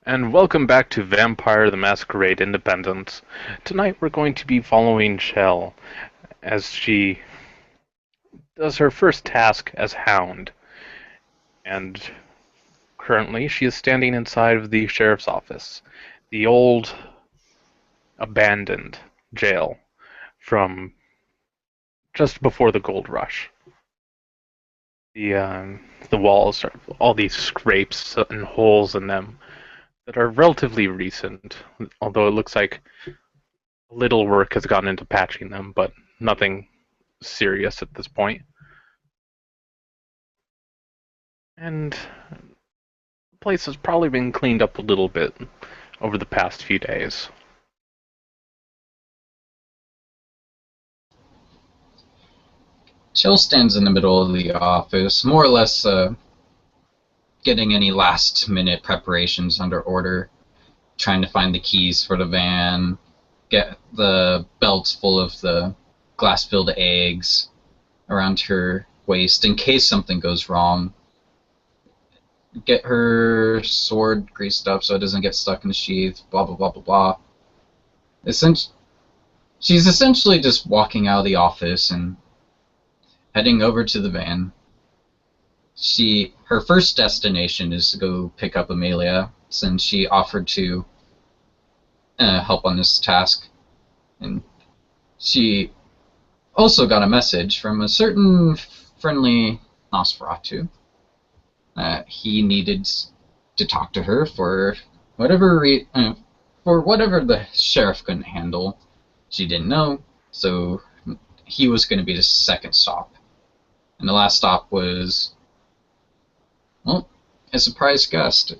And welcome back to Vampire the Masquerade Independence. Tonight we're going to be following Shell as she does her first task as Hound. And currently she is standing inside of the sheriff's office, the old abandoned jail from just before the gold rush. The the walls are all these scrapes and holes in them that are relatively recent, although it looks like little work has gone into patching them, but nothing serious at this point. And the place has probably been cleaned up a little bit over the past few days. Chill stands in the middle of the office, more or less getting any last minute preparations under order, trying to find the keys for the van, get the belts full of the glass filled eggs around her waist in case something goes wrong, get her sword greased up so it doesn't get stuck in the sheath, blah blah blah blah blah. She's essentially just walking out of the office and heading over to the van. Her first destination is to go pick up Amelia, since she offered to help on this task, and she also got a message from a certain friendly Nosferatu. He needed to talk to her for whatever the sheriff couldn't handle. She didn't know, so he was going to be the second stop, and the last stop was, well, a surprise guest.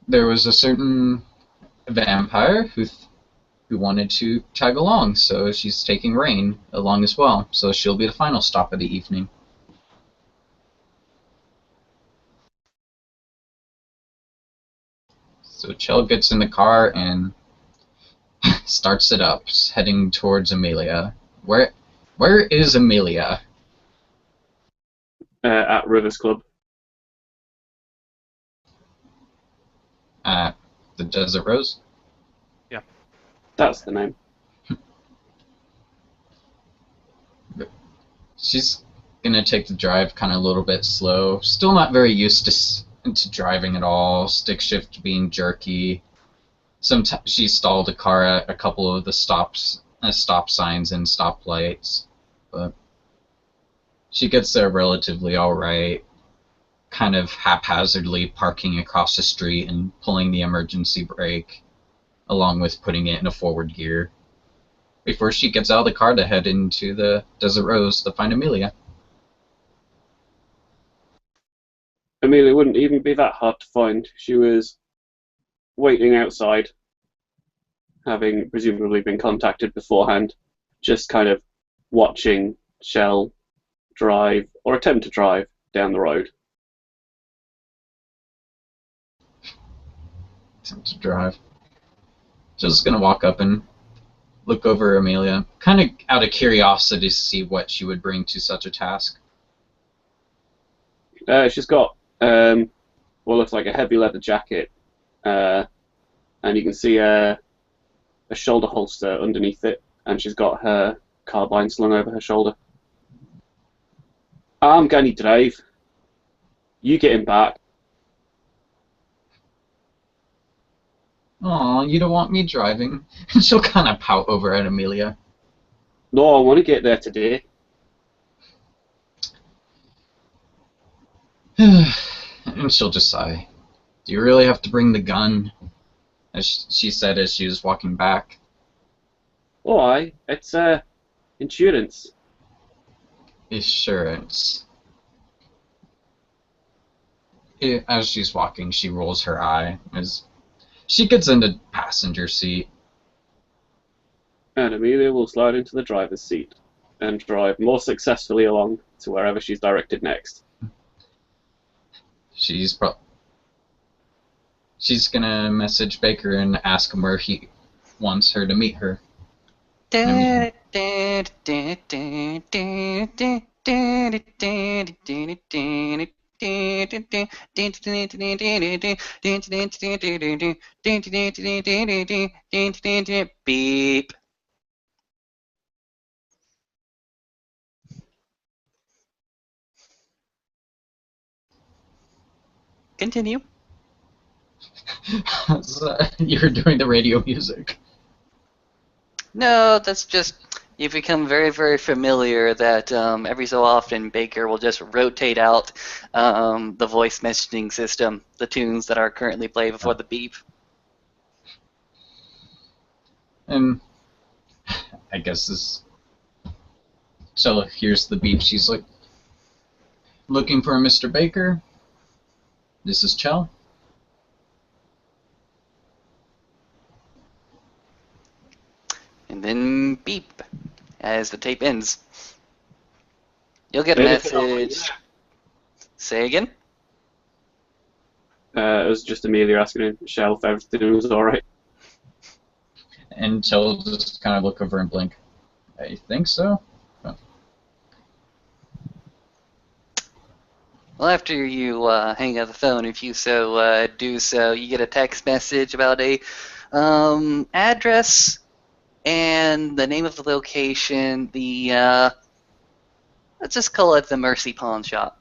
There was a certain vampire who wanted to tag along, so she's taking Rain along as well. So she'll be the final stop of the evening. So Chell gets in the car and starts it up, heading towards Amelia. Where is Amelia? At Rivers Club. The Desert Rose? Yeah. That's the name. She's gonna take the drive kind of a little bit slow. Still not very used to driving at all. Stick shift being jerky. Sometimes she stalled a car at a couple of the stop signs and stoplights, but she gets there relatively all right. Kind of haphazardly parking across the street and pulling the emergency brake, along with putting it in a forward gear, before she gets out of the car to head into the Desert Rose to find Amelia. Amelia wouldn't even be that hard to find. She was waiting outside, having presumably been contacted beforehand, just kind of watching Shell drive, or attempt to drive, down the road. To drive. Just gonna walk up and look over Amelia, kind of out of curiosity to see what she would bring to such a task. She's got what looks like a heavy leather jacket, and you can see a shoulder holster underneath it, and she's got her carbine slung over her shoulder. I'm going to drive. You get him back. Aw, you don't want me driving? She'll kind of pout over at Amelia. No, I want to get there today. And she'll just sigh. Do you really have to bring the gun? As she said as she was walking back. Oh, aye. It's insurance. Assurance. As she's walking, she rolls her eye as she gets into passenger seat. And Amelia will slide into the driver's seat and drive more successfully along to wherever she's directed next. She's gonna message Baker and ask him where he wants her to meet her. Beep. Continue. So, you're doing the radio music. No, that's just you've become very, very familiar that every so often Baker will just rotate out the voice messaging system, the tunes that are currently played before the beep. And I guess this. So here's the beep. She's like, looking for Mr. Baker. This is Chell. And then beep as the tape ends. You'll get a Anything on message. Say again? it was just Amelia asking Michelle if everything was alright. And Chell just kind of look over and blink. I think so. Well, after you hang up the phone, if you so do so, you get a text message about a address and the name of the location. Let's just call it the Mercy Pawn Shop.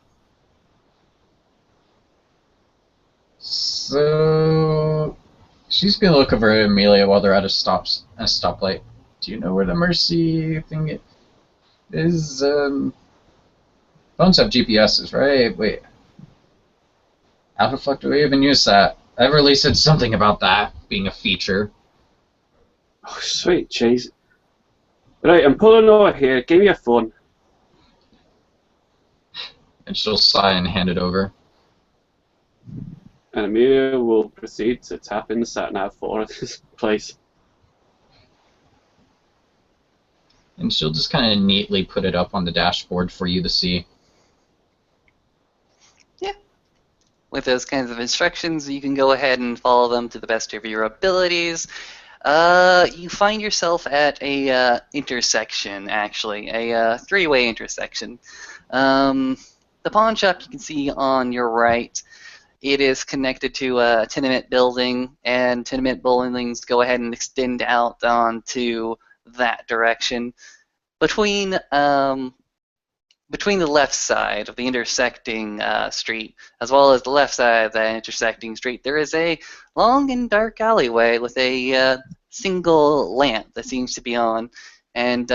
So she's gonna look over at Amelia while they're at a stoplight. Do you know where the Mercy thing is? Phones have GPSs, right? Wait. How the fuck do we even use that? Everly said something about that being a feature. Oh, sweet cheese. Right, I'm pulling over here. Give me a phone. And she'll sigh and hand it over. And Amelia will proceed to tap in the sat-nav for this place. And she'll just kind of neatly put it up on the dashboard for you to see. With those kinds of instructions, you can go ahead and follow them to the best of your abilities. You find yourself at a intersection, actually, a three-way intersection. The pawn shop you can see on your right, it is connected to a tenement building, and tenement buildings go ahead and extend out onto that direction. Between the left side of the intersecting street, as well as the left side of that intersecting street, there is a long and dark alleyway with a single lamp that seems to be on. And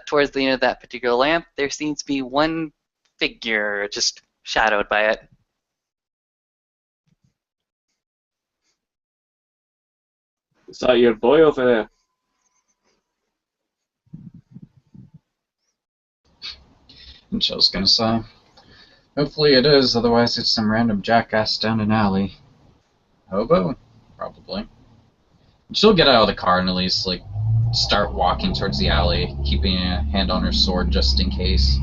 towards the end of that particular lamp, there seems to be one figure just shadowed by it. Is that your boy over there? And Shell's gonna sigh. Hopefully it is, otherwise it's some random jackass down an alley. Hobo? Probably. And she'll get out of the car and at least, like, start walking towards the alley, keeping a hand on her sword just in case.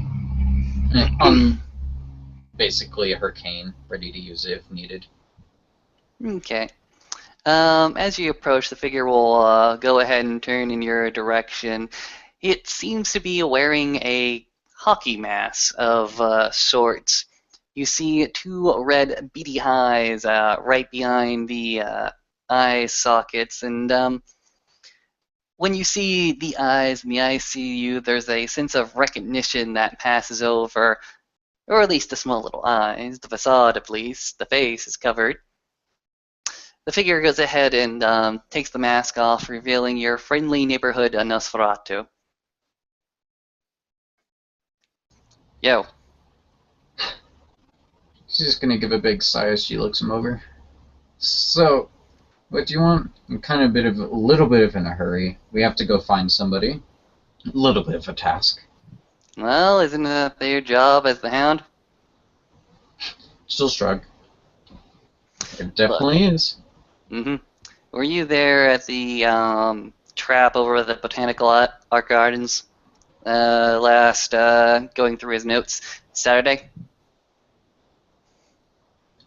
On basically her cane, ready to use it if needed. Okay. As you approach, the figure will go ahead and turn in your direction. It seems to be wearing a hockey mask of sorts. You see two red beady eyes right behind the eye sockets, and when you see the eyes and the eyes see you, there's a sense of recognition that passes over, or at least the small little eyes, the facade at least, the face is covered. The figure goes ahead and takes the mask off, revealing your friendly neighborhood Nosferatu. Yo. She's just gonna give a big sigh as she looks him over. So, what do you want? I'm kind of a little bit of in a hurry. We have to go find somebody. A little bit of a task. Well, isn't that your job as the Hound? She'll shrug. It definitely is. Mm-hmm. Were you there at the trap over at the Botanical Art Gardens last going through his notes Saturday?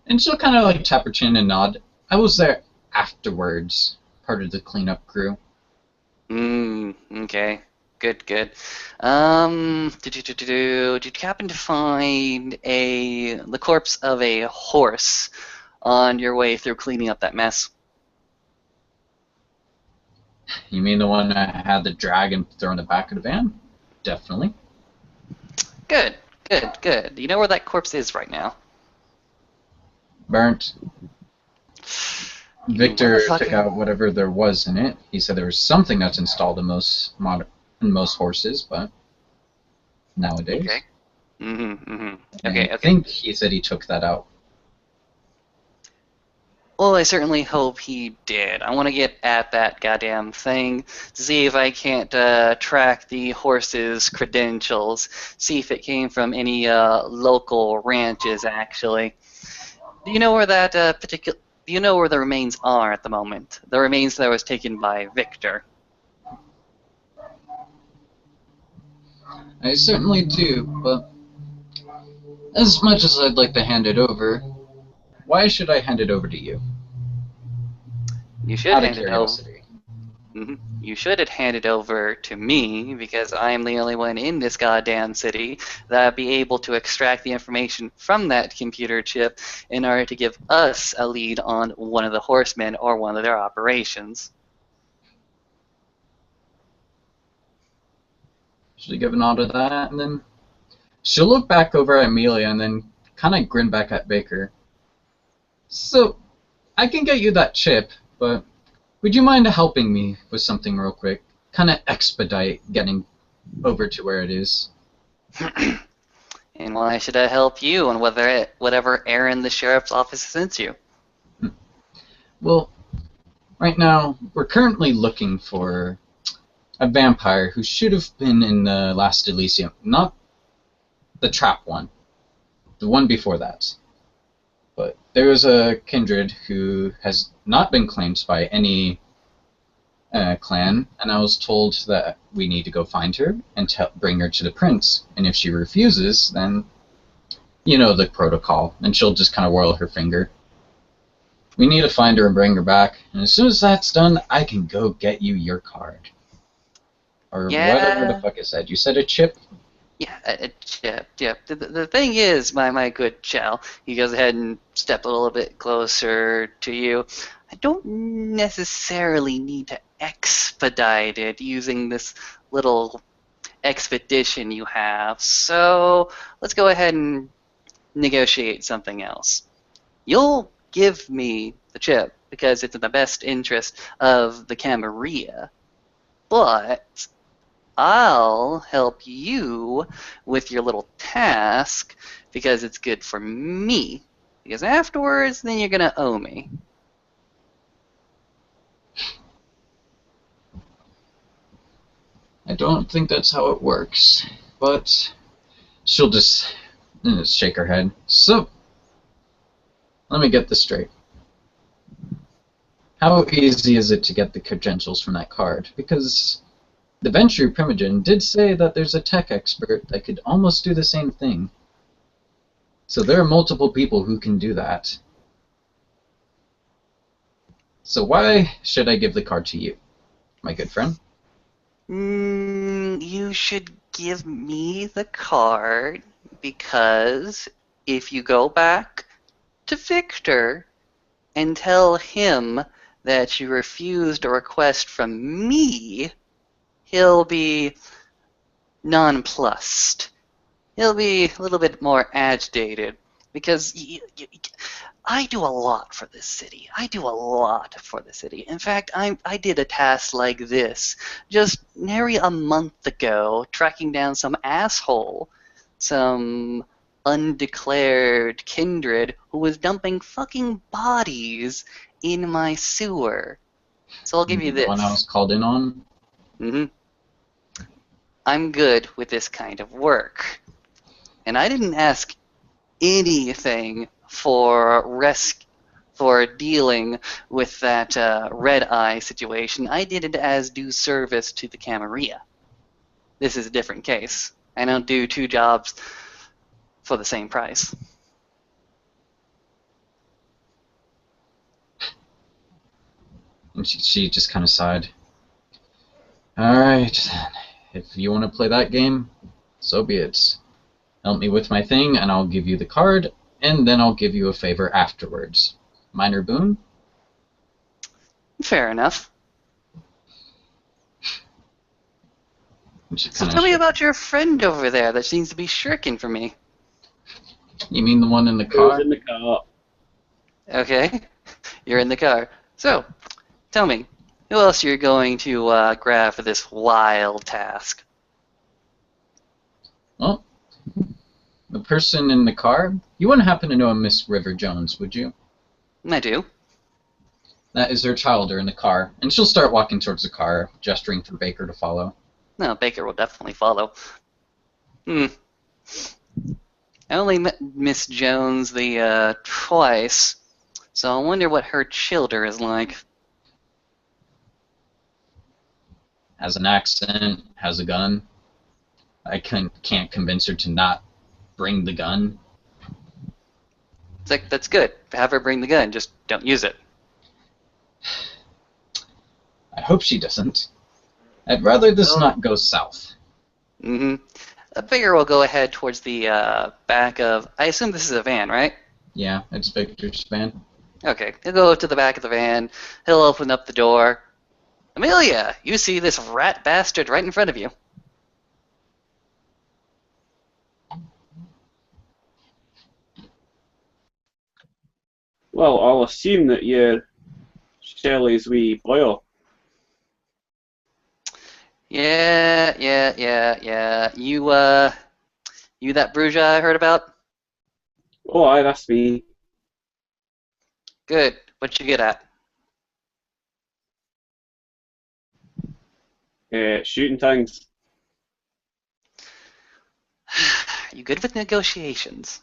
And she'll kind of like tap her chin and nod. I was there afterwards, part of the cleanup crew. Okay. Good, good. Did you happen to find the corpse of a horse on your way through cleaning up that mess? You mean the one I had the dragon throw in the back of the van? Definitely. Good, good, good. Do you know where that corpse is right now? Burnt. You Victor took motherfucker. out whatever there was in it. He said there was something that's installed in most horses, but Okay. nowadays. And I Okay, okay. think he said he took that out. Well, I certainly hope he did. I want to get at that goddamn thing to see if I can't track the horse's credentials, see if it came from any local ranches, actually. Do you know where that particular? Do you know where the remains are at the moment? The remains that was taken by Victor. I certainly do, but as much as I'd like to hand it over, why should I hand it over to you? You should Out of hand it over. curiosity. You should have handed over to me because I'm the only one in this goddamn city that'd be able to extract the information from that computer chip in order to give us a lead on one of the horsemen or one of their operations. Should I give a nod to that? And then she'll look back over at Amelia and then kind of grin back at Baker. So, I can get you that chip, but would you mind helping me with something real quick? Kind of expedite getting over to where it is. And why should I help you on whatever errand the sheriff's office sends you? Well, right now, we're currently looking for a vampire who should have been in the last Elysium. Not the trap one. The one before that. But there is a kindred who has not been claimed by any clan, and I was told that we need to go find her and bring her to the prince. And if she refuses, then you know the protocol, and she'll just kind of whirl her finger. We need to find her and bring her back, and as soon as that's done, I can go get you your card. Or whatever the Yeah, fuck it said. You said a chip? yeah, Chip, Chip. The thing is, my good Chell, he goes ahead and step a little bit closer to you. I don't necessarily need to expedite it using this little expedition you have, so let's go ahead and negotiate something else. You'll give me the chip because it's in the best interest of the Camarilla, but I'll help you with your little task because it's good for me. Because afterwards, then you're gonna owe me. I don't think that's how it works. But she'll just shake her head. So, let me get this straight. How easy is it to get the credentials from that card? Because the Venture Primogen did say that there's a tech expert that could almost do the same thing. So there are multiple people who can do that. So why should I give the card to you, my good friend? You should give me the card because if you go back to Victor and tell him that you refused a request from me, he'll be nonplussed. He'll be a little bit more agitated because I do a lot for this city. I do a lot for the city. In fact, I did a task like this just nary a month ago, tracking down some asshole, some undeclared kindred who was dumping fucking bodies in my sewer. So I'll give you The one I this. was called in on? hmm I'm good with this kind of work. And I didn't ask anything for dealing with that red eye situation. I did it as due service to the Camarilla. This is a different case. I don't do two jobs for the same price. And she just kind of sighed. Alright, then. If you want to play that game, so be it. Help me with my thing, and I'll give you the card, and then I'll give you a favor afterwards. Minor boon? Fair enough. Which So tell me about your friend over there that seems to be shirking for me. You mean the one in the Who's car? in the car? Okay, you're in the car. So, tell me, who else you're going to grab for this wild task? Well, the person in the car, you wouldn't happen to know a Miss River Jones, would you? I do. That is her childer in the car, and she'll start walking towards the car, gesturing for Baker to follow. No, Baker will definitely follow. I only met Miss Jones twice, so I wonder what her childer is like. Has an accent, has a gun. I can't convince her to not bring the gun. It's like, that's good. Have her bring the gun, just don't use it. I hope she doesn't. I'd rather this not go south. Baker will go ahead towards the back of... I assume this is a van, right? Yeah, it's Victor's van. Okay, he'll go to the back of the van. He'll open up the door. Amelia, you see this rat bastard right in front of you. Well, I'll assume that you're Shelley's wee boyo. Yeah. You that Bruja I heard about? Oh, aye, that's me. Good. What you get at? Shooting things. You good with negotiations?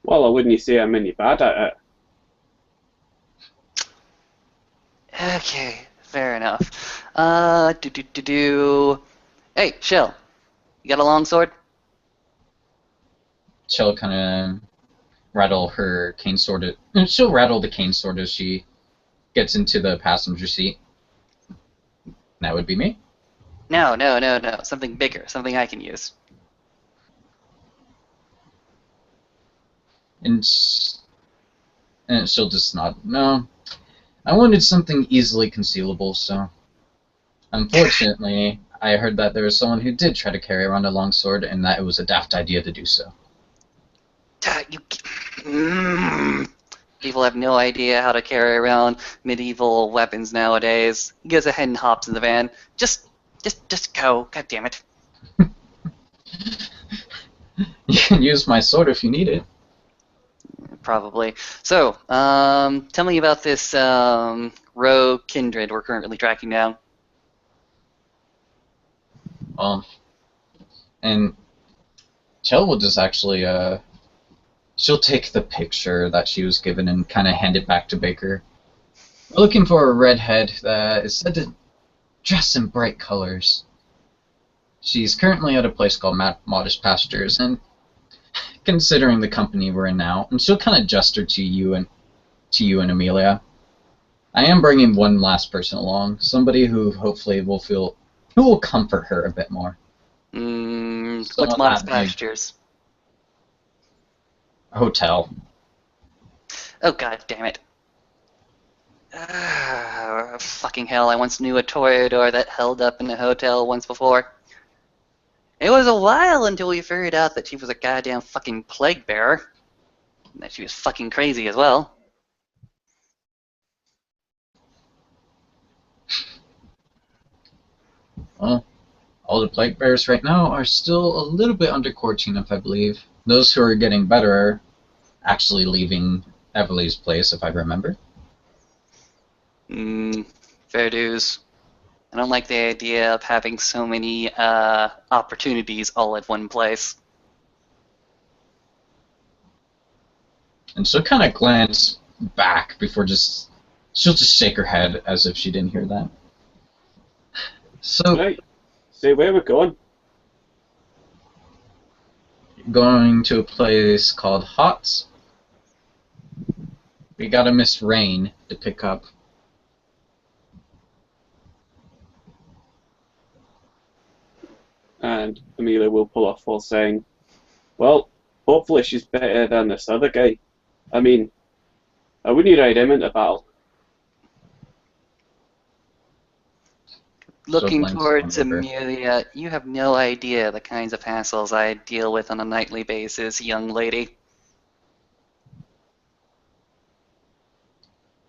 Well, I wouldn't say I'm any bad at it. Okay, fair enough. Hey, Shell, you got a longsword? She'll kind of rattle her cane sword. She'll rattle the cane sword as she gets into the passenger seat. That would be me. No. Something bigger, something I can use. And she'll just nod. No, I wanted something easily concealable, so... Unfortunately, I heard that there was someone who did try to carry around a longsword, and that it was a daft idea to do so. People have no idea how to carry around medieval weapons nowadays. He goes ahead and hops in the van. Just go. God damn it. You can use my sword if you need it. Probably. So, tell me about this rogue kindred we're currently tracking down. And Chell will just actually, she'll take the picture that she was given and kind of hand it back to Baker. We're looking for a redhead that is said to dress in bright colors. She's currently at a place called Modest Pastures, and considering the company we're in now, and she'll kind of gesture to you and Amelia. I am bringing one last person along, somebody who hopefully who will comfort her a bit more. What's Modest Pastures? A hotel. Oh, god damn it. Fucking hell, I once knew a toreador that held up in a hotel once before. It was a while until we figured out that she was a goddamn fucking plague bearer. And that she was fucking crazy as well. Well, all the plague bearers right now are still a little bit under quarantine, if I believe. Those who are getting better are actually leaving Everly's place, if I remember. Fair dues. I don't like the idea of having so many opportunities all at one place. And she'll kind of glance back before she'll just shake her head as if she didn't hear that. So, Right. Say where we're going. Going to a place called Hots. We got a Miss Rain to pick up. And Amelia will pull off while saying, well, hopefully she's better than this other guy. I mean, I wouldn't ride him into battle. She'll Looking glance one towards over. Amelia, you have no idea the kinds of hassles I deal with on a nightly basis, young lady.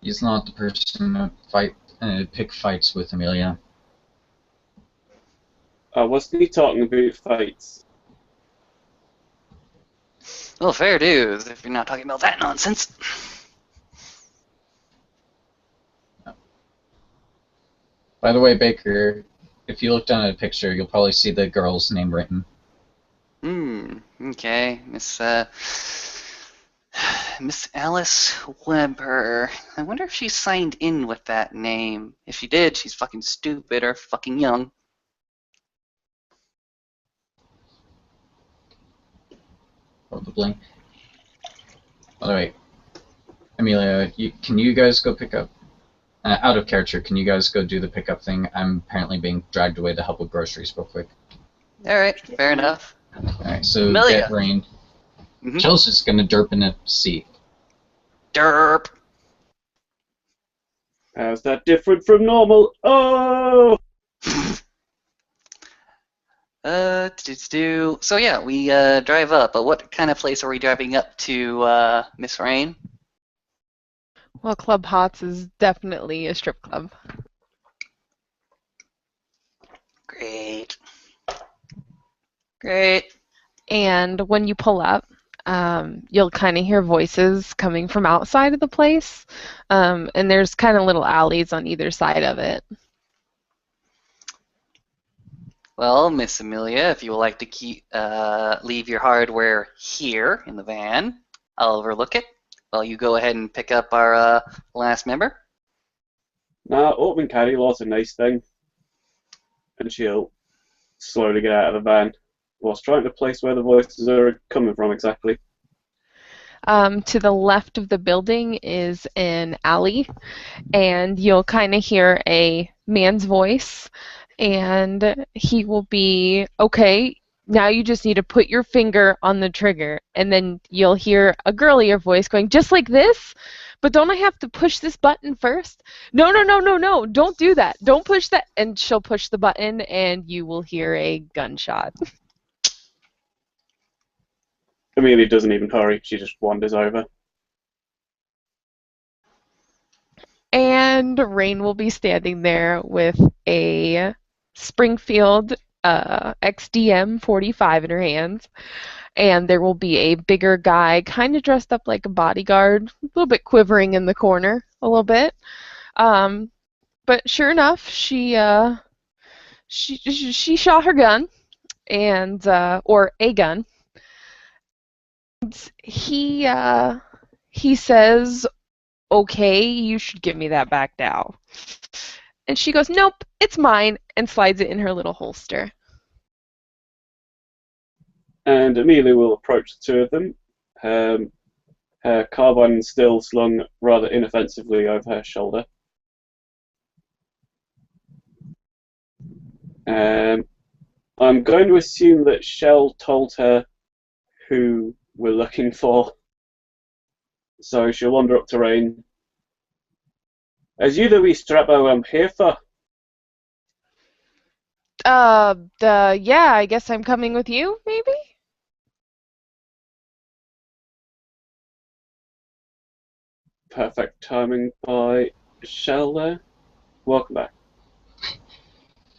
He's not the person to pick fights with Amelia. I wasn't talking about fights. Well, fair dues, if you're not talking about that nonsense. By the way, Baker, if you look down at a picture, you'll probably see the girl's name written. Okay, Miss Alice Weber. I wonder if she signed in with that name. If she did, she's fucking stupid or fucking young. Probably. By the way, Amelia, can you guys go pick up? Out of character, can you guys go do the pickup thing? I'm apparently being dragged away to help with groceries real quick. Alright, fair enough. Alright, so Amelia. get Rain. Mhm. Chill's just gonna derp in a seat. Derp. How's that different from normal? Oh! So yeah, we drive up. But what kind of place are we driving up to, Miss Rain? Well, Club Hots is definitely a strip club. Great. Great. And when you pull up, you'll kind of hear voices coming from outside of the place. And there's kind of little alleys on either side of it. Well, Miss Amelia, if you would like to leave your hardware here in the van, I'll overlook it while you go ahead and pick up our last member. Nah, open carry law's a nice thing. And she'll slowly get out of the van whilst trying to place where the voices are coming from exactly. To the left of the building is an alley, and you'll kind of hear a man's voice, and he will be, okay, now you just need to put your finger on the trigger, and then you'll hear a girlier voice going, just like this? But don't I have to push this button first? No, no, no, no, no, don't do that. Don't push that. And she'll push the button, and you will hear a gunshot. Amelia doesn't even hurry, she just wanders over. And Rain will be standing there with a Springfield XDM 45 in her hands. And there will be a bigger guy, kind of dressed up like a bodyguard, a little bit quivering in the corner, a little bit. But sure enough, she shot her gun, and or a gun. And he says, okay, you should give me that back now. And she goes, nope, it's mine, and slides it in her little holster. And Amelia will approach the two of them, her carbine still slung rather inoffensively over her shoulder. I'm going to assume that Shell told her who we're looking for, so she'll wander up to Rain. As you the wee strappo I'm here for? Yeah, I guess I'm coming with you, maybe? Perfect timing by Shell there. Welcome back.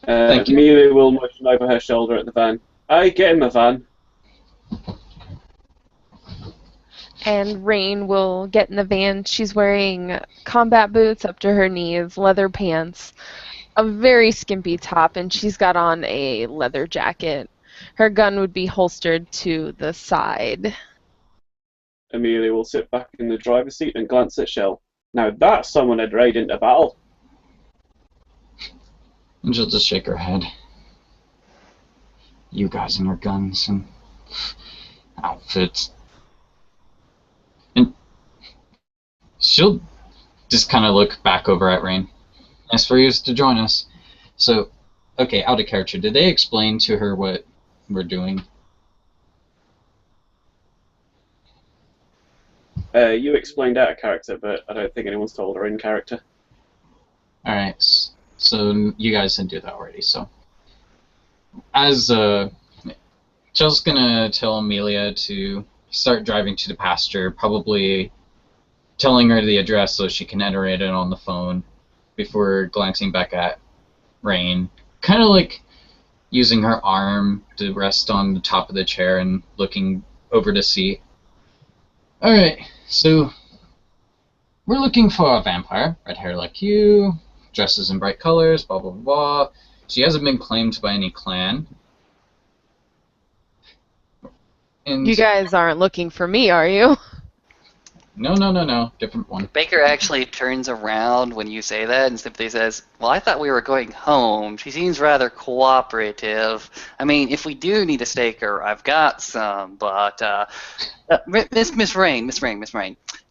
Thank you. Amelia will motion over her shoulder at the van. I get in the van. And Rain will get in the van. She's wearing combat boots up to her knees, leather pants, a very skimpy top, and she's got on a leather jacket. Her gun would be holstered to the side. Amelia will sit back in the driver's seat and glance at Shell. Now that's someone I'd ride into battle. And she'll just shake her head. You guys and your guns and outfits. And she'll just kind of look back over at Rain. Nice for you to join us. So, Okay, out of character. Did they explain to her what we're doing? You explained out of character, but I don't think anyone's told her in character. All right. So you guys didn't do that already. So as Jill's gonna tell Amelia to start driving to the pasture, probably telling her the address so she can enter it on the phone before glancing back at Rain. Kind of like using her arm to rest on the top of the chair and looking over to see. Alright, so we're looking for a vampire, red hair like you, dresses in bright colors, blah blah blah. She hasn't been claimed by any clan. And You guys aren't looking for me, are you? no, different one. Baker actually turns around when you say that and simply says, "Well, I thought we were going home. She seems rather cooperative. I mean, if we do need a staker, I've got some, but Miss Rain,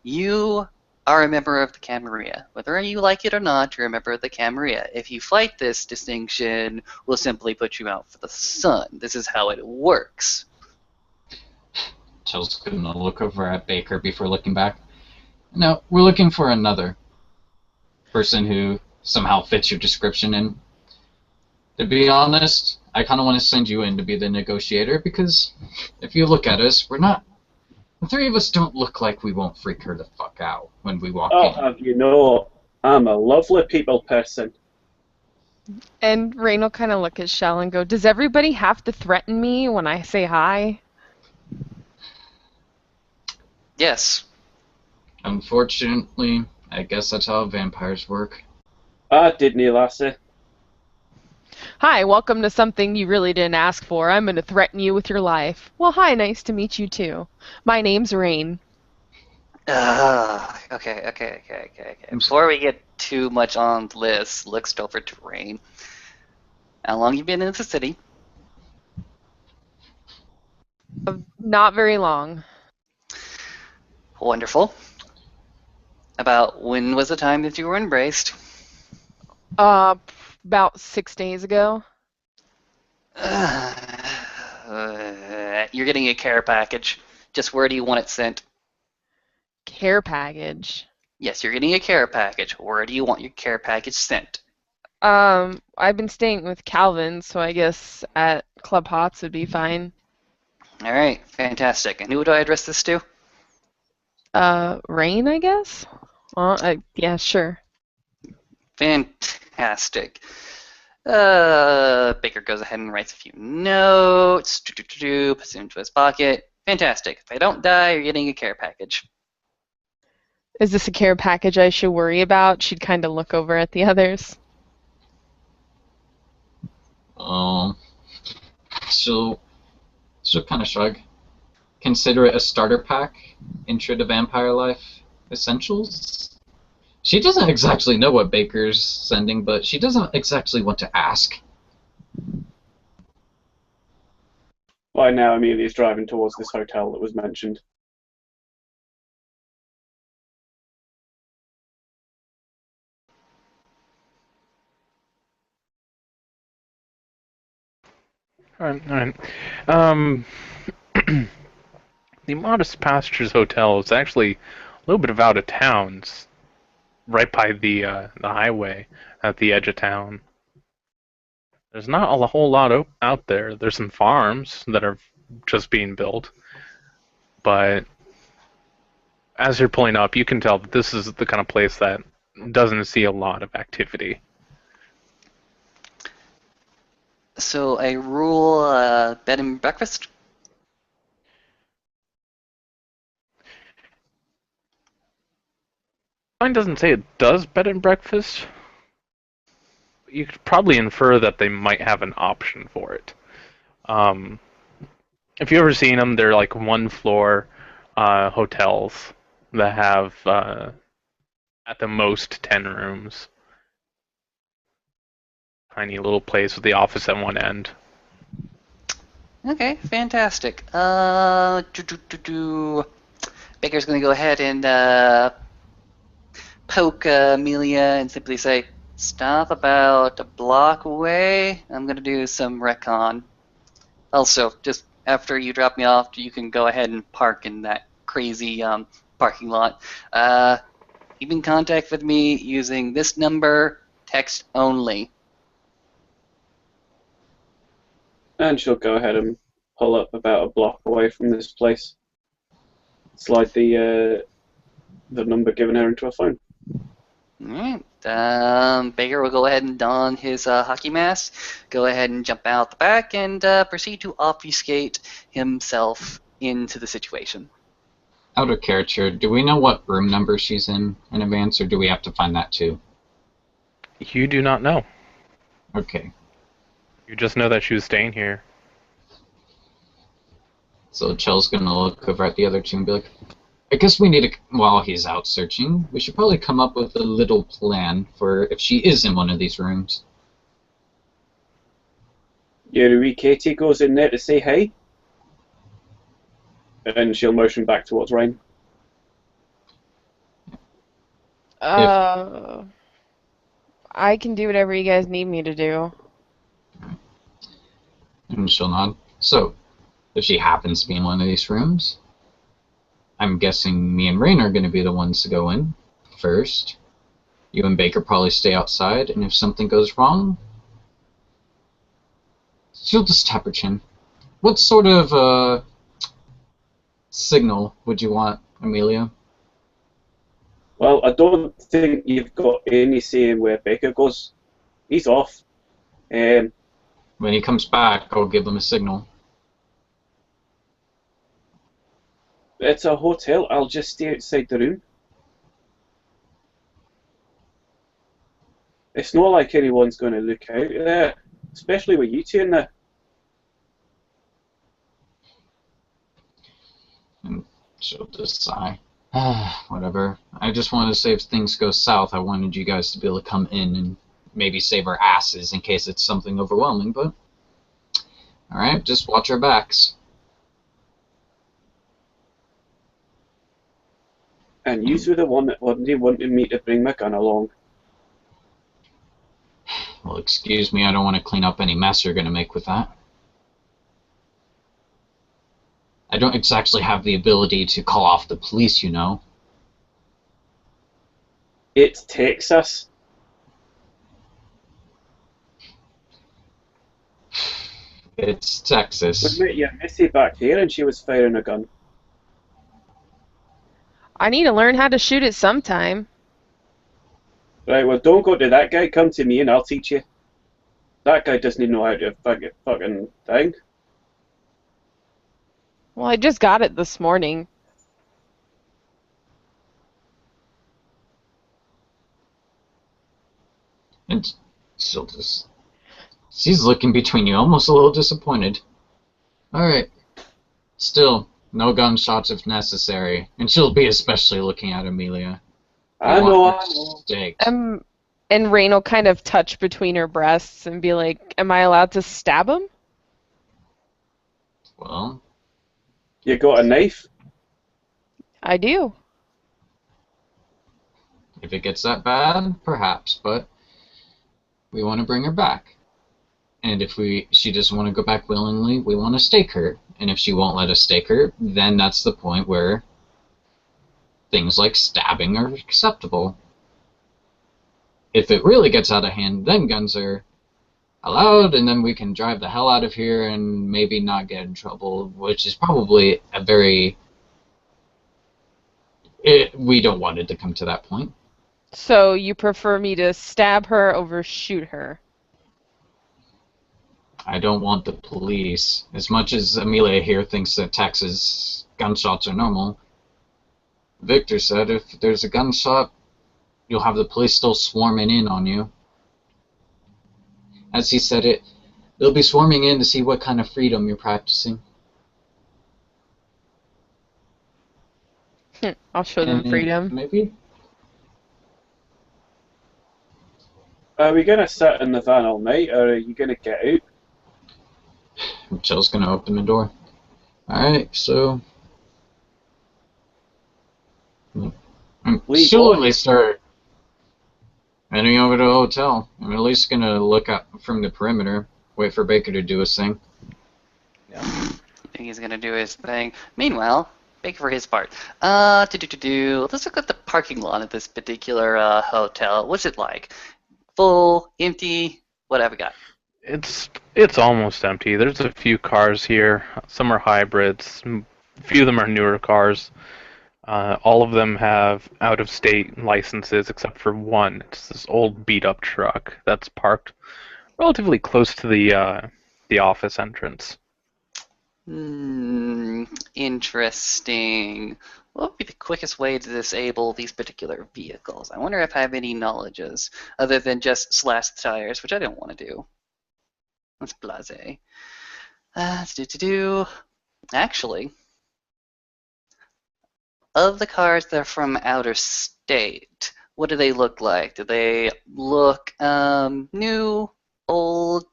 you are a member of the Camarilla. Whether you like it or not, you're a member of the Camarilla. If you fight this distinction, we'll simply put you out for the sun. This is how it works." Jill's gonna look over at Baker before looking back. No, we're looking for another person who somehow fits your description, and to be honest, I kind of want to send you in to be the negotiator, because if you look at us, the three of us don't look like we won't freak her the fuck out when we walk Oh, in. have you know, I'm a lovely people person. And Rain will kind of look at Shell and go, "Does everybody have to threaten me when I say hi?" Yes. Unfortunately, I guess that's how vampires work. Didn't you, lassie? "Hi, welcome to something you really didn't ask for. I'm going to threaten you with your life." "Well, hi, nice to meet you too. My name's Rain." Okay. Before we get too much on the list, looks over to Rain. How long you been in the city? Not very long. Wonderful. About when was the time that you were embraced? About 6 days ago. You're getting a care package. Just where do you want it sent? Care package. Yes, you're getting a care package. Where do you want your care package sent? I've been staying with Calvin, so I guess at Club Hots would be fine. All right, fantastic. And who do I address this to? Rain, I guess? Yeah, sure. Fantastic. Baker goes ahead and writes a few notes, puts it into his pocket. Fantastic. If I don't die, you're getting a care package. Is this a care package I should worry about? She'd kind of look over at the others. She'll kind of shrug. Consider it a starter pack. Intro to Vampire Life Essentials. She doesn't exactly know what Baker's sending, but she doesn't exactly want to ask. By now, Amelia's driving towards this hotel that was mentioned. Alright. The Modest Pastures Hotel is actually a little bit of out of town. It's right by the highway at the edge of town. There's not a whole lot out there. There's some farms that are just being built, but as you're pulling up, you can tell that this is the kind of place that doesn't see a lot of activity. So I rule bed and breakfast. Mine doesn't say it does bed and breakfast. You could probably infer that they might have an option for it. If you've ever seen them, they're like one floor hotels that have at the most 10 rooms. Tiny little place with the office at one end. Okay, fantastic. Baker's going to go ahead and poke Amelia and simply say, Stop about a block away. I'm gonna do some recon. Also, just after you drop me off, you can go ahead and park in that crazy parking lot. Keep in contact with me using this number, text only. And she'll go ahead and pull up about a block away from this place. Slide the number given her into a phone. Alright. Baker will go ahead and don his hockey mask, go ahead and jump out the back, and proceed to obfuscate himself into the situation. Out of character, do we know what room number she's in advance, or do we have to find that too? You do not know. Okay. You just know that she was staying here. So Chell's gonna look over at the other two and be like, I guess we need to, while he's out searching, we should probably come up with a little plan for if she is in one of these rooms. Your wee Katie goes in there to say hey. And she'll motion back towards Rain. I can do whatever you guys need me to do. And she'll nod. So, if she happens to be in one of these rooms, I'm guessing me and Rain are going to be the ones to go in first. You and Baker probably stay outside, and if something goes wrong, she'll just tap her chin. What sort of signal would you want, Amelia? Well, I don't think you've got any say in where Baker goes. He's off. When he comes back, I'll give him a signal. It's a hotel. I'll just stay outside the room. It's not like anyone's going to look out there, especially with you two in there. And she'll just sigh. Whatever. I just wanted to say if things go south, I wanted you guys to be able to come in and maybe save our asses in case it's something overwhelming, but... Alright, just watch our backs. And you were the one that wanted me to bring my gun along. Well, excuse me, I don't want to clean up any mess you're going to make with that. I don't exactly have the ability to call off the police, you know. It's Texas. It's Texas. We met your Missy back here and she was firing a gun. I need to learn how to shoot it sometime. Right, well, don't go to that guy. Come to me and I'll teach you. That guy doesn't even know how to fucking thing. Well, I just got it this morning. And she'll just... She's looking between you, almost a little disappointed. Alright. Still, no gunshots if necessary. And she'll be especially looking at Amelia. I know. Stakes. And Rain will kind of touch between her breasts and be like, am I allowed to stab him? Well, You got a knife? I do. if it gets that bad, perhaps, but we want to bring her back. And if she doesn't want to go back willingly, we want to stake her. And if she won't let us stake her, then that's the point where things like stabbing are acceptable. If it really gets out of hand, then guns are allowed, and then we can drive the hell out of here and maybe not get in trouble, which is probably a very... we don't want it to come to that point. So you prefer me to stab her over shoot her? I don't want the police. As much as Amelia here thinks that Texas gunshots are normal, Victor said if there's a gunshot, you'll have the police still swarming in on you. As he said it, they'll be swarming in to see what kind of freedom you're practicing. I'll show them freedom. Maybe? Are we going to sit in the van all night or are you going to get out? Michelle's gonna open the door. Alright, so... Leave She'll on. at least start... Heading over to the hotel. I'm at least gonna look out from the perimeter. Wait for Baker to do his thing. I think he's gonna do his thing. Meanwhile, Baker for his part. Let's look at the parking lot of this particular hotel. What's it like? Full, empty? What have we got? It's almost empty. There's a few cars here. Some are hybrids. A few of them are newer cars. All of them have out-of-state licenses except for one. It's this old beat-up truck that's parked relatively close to the office entrance. Interesting. What would be the quickest way to disable these particular vehicles? I wonder if I have any knowledges other than just slash the tires, which I don't want to do. That's blasé. Actually, of the cars that are from outer state, what do they look like? Do they look new, old?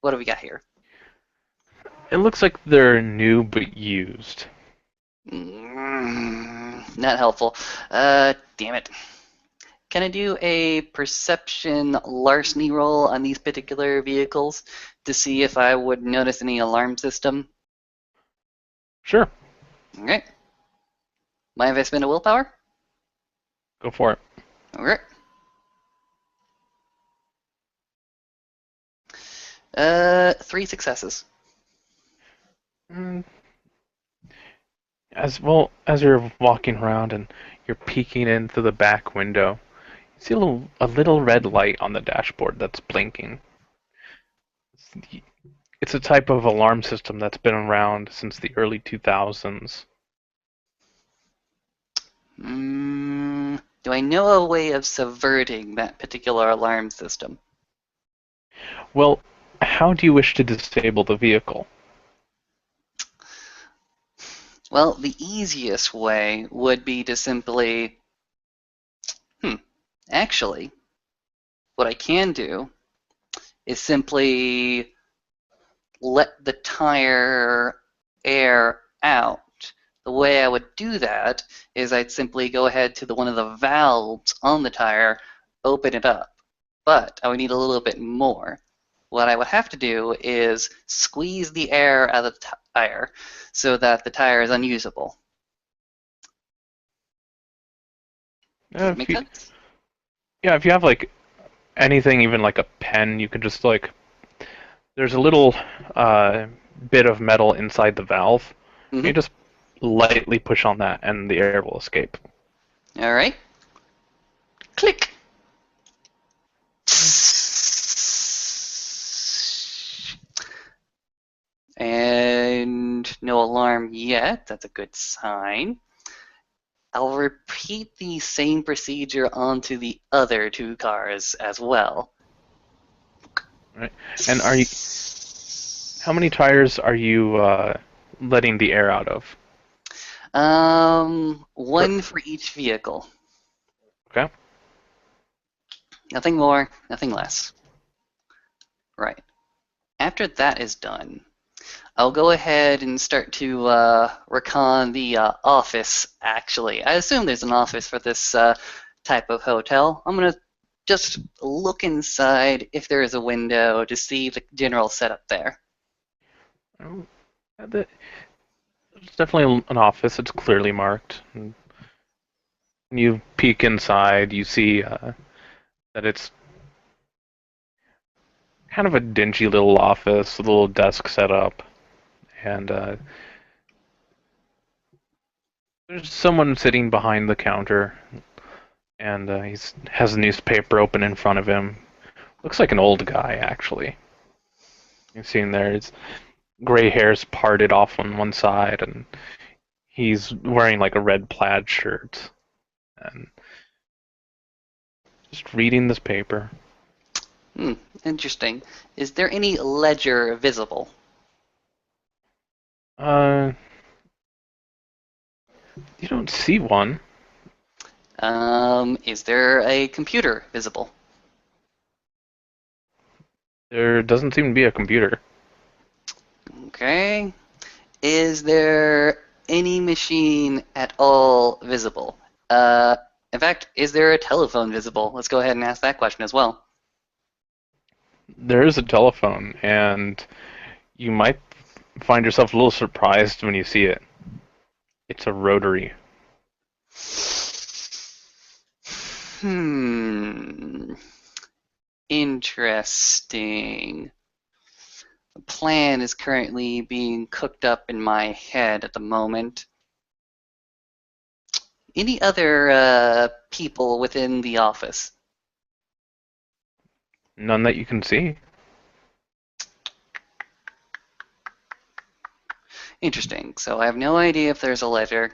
What do we got here? It looks like they're new but used. Not helpful. Damn it. Can I do a perception larceny roll on these particular vehicles to see if I would notice any alarm system? Sure, Okay. Mind if I spend a willpower? go for it. Okay. 3 successes. Mm, As well as you're walking around and you're peeking into the back window, you see a little red light on the dashboard that's blinking. It's a type of alarm system that's been around since the early 2000s. Do I know a way of subverting that particular alarm system? Well, how do you wish to disable the vehicle? Well, the easiest way would be to simply, actually, what I can do is simply let the tire air out. The way I would do that is I'd simply go ahead to one of the valves on the tire, open it up. But I would need a little bit more. What I would have to do is squeeze the air out of the tire so that the tire is unusable. Does that make sense? Yeah, if you have like anything, even like a pen, you could just like there's a little bit of metal inside the valve. You just lightly push on that, and the air will escape. All right. Click. And no alarm yet. That's a good sign. I'll repeat the same procedure onto the other 2 cars as well. Right. And how many tires are you letting the air out of? 1 for each vehicle. Okay. Nothing more, nothing less. Right. After that is done, I'll go ahead and start to recon the office, actually. I assume there's an office for this type of hotel. I'm going to just look inside if there is a window to see the general setup there. It's definitely an office. It's clearly marked. When you peek inside, you see that it's kind of a dingy little office, with a little desk set up, and there's someone sitting behind the counter, and he has a newspaper open in front of him. Looks like an old guy, actually. You've seen there, his gray hair's parted off on one side, and he's wearing like a red plaid shirt, and just reading this paper. Interesting. Is there any ledger visible? You don't see one. Is there a computer visible? There doesn't seem to be a computer. Okay. Is there any machine at all visible? In fact, is there a telephone visible? Let's go ahead and ask that question as well. There is a telephone, and you might find yourself a little surprised when you see it. It's a rotary. Interesting. The plan is currently being cooked up in my head at the moment. Any other people within the office? None that you can see. Interesting. So I have no idea if there's a letter.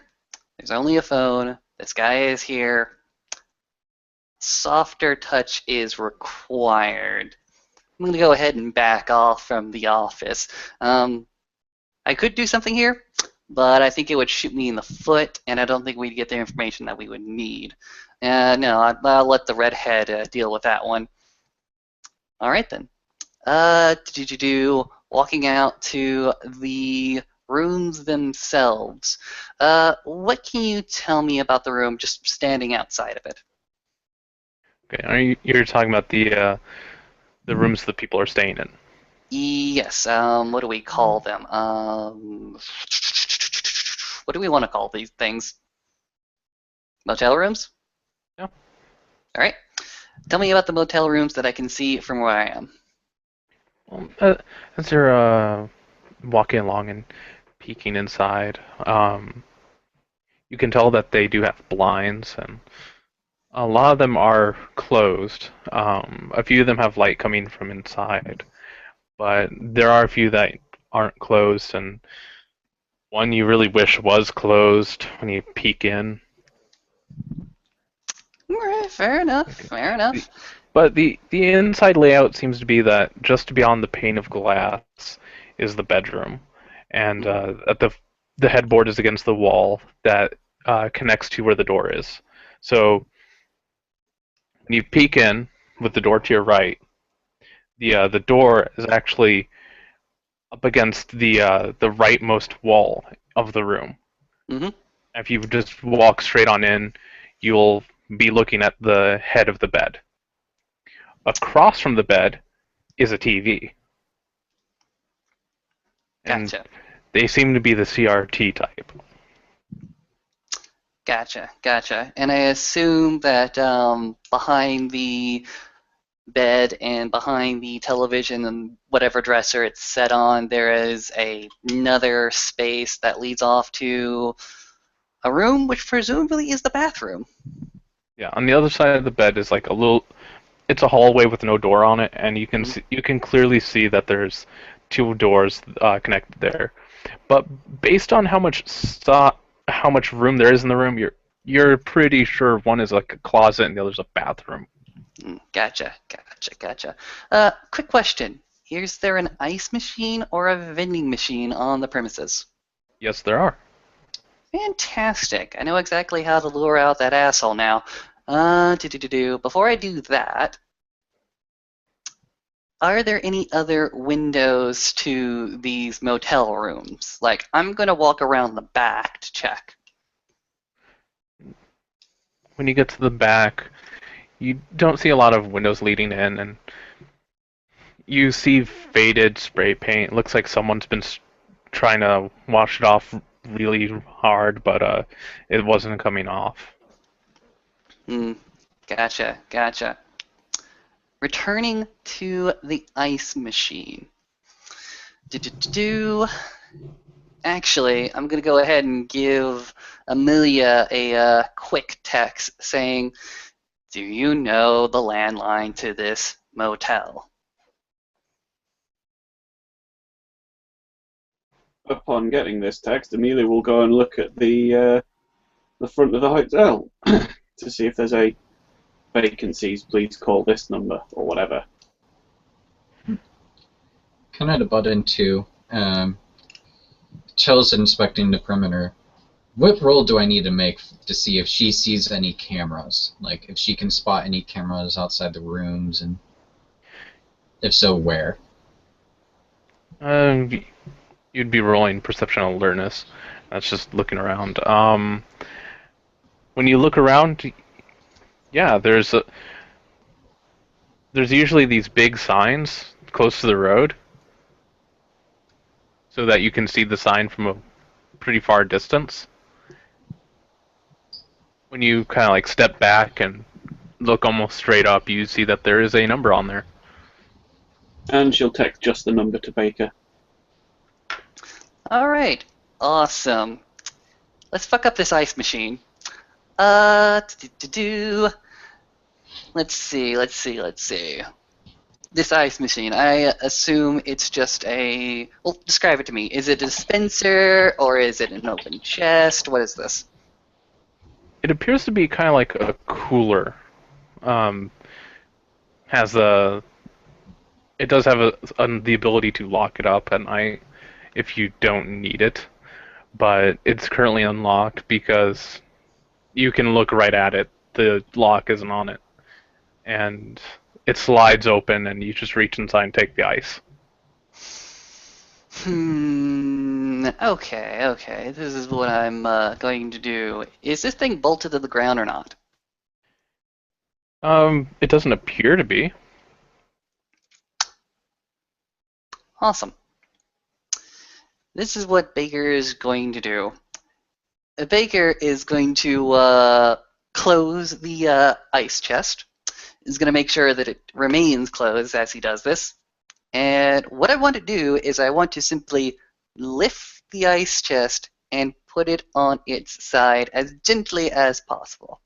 There's only a phone. This guy is here. Softer touch is required. I'm going to go ahead and back off from the office. I could do something here, but I think it would shoot me in the foot, and I don't think we'd get the information that we would need. No, I'll let the redhead deal with that one. All right, then. Walking out to the rooms themselves. What can you tell me about the room just standing outside of it? Okay, you're talking about the rooms that people are staying in? Yes. What do we call them? What do we want to call these things? Motel rooms? Yeah. All right. Tell me about the motel rooms that I can see from where I am. Well, as you're walking along and peeking inside, you can tell that they do have blinds, and a lot of them are closed. A few of them have light coming from inside, but there are a few that aren't closed, and one you really wish was closed when you peek in. All right, fair enough. Fair enough. But the inside layout seems to be that just beyond the pane of glass is the bedroom, and at the headboard is against the wall that connects to where the door is. So when you peek in with the door to your right, the door is actually up against the rightmost wall of the room. Mm-hmm. If you just walk straight on in, you'll be looking at the head of the bed. Across from the bed is a TV. And Gotcha. they seem to be the CRT type. Gotcha. And I assume that behind the bed and behind the television and whatever dresser it's set on, there is another space that leads off to a room, which presumably is the bathroom. Yeah, on the other side of the bed is like a little. It's a hallway with no door on it, and you can Mhm. see, you can clearly see that there's two doors connected there. But based on how much room there is in the room, you're pretty sure one is like a closet and the other's a bathroom. Gotcha. Quick question. Is there an ice machine or a vending machine on the premises? Yes, there are. Fantastic. I know exactly how to lure out that asshole now. Before I do that, are there any other windows to these motel rooms? Like, I'm going to walk around the back to check. When you get to the back, you don't see a lot of windows leading in, and you see faded spray paint. It looks like someone's been trying to wash it off really hard, but it wasn't coming off. Gotcha. Returning to the ice machine. Actually, I'm going to go ahead and give Amelia a quick text saying, do you know the landline to this motel? Upon getting this text, Amelia will go and look at the front of the hotel to see if there's a vacancies. Please call this number or whatever. Kind of to butt into, Chell's inspecting the perimeter. What roll do I need to make to see if she sees any cameras? Like, if she can spot any cameras outside the rooms, and if so, where? You'd be rolling perception alertness. That's just looking around. When you look around, Yeah, there's usually these big signs close to the road so that you can see the sign from a pretty far distance. When you kind of like step back and look almost straight up, you see that there is a number on there. And she'll text just the number to Baker. All right. Awesome. Let's fuck up this ice machine. Do. Let's see. This ice machine, I assume it's just a. Well, describe it to me. Is it a dispenser or is it an open chest? What is this? It appears to be kind of like a cooler. Um, has a it does have the ability to lock it up at night if you don't need it, but it's currently unlocked because you can look right at it. The lock isn't on it, and it slides open, and you just reach inside and take the ice. Okay. This is what I'm going to do. Is this thing bolted to the ground or not? It doesn't appear to be. Awesome. This is what Baker is going to do. Baker is going to close the ice chest. Is going to make sure that it remains closed as he does this. And what I want to do is I want to simply lift the ice chest and put it on its side as gently as possible.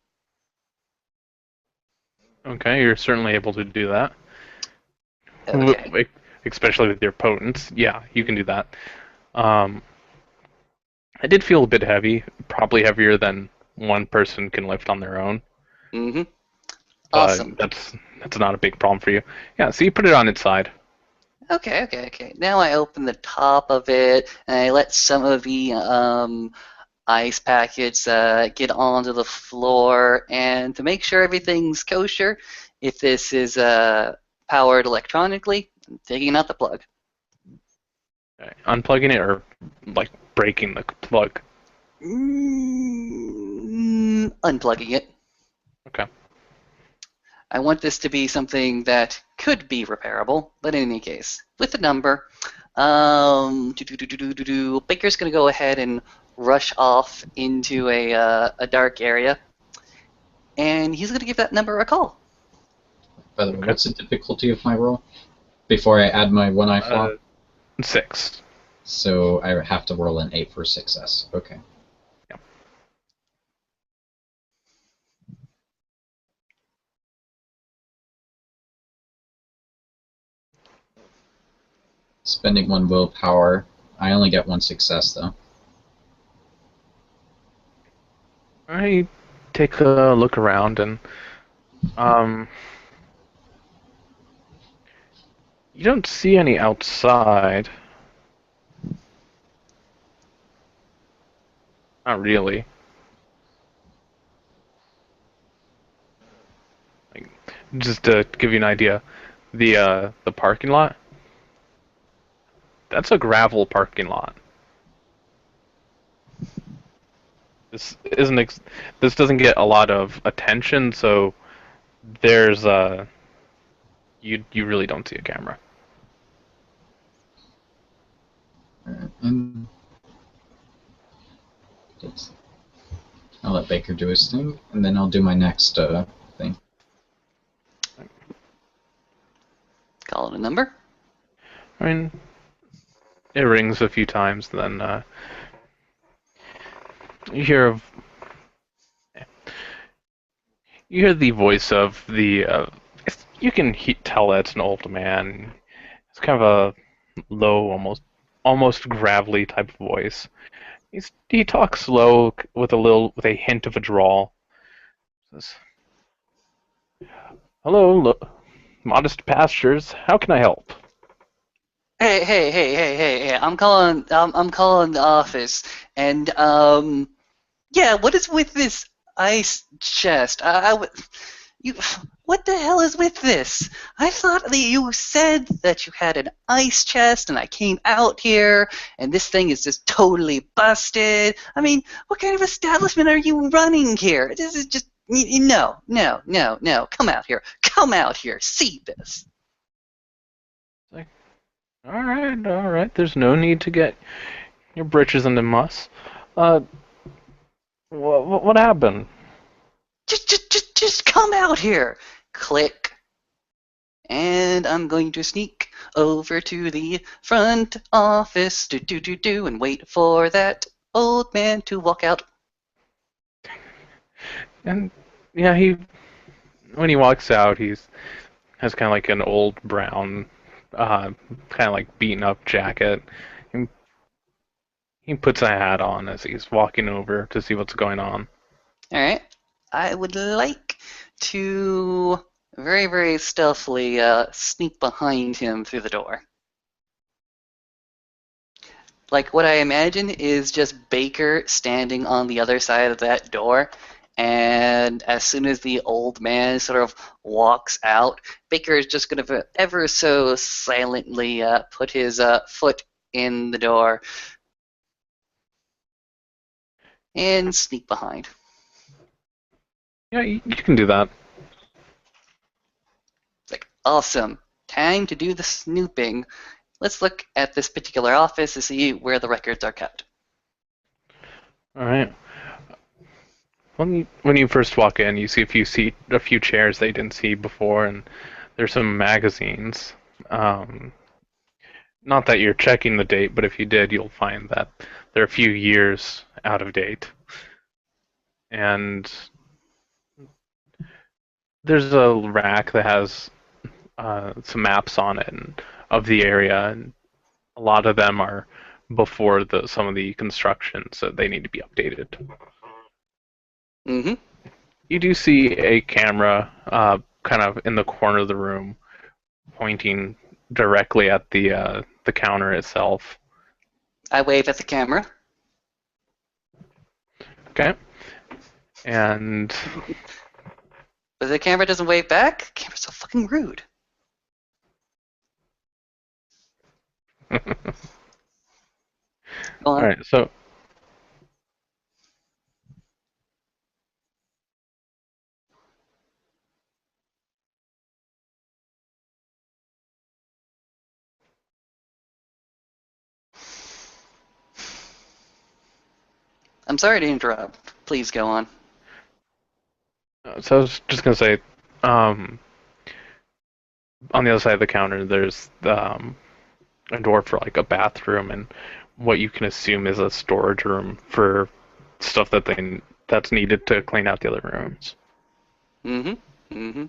Okay, you're certainly able to do that. Okay. Especially with your potence. Yeah, you can do that. I did feel a bit heavy, probably heavier than one person can lift on their own. Mm-hmm. But Awesome. that's not a big problem for you. Yeah, so you put it on its side. Okay. Now I open the top of it and I let some of the ice packets get onto the floor. And to make sure everything's kosher, if this is powered electronically, I'm taking out the plug. Okay. Unplugging it or like breaking the plug. Unplugging it. Okay. I want this to be something that could be repairable, but in any case, with the number, Baker's going to go ahead and rush off into a dark area, and he's going to give that number a call. By the way, what's the difficulty of my roll? Before I add my one eye flaw? 6. So I have to roll an 8 for success. Okay. Yep. Spending 1 willpower. I only get 1 success, though. I take a look around and you don't see any outside. Not really. Like, just to give you an idea, the parking lot, that's a gravel parking lot. This doesn't get a lot of attention, so there's you really don't see a camera. Alright, and I'll let Baker do his thing, and then I'll do my next thing. Call it a number. I mean, it rings a few times, then you hear the voice of the. You can tell that it's an old man. It's kind of a low, almost gravelly type of voice. He talks slow with a hint of a drawl. Says, "Hello, Modest Pastures. How can I help?" Hey! I'm calling the office, and yeah. What is with this ice chest? You, what the hell is with this? I thought that you said that you had an ice chest, and I came out here, and this thing is just totally busted. I mean, what kind of establishment are you running here? This is just No, no, no, no. Come out here. Come out here. See this. All right. There's no need to get your britches into muss. Uh, what happened? Just come out here. Click. And I'm going to sneak over to the front office, and wait for that old man to walk out. And yeah, when he walks out, has kind of like an old brown, kind of like beaten up jacket. He puts a hat on as he's walking over to see what's going on. All right. I would like to very, very stealthily sneak behind him through the door. Like, what I imagine is just Baker standing on the other side of that door, and as soon as the old man sort of walks out, Baker is just going to ever so silently put his foot in the door and sneak behind. Yeah, you can do that. It's like, awesome. Time to do the snooping. Let's look at this particular office to see where the records are kept. All right. When you first walk in, you see a few chairs they didn't see before, and there's some magazines. Not that you're checking the date, but if you did, you'll find that they're a few years out of date. And there's a rack that has some maps on it of the area, and a lot of them are before some of the construction, so they need to be updated. Mm-hmm. You do see a camera kind of in the corner of the room, pointing directly at the counter itself. I wave at the camera. Okay. And But the camera doesn't wave back. The camera's so fucking rude. Go on. all right, so I'm sorry to interrupt. Please go on. I was just gonna say, on the other side of the counter, there's a door for like a bathroom and what you can assume is a storage room for stuff that's needed to clean out the other rooms. Mm-hmm. Mm-hmm.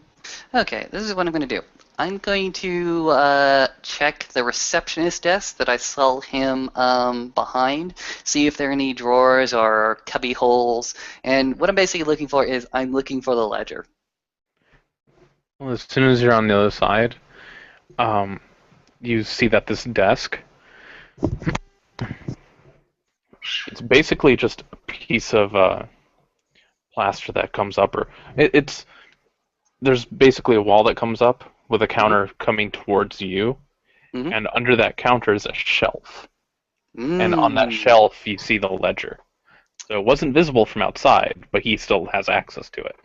Okay, this is what I'm going to do. I'm going to check the receptionist desk that I saw him behind, see if there are any drawers or cubby holes. And what I'm basically looking for is I'm looking for the ledger. Well, as soon as you're on the other side, you see that this desk, it's basically just a piece of plaster that comes up, or there's basically a wall that comes up with a counter coming towards you, Mhm. and under that counter is a shelf. And on that shelf, you see the ledger. So it wasn't visible from outside, but he still has access to it.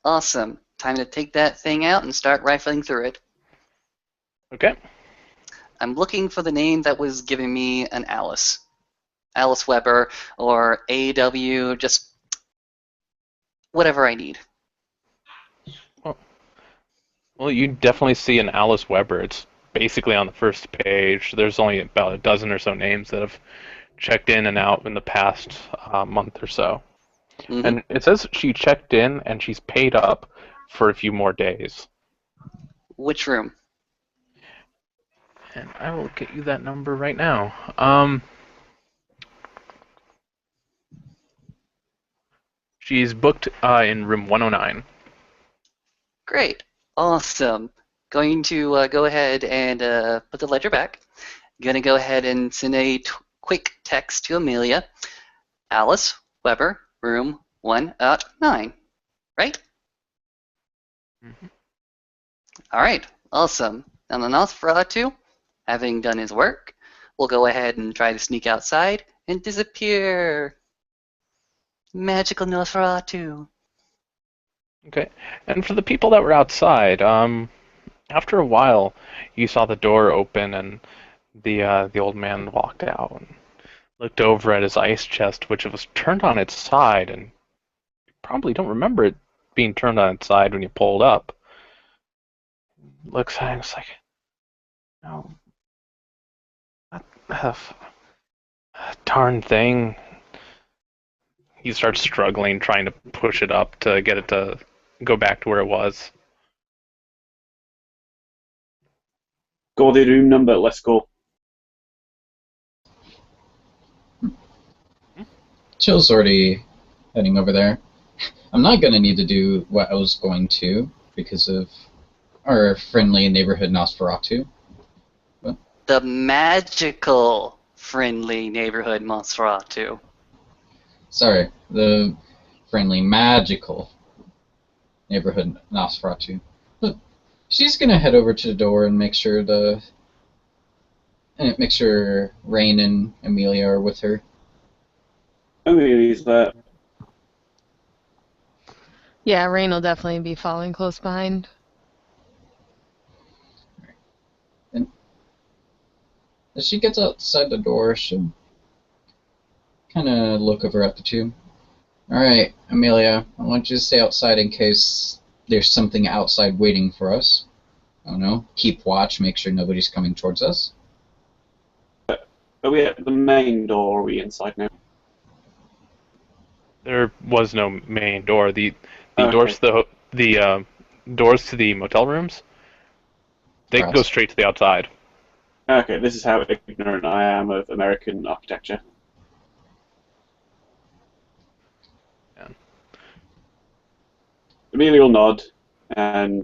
Awesome. Time to take that thing out and start rifling through it. Okay. I'm looking for the name that was giving me an Alice. Alice Weber or AW, just whatever I need. Well, you definitely see an Alice Weber. It's basically on the first page. There's only about a dozen or so names that have checked in and out in the past month or so. Mhm. And it says she checked in and she's paid up for a few more days. Which room? And I will get you that number right now. She's booked in room 109. Great. Awesome. Going to go ahead and put the ledger back. Going to go ahead and send a quick text to Amelia. Alice Weber, room 109. Right? Mhm. All right. Awesome. And the Nosferatu, having done his work, will go ahead and try to sneak outside and disappear. Magical Nosferatu. Okay. And for the people that were outside, after a while, you saw the door open and the old man walked out and looked over at his ice chest, which was turned on its side, and you probably don't remember it being turned on its side when you pulled up. Looks at it, it's like, no, that darn thing. He starts struggling, trying to push it up to get it to go back to where it was. Got the room number, let's go. Chill's already heading over there. I'm not going to need to do what I was going to because of our friendly neighborhood Nosferatu. The magical friendly neighborhood Nosferatu. Sorry, the friendly magical neighborhood Nosferatu. But she's going to head over to the door and make sure Rain and Amelia are with her. Amelia's there. Yeah, Rain will definitely be following close behind. As she gets outside the door, she'll kind of look over at the two. Alright, Amelia, I want you to stay outside in case there's something outside waiting for us. I don't know, keep watch, make sure nobody's coming towards us. Are we at the main door or are we inside now? There was no main door. The Okay. doors to the motel rooms, they go straight to the outside. Okay, this is how ignorant I am of American architecture. Yeah. Amelia will nod and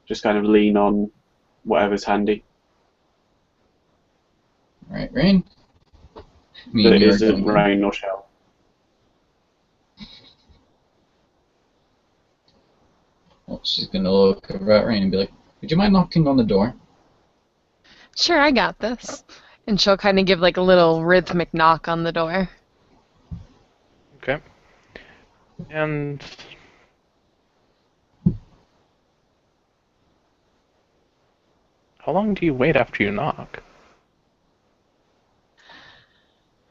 just kind of lean on whatever's handy. Alright, Rain? Me That and you are isn't going in. Rain or Shell. Well, she's gonna look over at Rain and be like, would you mind knocking on the door? Sure, I got this. And she'll kind of give like a little rhythmic knock on the door. Okay. And how long do you wait after you knock?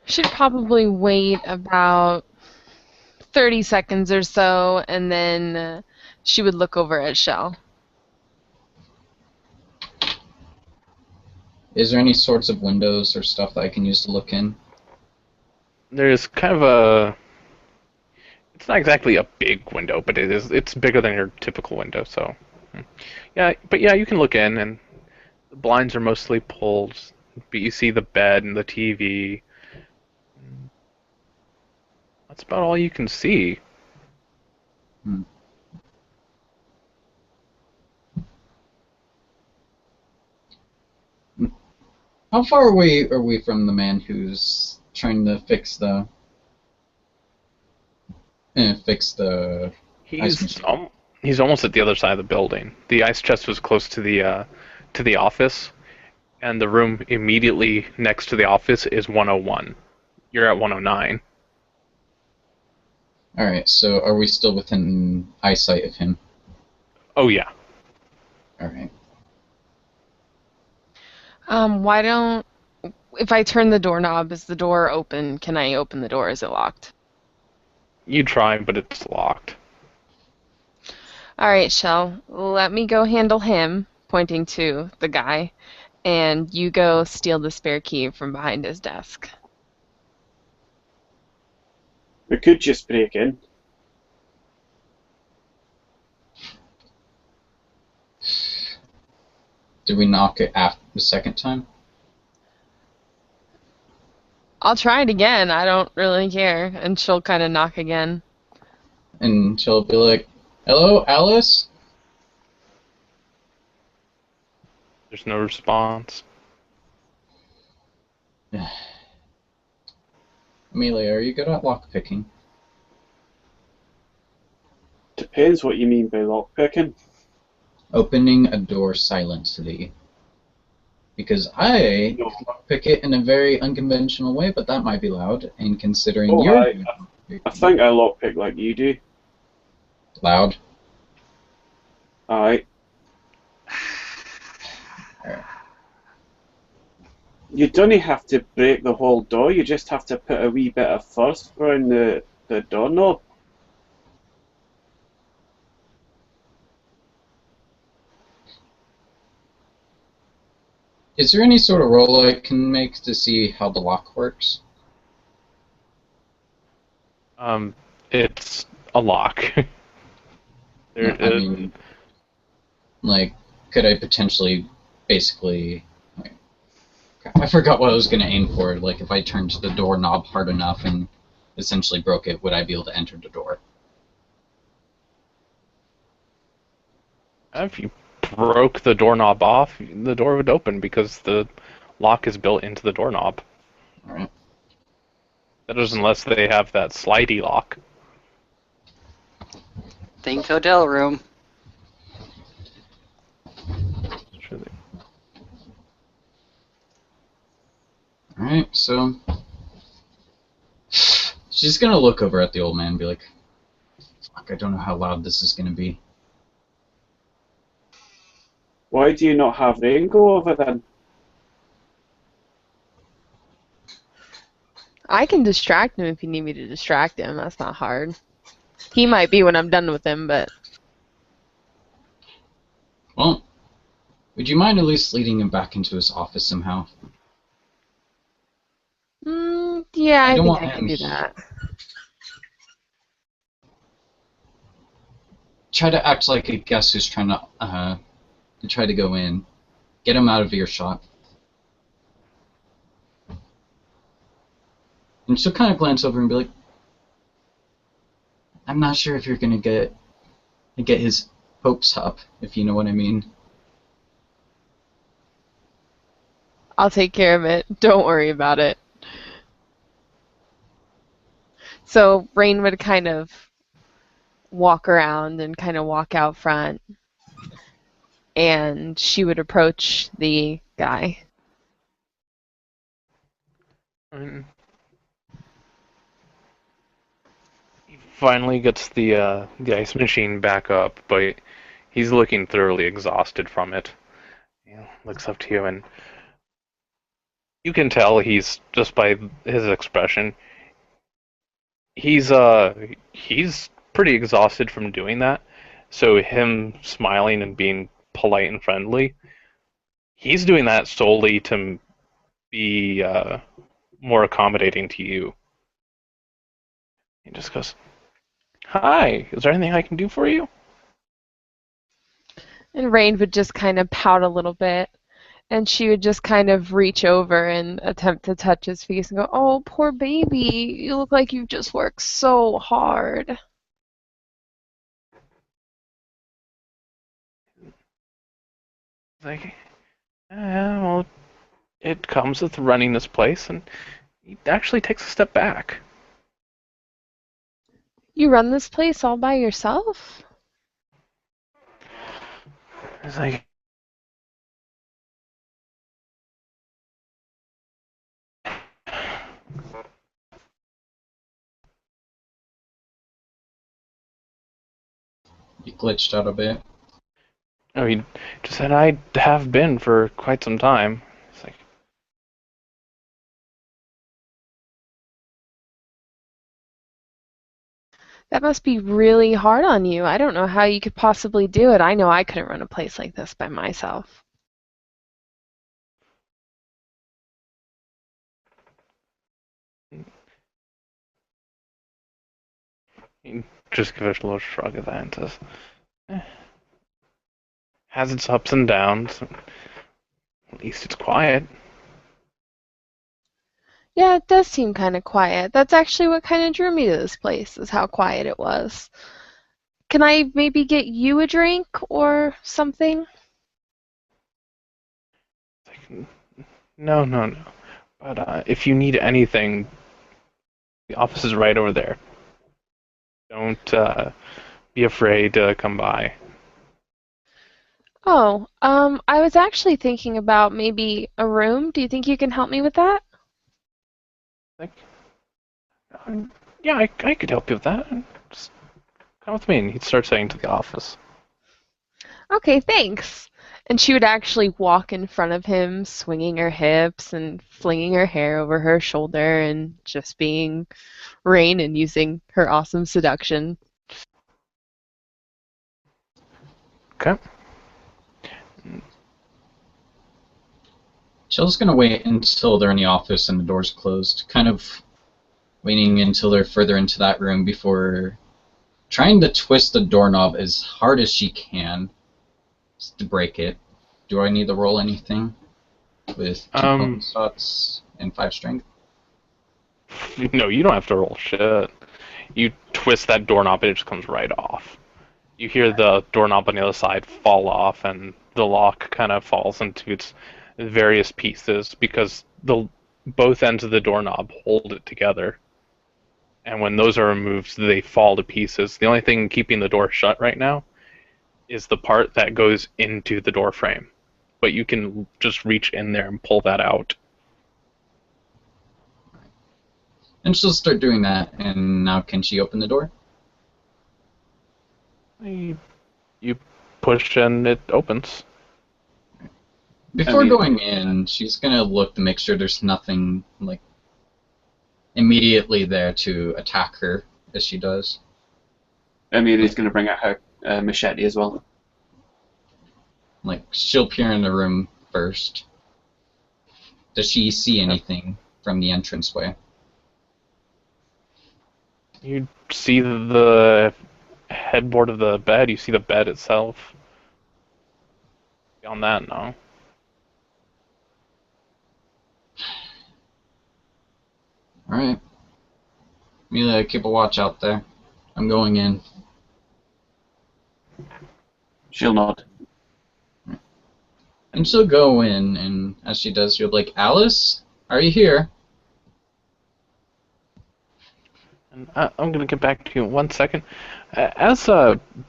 Should probably wait about 30 seconds or so, and then she would look over at Shell. Is there any sorts of windows or stuff that I can use to look in? There's kind of a. It's not exactly a big window, but it's bigger than your typical window, so. Yeah, but yeah, you can look in, and the blinds are mostly pulled, but you see the bed and the TV. That's about all you can see. Hmm. How far away are we from the man who's trying to fix the ice He's machine? he's almost at the other side of the building. The ice chest was close to the office, and the room immediately next to the office is 101. You're at 109. Alright, so are we still within eyesight of him? Oh yeah. Alright. Why don't, if I turn the doorknob, is the door open? Can I open the door? Is it locked? You try, but it's locked. All right, Shell, let me go handle him, pointing to the guy, and you go steal the spare key from behind his desk. We could just break in. Did we knock it after the second time? I'll try it again. I don't really care. And she'll kind of knock again. And she'll be like, hello, Alice? There's no response. Amelia, are you good at lockpicking? Depends what you mean by lockpicking. Opening a door silently. Because I No. pick it in a very unconventional way, but that might be loud. And considering Oh, you're... I think I lockpick like you do. Loud. Alright. Alright. You don't have to break the whole door, you just have to put a wee bit of force around the doorknob. Is there any sort of roll I can make to see how the lock works? It's a lock. No, I mean, like, could I potentially, basically, like, I forgot what I was going to aim for. Like, if I turned the doorknob hard enough and essentially broke it, would I be able to enter the door? If you broke the doorknob off, the door would open because the lock is built into the doorknob. Alright. That is unless they have that slidey lock. Think hotel room. Alright, so she's gonna look over at the old man and be like, fuck, I don't know how loud this is gonna be. Why do you not have Rain go over then? I can distract him if you need me to distract him. That's not hard. He might be when I'm done with him, but... Well, would you mind at least leading him back into his office somehow? Yeah, I don't think want I can him- do that. Try to act like a guest who's trying to try to go in. Get him out of earshot. And she'll kind of glance over and be like, I'm not sure if you're gonna get his hopes up, if you know what I mean. I'll take care of it. Don't worry about it. So Rain would kind of walk around and kind of walk out front, and she would approach the guy. He finally gets the ice machine back up, but he's looking thoroughly exhausted from it. He looks up to you, and you can tell he's just by his expression. He's pretty exhausted from doing that. So him smiling and being polite and friendly, he's doing that solely to be more accommodating to you. He just goes, "Hi, is there anything I can do for you?" And Rain would just kind of pout a little bit, and she would just kind of reach over and attempt to touch his face and go, "Oh, poor baby, you look like you've just worked so hard." Like, well, it comes with running this place, and he actually takes a step back. You run this place all by yourself? It's like, He glitched out a bit. oh, he just said, "I have been for quite some time." It's like, That must be really hard on you. I don't know how you could possibly do it. I know I couldn't run a place like this by myself. he just gives a little shrug of that and says, "Has its ups and downs. At least it's quiet." Yeah, it does seem kind of quiet. That's actually what kind of drew me to this place, is how quiet it was. Can I maybe get you a drink or something? It's like, no, no, no. But if you need anything, the office is right over there. Don't be afraid to come by. Oh, I was actually thinking about maybe a room. Do you think you can help me with that? Like, yeah, I could help you with that. Just Come with me, and he'd start saying to the office. Okay, thanks. And she would actually walk in front of him, swinging her hips and flinging her hair over her shoulder and just being Rain and using her awesome seduction. Okay. Jill's gonna wait until they're in the office and the door's closed, kind of waiting until they're further into that room before trying to twist the doorknob as hard as she can just to break it. Do I need to roll anything with 2 bonus shots and 5 strength? No, you don't have to roll shit. You twist that doorknob and it just comes right off. You hear the doorknob on the other side fall off, and the lock kind of falls into its various pieces because the both ends of the doorknob hold it together. And when those are removed, they fall to pieces. The only thing keeping the door shut right now is the part that goes into the door frame. But you can just reach in there and pull that out. And she'll start doing that, and now can she open the door? You push and it opens. Before going in, she's gonna look to make sure there's nothing, like, immediately there to attack her as she does. Amelia's going to bring out her machete as well. Like, she'll peer in the room first. Does she see anything from the entranceway? You see the headboard of the bed, you see the bed itself. Beyond that, no. Alright. Amelia, keep a watch out there. I'm going in. She'll nod. And she'll go in, and as she does, she'll be like, Alice, are you here? And I'm going to get back to you in 1 second. As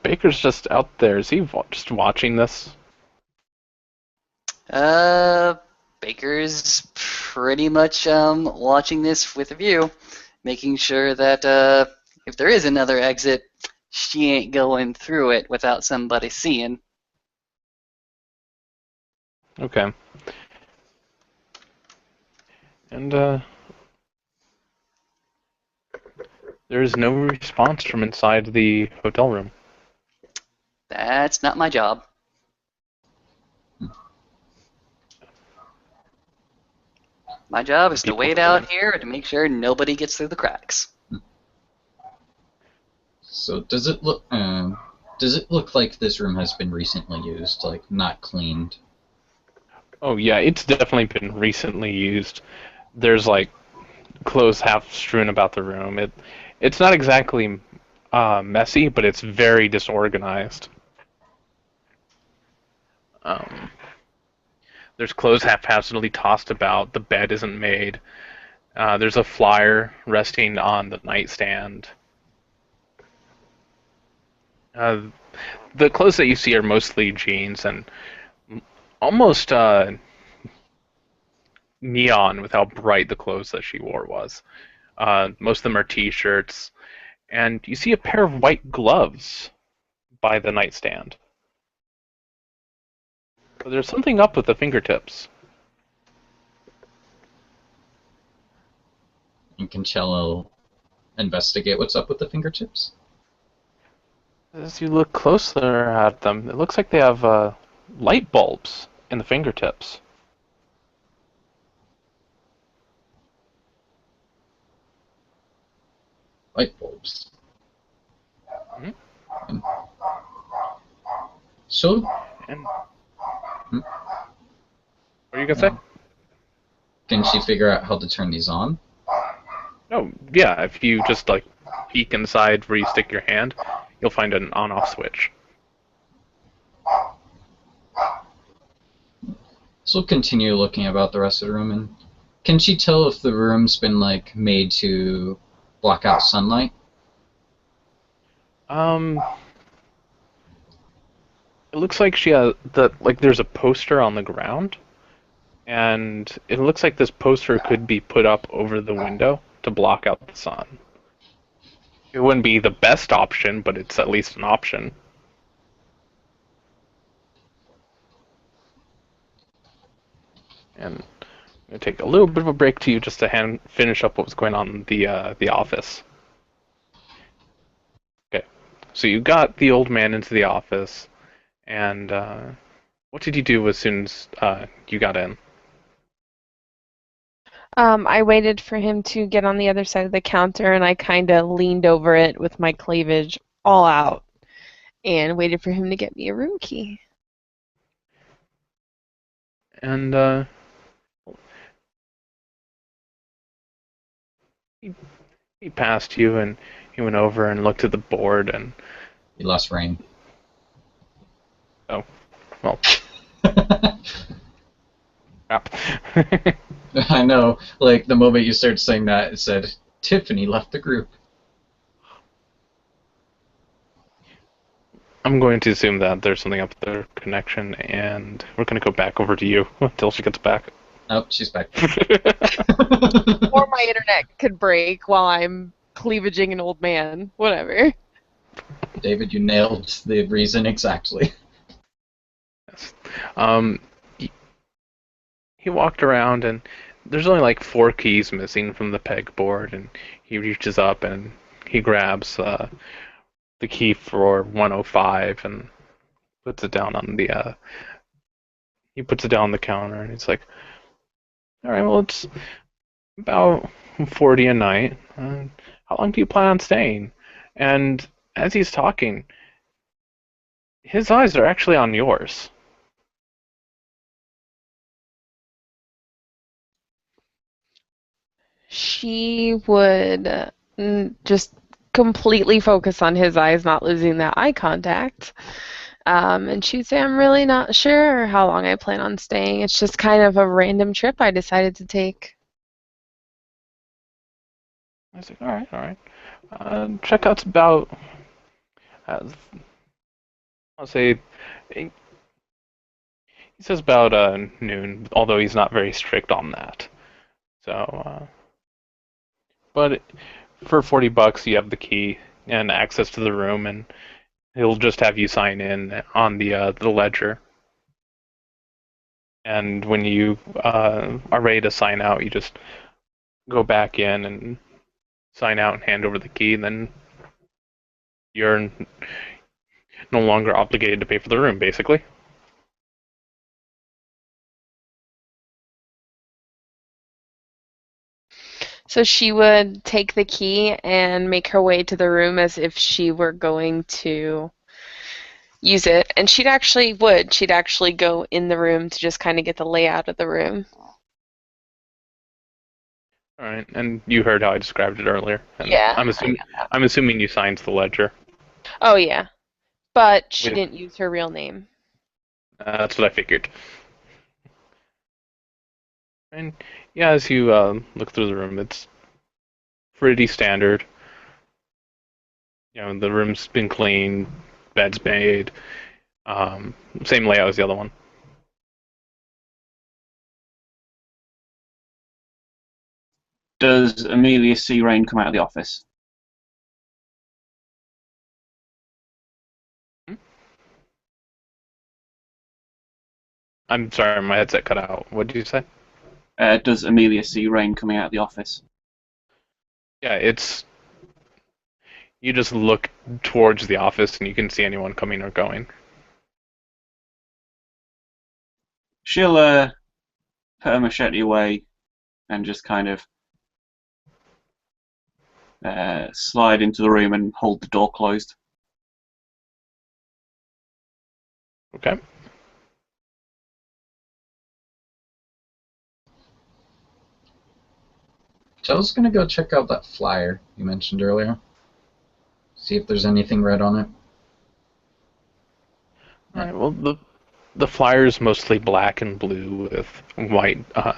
Baker's just out there, is he just watching this? Baker's pretty much watching this with a view, making sure that if there is another exit, she ain't going through it without somebody seeing. Okay. And there is no response from inside the hotel room. That's not my job. My job is to wait out here and to make sure nobody gets through the cracks. So does it look like this room has been recently used, like not cleaned? Oh yeah, it's definitely been recently used. There's like clothes half strewn about the room. It's not exactly messy, but it's very disorganized. There's clothes haphazardly tossed about. The bed isn't made. There's a flyer resting on the nightstand. The clothes that you see are mostly jeans and almost neon with how bright the clothes that she wore was. Most of them are t-shirts. And you see a pair of white gloves by the nightstand. But there's something up with the fingertips. And can Cello investigate what's up with the fingertips? As you look closer at them, it looks like they have light bulbs in the fingertips. Light bulbs. Mm-hmm. So, And what are you gonna say? can she figure out how to turn these on? Oh, yeah. If you just like peek inside where you stick your hand, you'll find an on-off switch. So we'll continue looking about the rest of the room, and can she tell if the room's been like made to block out sunlight? It looks like she has there's a poster on the ground, and it looks like this poster could be put up over the window to block out the sun. It wouldn't be the best option, but it's at least an option. And I'm gonna take a little bit of a break to you just to finish up what was going on in the office. Okay, so you got the old man into the office, and what did you do as soon as you got in? I waited for him to get on the other side of the counter, and I kind of leaned over it with my cleavage all out and waited for him to get me a room key. And he, he passed you, and he went over and looked at the board, and You lost rain. oh, well, crap. I know. Like the moment you started saying that, it said Tiffany left the group. I'm going to assume that there's something up with their connection, and we're going to go back over to you until she gets back. Oh, she's back. Or my internet could break while I'm cleavaging an old man. Whatever. David, you nailed the reason exactly. Yes. He walked around, and there's only like 4 keys missing from the pegboard, and he reaches up and he grabs the key for 105 and puts it down on the he puts it down on the counter, and he's like, "All right, well, it's about 40 a night. How long do you plan on staying?" And as he's talking, his eyes are actually on yours. She would just completely focus on his eyes, not losing that eye contact. And she'd say, I'm really not sure how long I plan on staying. It's just kind of a random trip I decided to take. I was like, "All right, all right. Checkout's about, uh, I'll say, he says about noon, although he's not very strict on that. So, but for $40, you have the key and access to the room, and he'll just have you sign in on the ledger. And when you are ready to sign out, you just go back in and sign out and hand over the key, and then you're no longer obligated to pay for the room, basically. So she would take the key and make her way to the room as if she were going to use it. And she'd actually go in the room to just kind of get the layout of the room. All right, and you heard how I described it earlier, and Yeah, I'm assuming you signed the ledger. Oh, yeah. But she With, didn't use her real name. that's what I figured. And yeah, as you look through the room, it's pretty standard. You know, the room's been cleaned, bed's made, same layout as the other one. Does Amelia see Rain come out of the office? I'm sorry, my headset cut out. What did you say? Does Amelia see Rain coming out of the office? Yeah, it's you just look towards the office and you can see anyone coming or going. She'll put her machete away and just kind of slide into the room and hold the door closed. Okay. Joe's gonna go check out that flyer you mentioned earlier. See if there's anything red on it. All right. Well, the flyer is mostly black and blue with white, kind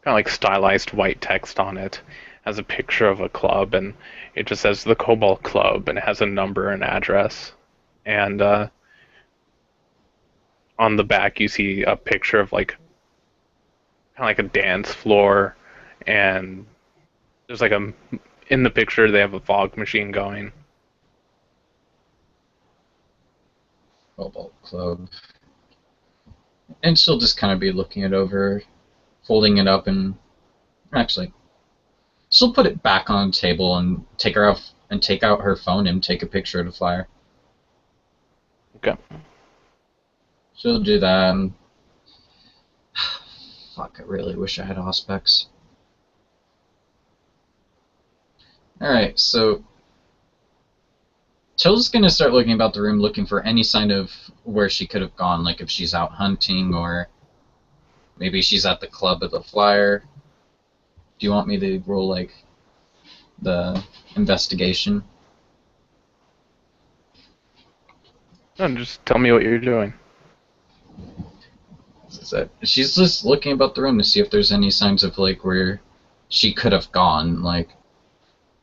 of like stylized white text on it. Has a picture of a club, and it just says the Cobalt Club, and it has a number and address. And on the back, you see a picture of like kind of like a dance floor, and there's like a in the picture they have a fog machine going. Cobalt Club. And she'll just kind of be looking it over, folding it up, and actually, she'll put it back on the table and take out her phone and take a picture of the flyer. Okay. She'll do that. And fuck, I really wish I had Auspex. Alright, so Chill's gonna start looking about the room, looking for any sign of where she could have gone, like if she's out hunting or maybe she's at the club of the flyer. Do you want me to roll, like, the investigation? No, just tell me what you're doing. She's just looking about the room to see if there's any signs of, like, where she could have gone, like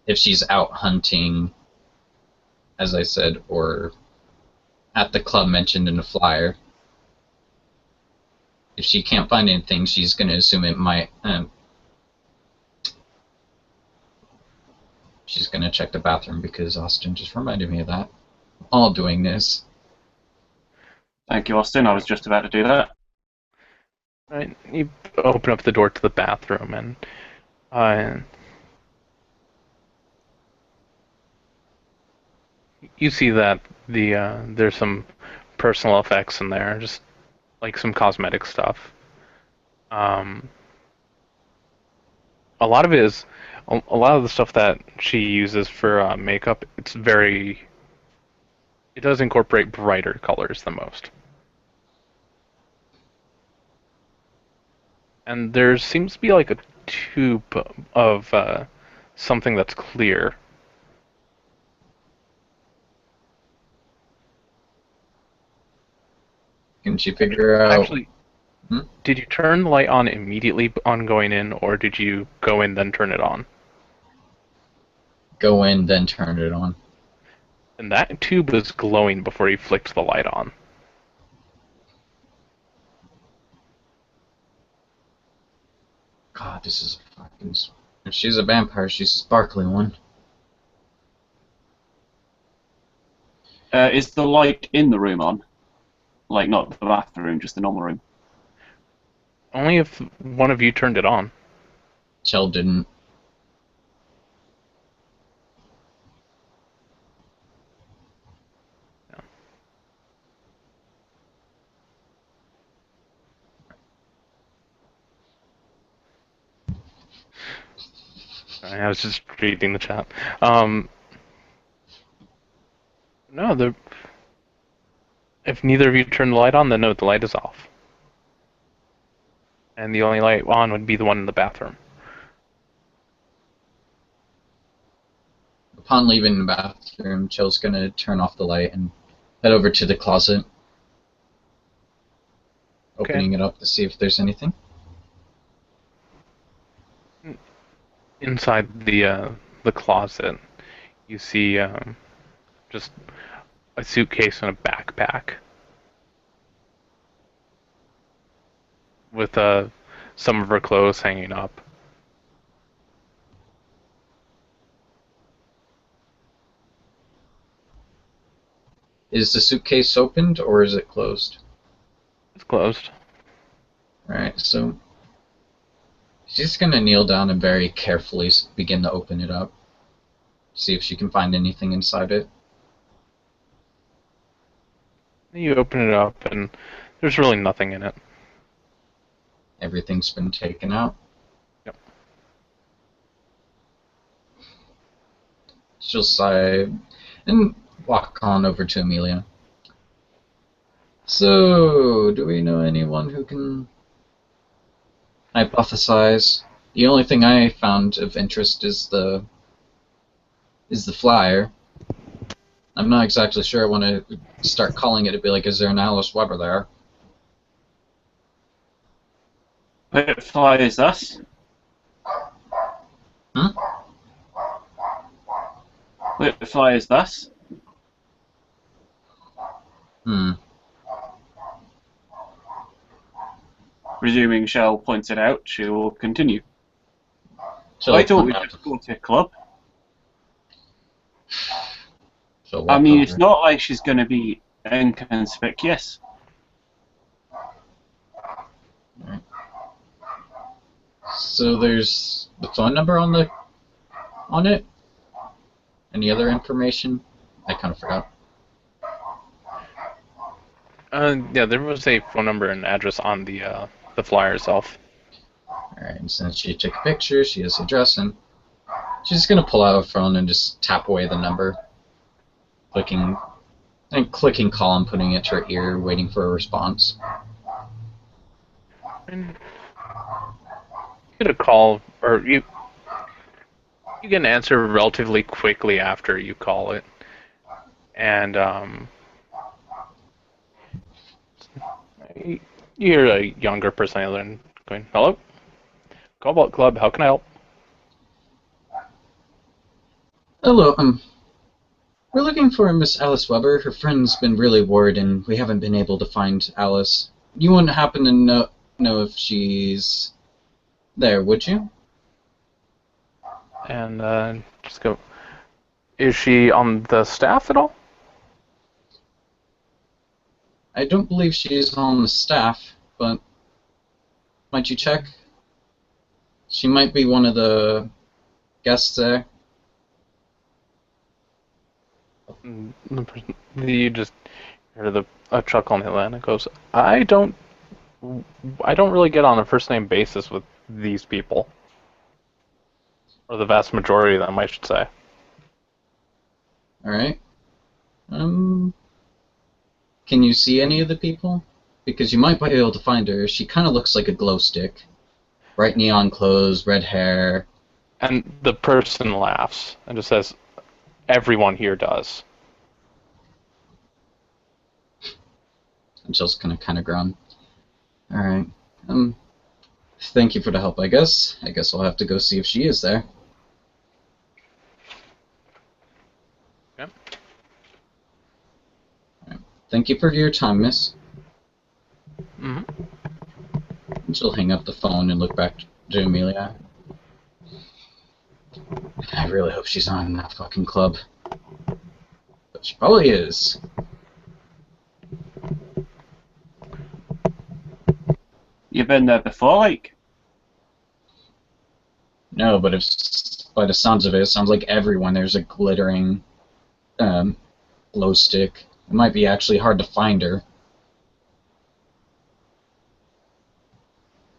if she's out hunting, as I said, or at the club mentioned in the flyer. If she can't find anything, she's going to assume it might. She's going to check the bathroom because Austin just reminded me of that. All doing this. Thank you, Austin. I was just about to do that. Right, you open up the door to the bathroom, and you see that there's some personal effects in there, just like some cosmetic stuff. A lot of it is a lot of the stuff that she uses for makeup. It does incorporate brighter colors than most. And there seems to be like a tube of something that's clear. Can she figure out? Actually, did you turn the light on immediately on going in, or did you go in then turn it on? Go in, then turn it on. And that tube was glowing before you flicked the light on. God, this is fucking. If she's a vampire, she's a sparkly one. Is the light in the room on? Like, not the bathroom, just the normal room? Only if one of you turned it on. Chell didn't. I was just reading the chat. No, if neither of you turn the light on, then no, the light is off. And the only light on would be the one in the bathroom. Upon leaving the bathroom, Chill's gonna turn off the light and head over to the closet, opening it up to see if there's anything. Inside the closet, you see just a suitcase and a backpack with some of her clothes hanging up. Is the suitcase opened or is it closed? It's closed. Alright, so she's gonna kneel down and very carefully begin to open it up. See if she can find anything inside it. You open it up, and there's really nothing in it. Everything's been taken out. Yep. She'll sigh and walk on over to Amelia. So, do we know anyone who can hypothesize? The only thing I found of interest is the flyer. I'm not exactly sure I want to start calling it to be like, is there an Alice Weber there? What fly is this? What fly is this? Presuming Shell points it out, she will continue. So Why don't we just go to a club? She'll I walk mean, over. it's not like she's going to be inconspicuous. So there's the phone number on it. Any other information? I kind of forgot. Yeah, there was a phone number and address on the flyer itself. Alright, and since she took a picture, she has the address, and she's just gonna pull out her phone and just tap away the number. Clicking call and putting it to her ear, waiting for a response. And you get a call, or you get an answer relatively quickly after you call it, and you hear a younger person on the other end going, "Hello, Cobalt Club. How can I help?" Hello, we're looking for Miss Alice Weber. Her friend's been really worried, and we haven't been able to find Alice. You wouldn't happen to know if she's there, would you? And just go. Is she on the staff at all? I don't believe she's on the staff, but might you check? She might be one of the guests there. You just hear a chuckle on the other end. It goes, I don't really get on a first name basis with these people, or the vast majority of them, I should say. All right. Can you see any of the people? Because you might be able to find her. She kind of looks like a glow stick. Bright neon clothes, red hair. And the person laughs and just says, "Everyone here does." And Jill's gonna kind of groan. All right. Thank you for the help. I guess I'll have to go see if she is there. Yep. Thank you for your time, miss. Mm-hmm. And she'll hang up the phone and look back to Amelia. I really hope she's not in that fucking club. But she probably is. You've been there before, like? No, but if by the sounds of it, it sounds like everyone there's a glittering glow stick. It might be actually hard to find her.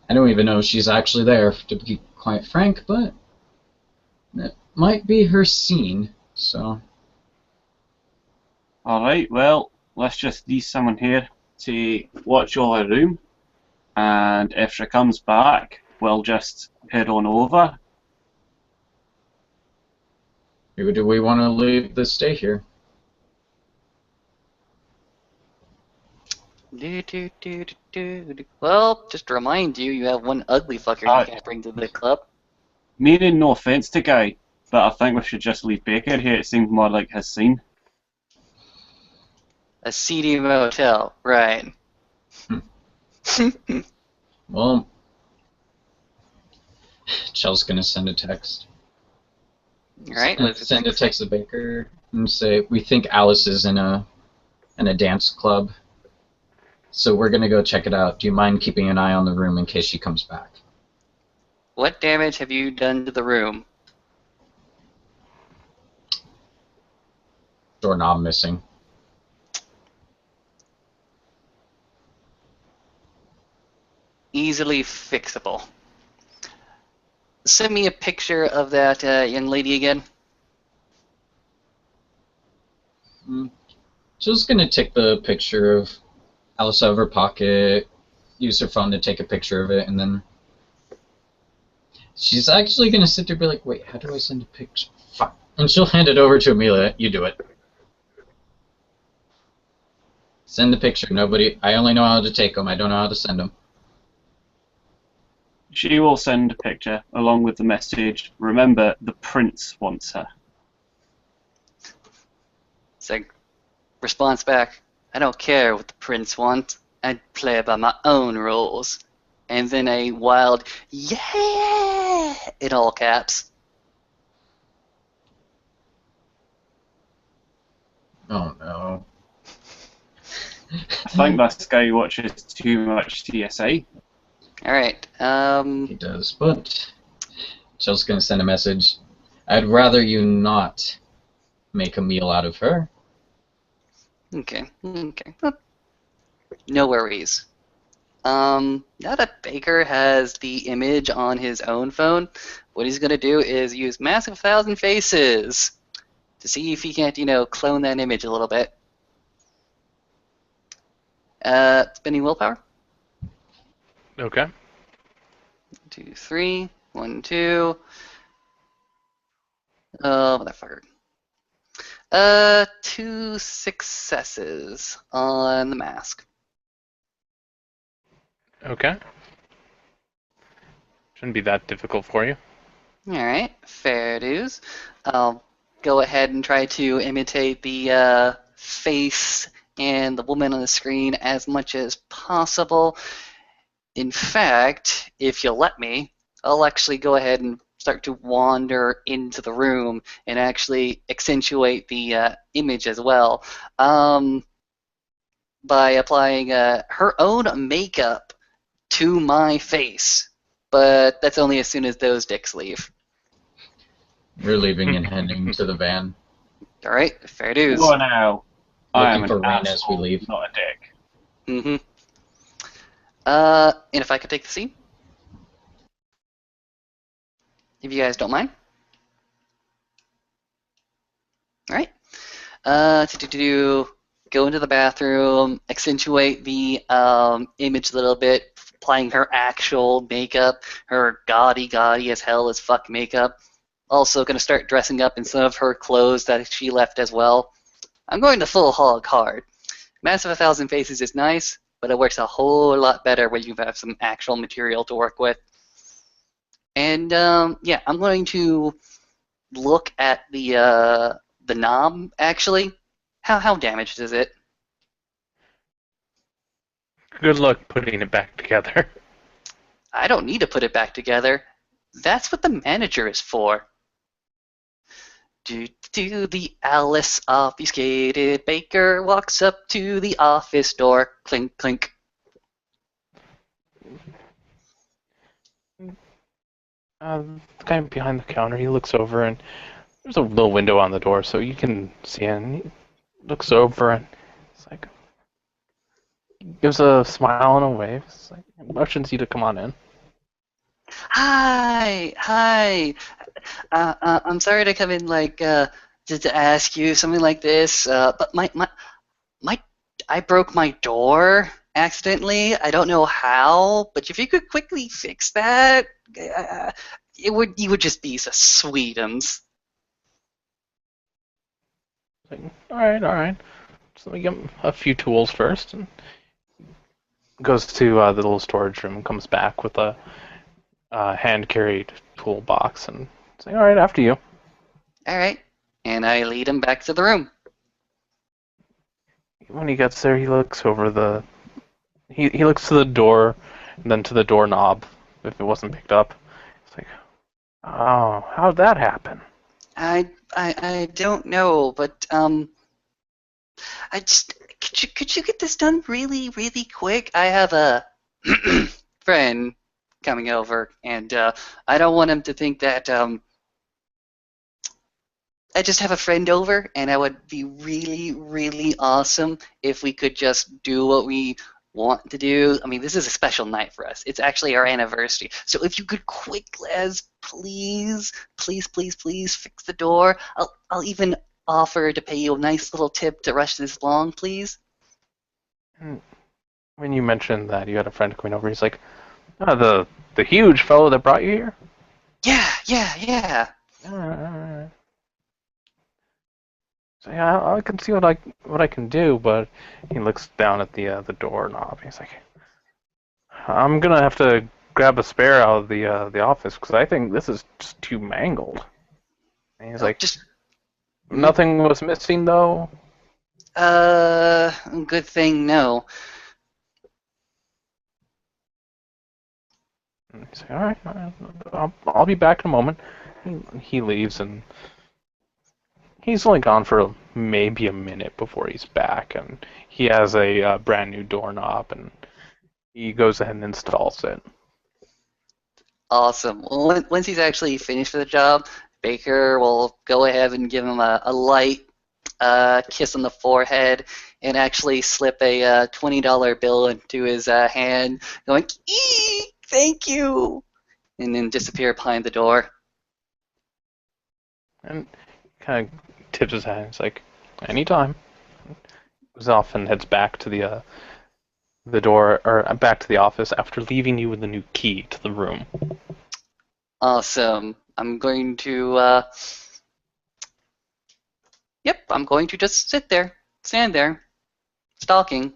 I don't even know if she's actually there, to be quite frank, but it might be her scene, so... Alright, well, let's just leave someone here to watch over the room, and if she comes back, we'll just head on over. Do we want to leave this stay here? Well, just to remind you, you have one ugly fucker you can't bring to the club. Meaning no offence to Guy, but I think we should just leave Baker here. It seems more like his scene. A seedy motel, right. Well, Chell's gonna send a text. Alright, Send a text to Baker and say, we think Alice is in a dance club, so we're gonna go check it out. Do you mind keeping an eye on the room in case she comes back? What damage have you done to the room? Doorknob missing. Easily fixable. Send me a picture of that young lady again. She's gonna take the picture of Alice out of her pocket, use her phone to take a picture of it, and then she's actually gonna sit there and be like, wait, how do I send a picture? Fuck. And she'll hand it over to Amelia. You do it. Send the picture. I only know how to take them. I don't know how to send them. She will send a picture along with the message. Remember, the prince wants her. So, response back, I don't care what the prince wants. I play by my own rules. And then a wild, yeah, in all caps. Oh no. I think this guy watches too much TSA. All right. He does, but Shell's gonna send a message. I'd rather you not make a meal out of her. Okay. No worries. Now that Baker has the image on his own phone, what he's gonna do is use Massive 1,000 Faces to see if he can't, clone that image a little bit. Spending willpower. Okay. 2, 3, 1, 2. Motherfucker. 2 successes on the mask. Okay. Shouldn't be that difficult for you. Alright, fair dues. I'll go ahead and try to imitate the face and the woman on the screen as much as possible. In fact, if you'll let me, I'll actually go ahead and start to wander into the room and actually accentuate the image as well by applying her own makeup to my face. But that's only as soon as those dicks leave. You're leaving and heading to the van. All right, fair dues. Well, now, I am Looking an for Rain as we asshole, leave. not a dick. Mm-hmm. And if I could take the scene, if you guys don't mind. All right. Go into the bathroom, accentuate the image a little bit, applying her actual makeup, her gaudy as hell as fuck makeup. Also going to start dressing up in some of her clothes that she left as well. I'm going to full hog hard. Massive 1,000 Faces is nice, but it works a whole lot better when you have some actual material to work with. And yeah, I'm going to look at the knob actually. How damaged is it? Good luck putting it back together. I don't need to put it back together. That's what the manager is for. The Alice obfuscated baker walks up to the office door. Clink, clink. The guy behind the counter, he looks over and there's a little window on the door so you can see it. And he looks over and it's like, gives a smile and a wave. It's like, motions you to come on in. Hi. I'm sorry to come in to ask you something like this, but I broke my door accidentally. I don't know how, but if you could quickly fix that, you would just be so sweetums. Like, all right. So let me get him a few tools first. And goes to the little storage room and comes back with a hand-carried toolbox and say, all right, after you. All right, and I lead him back to the room. When he gets there, he looks over he looks to the door and then to the doorknob if it wasn't picked up. It's like, oh, how'd that happen? I don't know, but I just could you get this done really quick? I have a friend coming over, and I don't want him to think that I just have a friend over, and I would be really awesome if we could just do what we want to do. I mean, this is a special night for us. It's actually our anniversary. So if you could quick as please fix the door. I'll even offer to pay you a nice little tip to rush this along, please. When you mentioned that you had a friend coming over, he's like, oh, the huge fellow that brought you here? Yeah. All right. So yeah, I can see what I can do, but he looks down at the doorknob. He's like, I'm gonna have to grab a spare out of the office because I think this is just too mangled. And he's like, Just nothing was missing though. good thing no. And he's like, all right, I'll be back in a moment. He leaves and He's only gone for maybe a minute before he's back, and he has a brand new doorknob, and he goes ahead and installs it. Awesome. Well, once he's actually finished with the job, Baker will go ahead and give him a light kiss on the forehead and actually slip a $20 bill into his hand, going, "Eee, thank you," and then disappear behind the door. And kind of tips his hat. He's like, anytime. Goes off and heads back to the door, or back to the office after leaving you with a new key to the room. Awesome. I'm going to, I'm going to just sit there, stand there, stalking.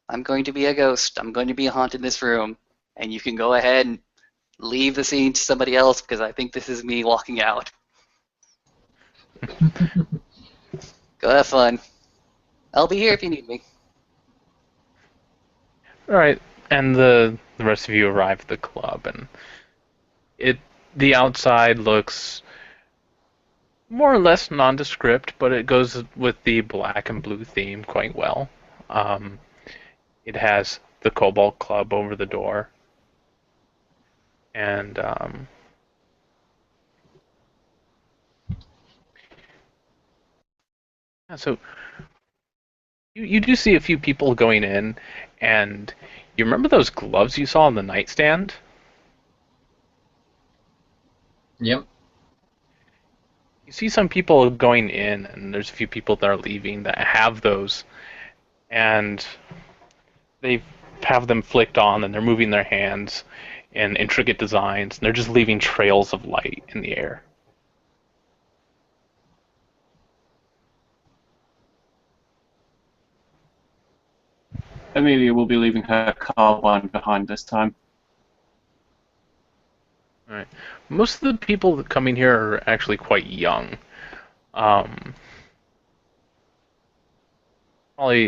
I'm going to be a ghost. I'm going to be haunting this room. And you can go ahead and leave the scene to somebody else because I think this is me walking out. Go have fun. I'll be here if you need me. Alright, and the rest of you arrive at the club, and the outside looks more or less nondescript, but it goes with the black and blue theme quite well. It has the Cobalt Club over the door, and so you do see a few people going in, and you remember those gloves you saw on the nightstand? Yep. You see some people going in, and there's a few people that are leaving that have those, and they have them flicked on, and they're moving their hands in intricate designs, and they're just leaving trails of light in the air. Amelia will be leaving her carbine behind this time. Right. Most of the people that come in here are actually quite young. Probably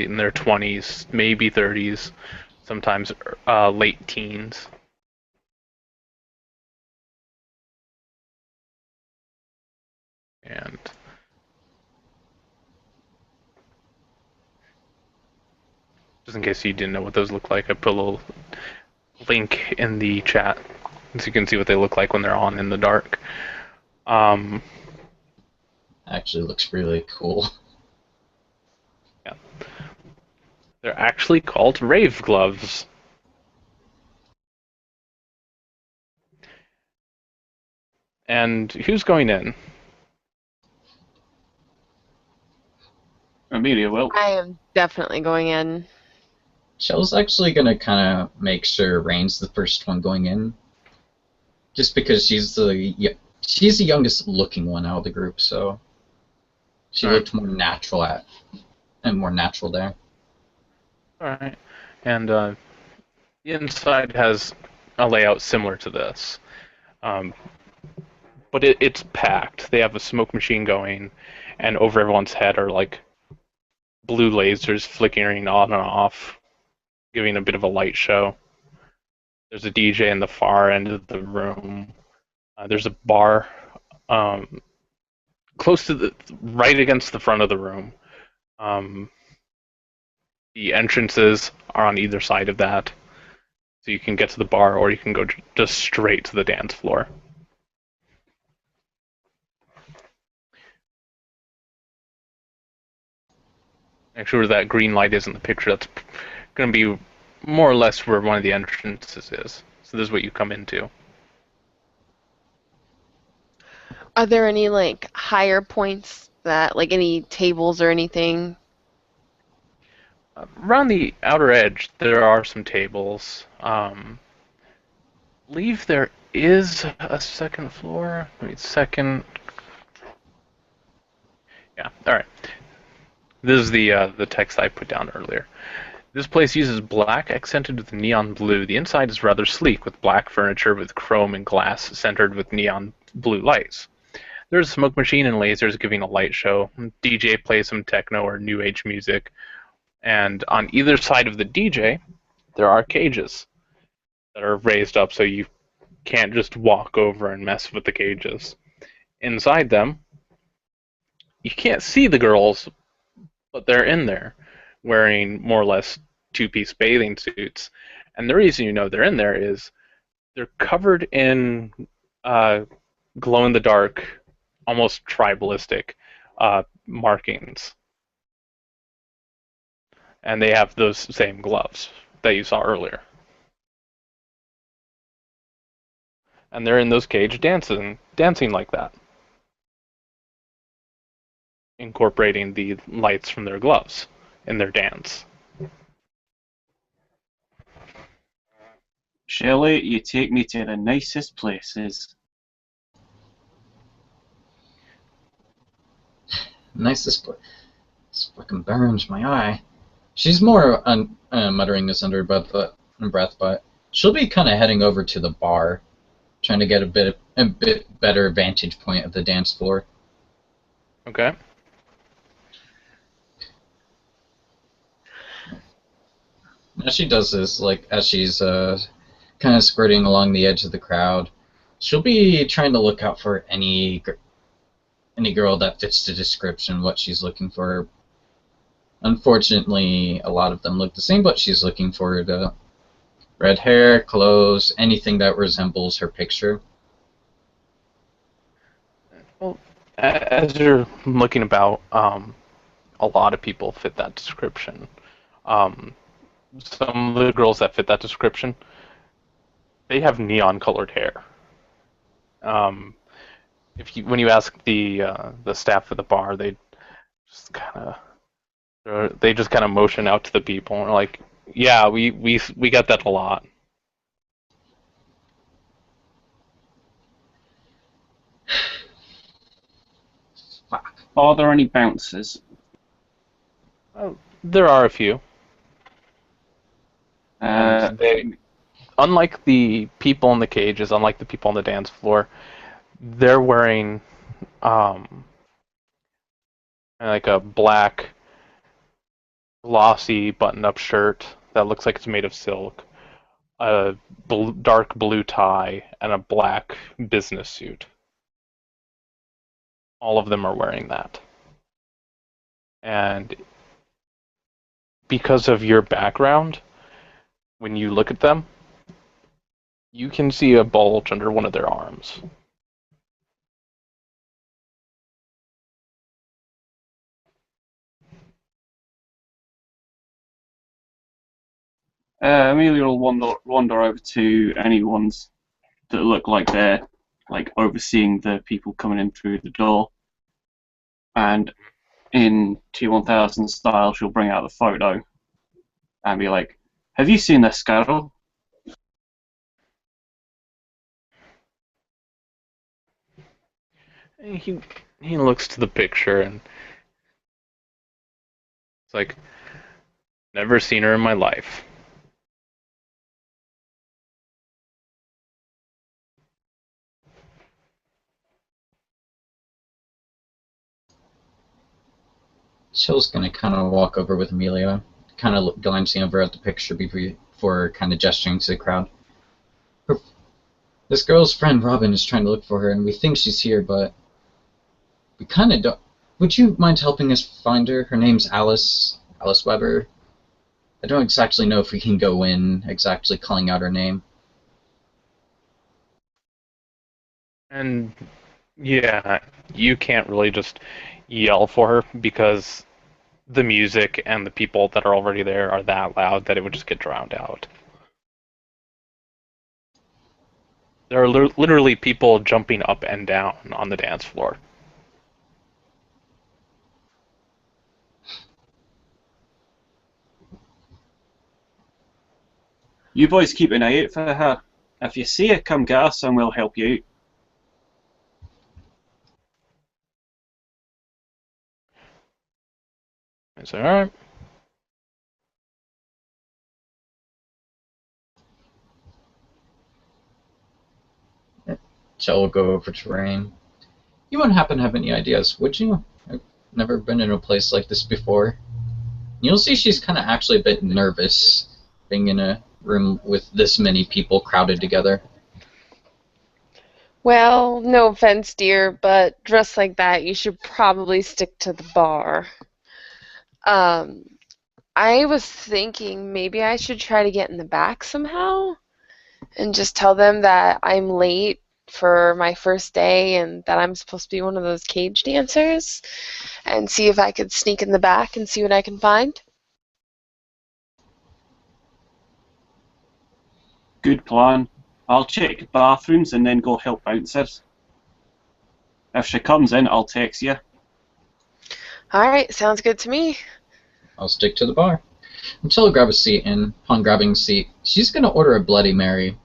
in their 20s, maybe 30s, sometimes late teens. And just in case you didn't know what those look like, I put a little link in the chat so you can see what they look like when they're on in the dark. Actually looks really cool. Yeah. They're actually called rave gloves. And who's going in? Amelia will. I am definitely going in. Shell's actually gonna kind of make sure Rain's the first one going in, just because she's the youngest looking one out of the group, so she looked more natural there. Alright. And the inside has a layout similar to this. But it's packed. They have a smoke machine going, and over everyone's head are like blue lasers flickering on and off, giving a bit of a light show. There's a DJ in the far end of the room. There's a bar close to right against the front of the room. The entrances are on either side of that, so you can get to the bar or you can go just straight to the dance floor. Actually, where that green light is in the picture, that's going to be more or less where one of the entrances is. So this is what you come into. Are there any like higher points that like any tables or anything? Around the outer edge, there are some tables. Believe there is a second floor. Second. Yeah. All right. This is the text I put down earlier. This place uses black accented with neon blue. The inside is rather sleek with black furniture with chrome and glass centered with neon blue lights. There's a smoke machine and lasers giving a light show. DJ plays some techno or new age music. And on either side of the DJ, there are cages that are raised up so you can't just walk over and mess with the cages. Inside them, you can't see the girls, but they're in there wearing more or less two-piece bathing suits. And the reason you know they're in there is they're covered in uh, glow-in-the-dark, almost tribalistic markings. And they have those same gloves that you saw earlier. And they're in those cage dancing like that, incorporating the lights from their gloves in their dance. Shelley, you take me to the nicest places. Nicest place. This fucking burns my eye. She's more muttering this under her breath, but she'll be kind of heading over to the bar, trying to get a bit better vantage point of the dance floor. Okay. As she does this, like as she's kind of skirting along the edge of the crowd, she'll be trying to look out for any girl that fits the description, what she's looking for. Unfortunately, a lot of them look the same, but she's looking for the red hair, clothes, anything that resembles her picture. Well, as you're looking about, a lot of people fit that description. Some of the girls that fit that description, they have neon-colored hair. When you ask the staff at the bar, just kind of motion out to the people and are like, "Yeah, we got that a lot." Fuck. Are there any bouncers? There are a few. And unlike the people in the cages, unlike the people on the dance floor, they're wearing like a black, glossy button-up shirt that looks like it's made of silk, a dark blue tie, and a black business suit. All of them are wearing that. And because of your background, when you look at them, you can see a bulge under one of their arms. Amelia will wander over to any ones that look like they're like overseeing the people coming in through the door, and in T1000 style, she'll bring out the photo and be like, "Have you seen this girl?" And he looks to the picture and it's like, never seen her in my life. Chill's gonna kind of walk over with Amelia, kind of glancing over at the picture before kind of gesturing to the crowd. This girl's friend Robin is trying to look for her, and we think she's here, but we kind of don't. Would you mind helping us find her? Her name's Alice Weber. I don't exactly know if we can go in exactly calling out her name. And yeah, you can't really just yell for her because the music and the people that are already there are that loud that it would just get drowned out. There are literally people jumping up and down on the dance floor. You boys keep an eye out for her. If you see her, come get us and we'll help you out. I say, alright. Chill will go over to Rain. You wouldn't happen to have any ideas, would you? I've never been in a place like this before. You'll see she's kind of actually a bit nervous being in a room with this many people crowded together. Well, no offense, dear, but dressed like that, you should probably stick to the bar. Um, I was thinking maybe I should try to get in the back somehow and just tell them that I'm late for my first day and that I'm supposed to be one of those cage dancers and see if I could sneak in the back and see what I can find. Good plan. I'll check bathrooms and then go help bouncers. If she comes in, I'll text you. Alright, sounds good to me. I'll stick to the bar. Until I grab a seat, and upon grabbing a seat, she's going to order a Bloody Mary.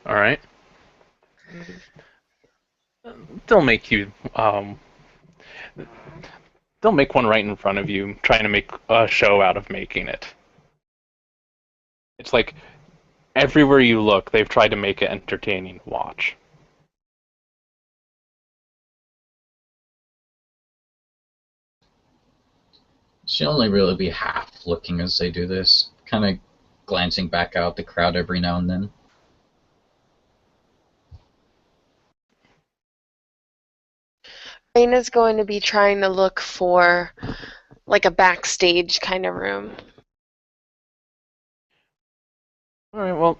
All right. They'll make you. They'll make one right in front of you, trying to make a show out of making it. It's like everywhere you look, they've tried to make it entertaining to watch. She'll only really be half looking as they do this, kind of glancing back out the crowd every now and then. Raina's going to be trying to look for like a backstage kind of room. All right. Well,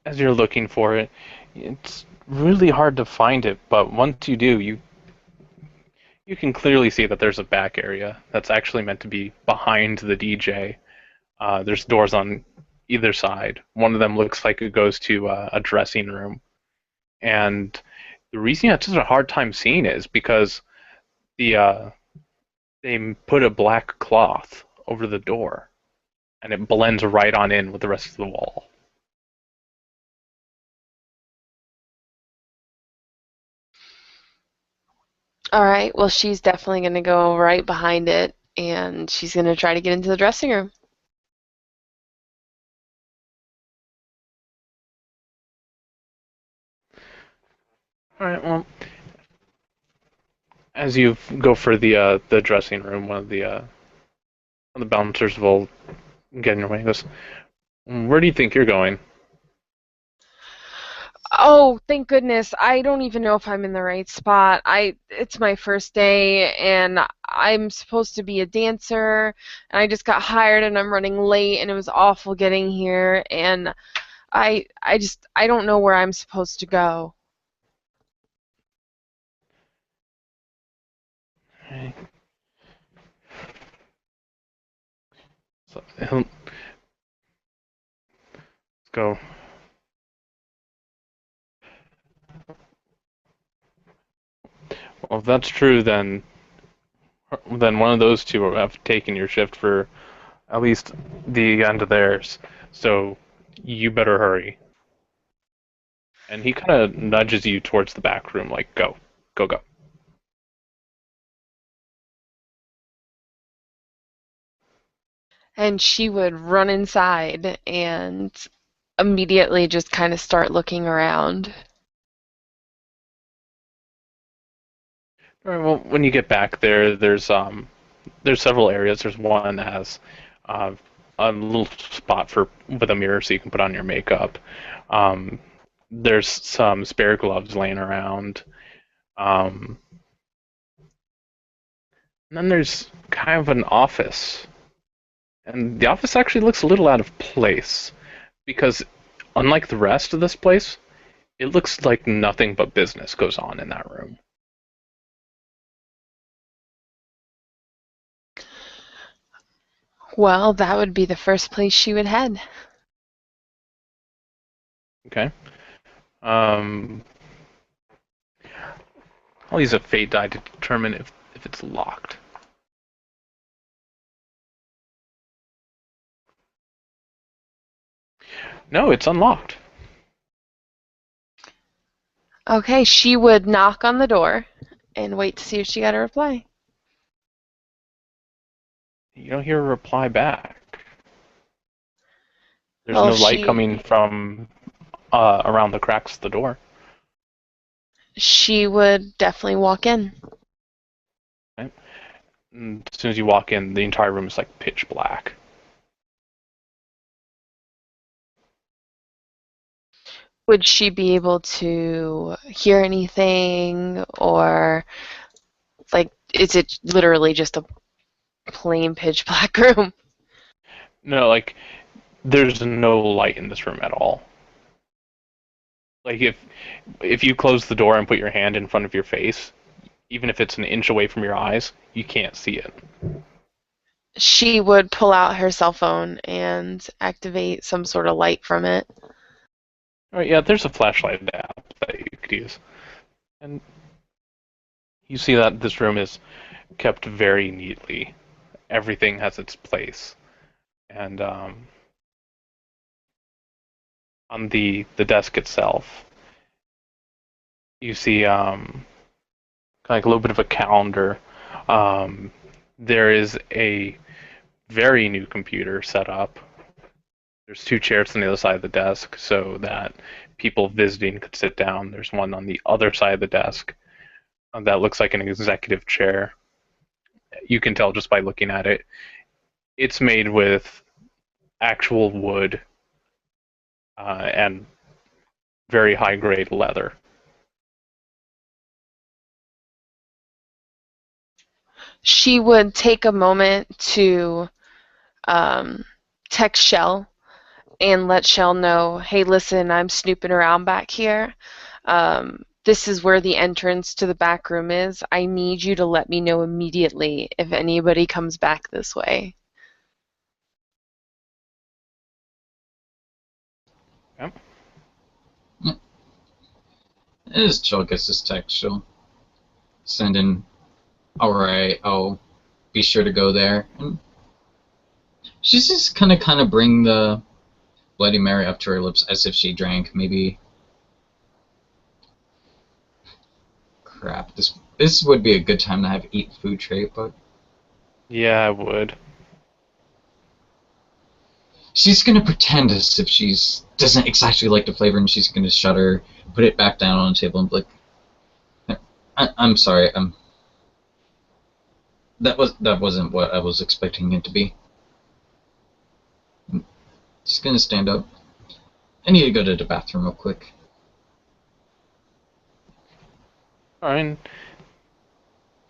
as you're looking for it, it's really hard to find it. But once you do, you can clearly see that there's a back area that's actually meant to be behind the DJ. There's doors on either side. One of them looks like it goes to a dressing room. And the reason you have such a hard time seeing it is because the they put a black cloth over the door, and it blends right on in with the rest of the wall. Alright, well, she's definitely going to go right behind it and she's going to try to get into the dressing room. All right. Well, as you go for the dressing room, one of the bouncers will get in your way. He goes, "Where do you think you're going?" Oh, thank goodness. I don't even know if I'm in the right spot. It's my first day and I'm supposed to be a dancer and I just got hired and I'm running late and it was awful getting here and I don't know where I'm supposed to go. Okay. So let's go. Well, if that's true, then one of those two have taken your shift for at least the end of theirs. So you better hurry. And he kind of nudges you towards the back room, like, go, go, go. And she would run inside and immediately just kind of start looking around. All right, well, when you get back there, there's several areas. There's one that has uh, a little spot for with a mirror so you can put on your makeup. Um, there's some spare gloves laying around. Um, and then there's kind of an office. And the office actually looks a little out of place because, unlike the rest of this place, it looks like nothing but business goes on in that room. Well, that would be the first place she would head. Okay. Um, I'll use a fate die to determine if it's locked. No, it's unlocked. Okay, she would knock on the door and wait to see if she got a reply. You don't hear a reply back. There's Well, no light coming from around the cracks of the door. she would definitely walk in. Right? And as soon as you walk in, the entire room is like pitch black. Would she be able to hear anything, or like is it literally just a plain pitch black room? No, like there's no light in this room at all. Like if you close the door and put your hand in front of your face, even if it's an inch away from your eyes, you can't see it. She would pull out her cell phone and activate some sort of light from it. All right, yeah, there's a flashlight app that you could use, and you see that this room is kept very neatly. Everything has its place, and on the desk itself, you see kind of like a little bit of a calendar. Um, there is a very new computer set up. There's two chairs on the other side of the desk so that people visiting could sit down. There's one on the other side of the desk that looks like an executive chair. You can tell just by looking at it. It's made with actual wood and very high grade leather. She would take a moment to text Shell and let Shell know, hey, listen, I'm snooping around back here. This is where the entrance to the back room is. I need you to let me know immediately if anybody comes back this way. Yep. As Jill gets this text, she'll send in, alright, I'll be sure to go there. And she's just kind of bring the Bloody Mary up to her lips as if she drank maybe. Crap, this would be a good time to have eat food trait, but Yeah, I would. she's gonna pretend as if she's doesn't exactly like the flavor, and she's gonna shudder, put it back down on the table, and be like, I'm sorry, that wasn't what I was expecting it to be. Just gonna stand up. I need to go to the bathroom real quick. Alright.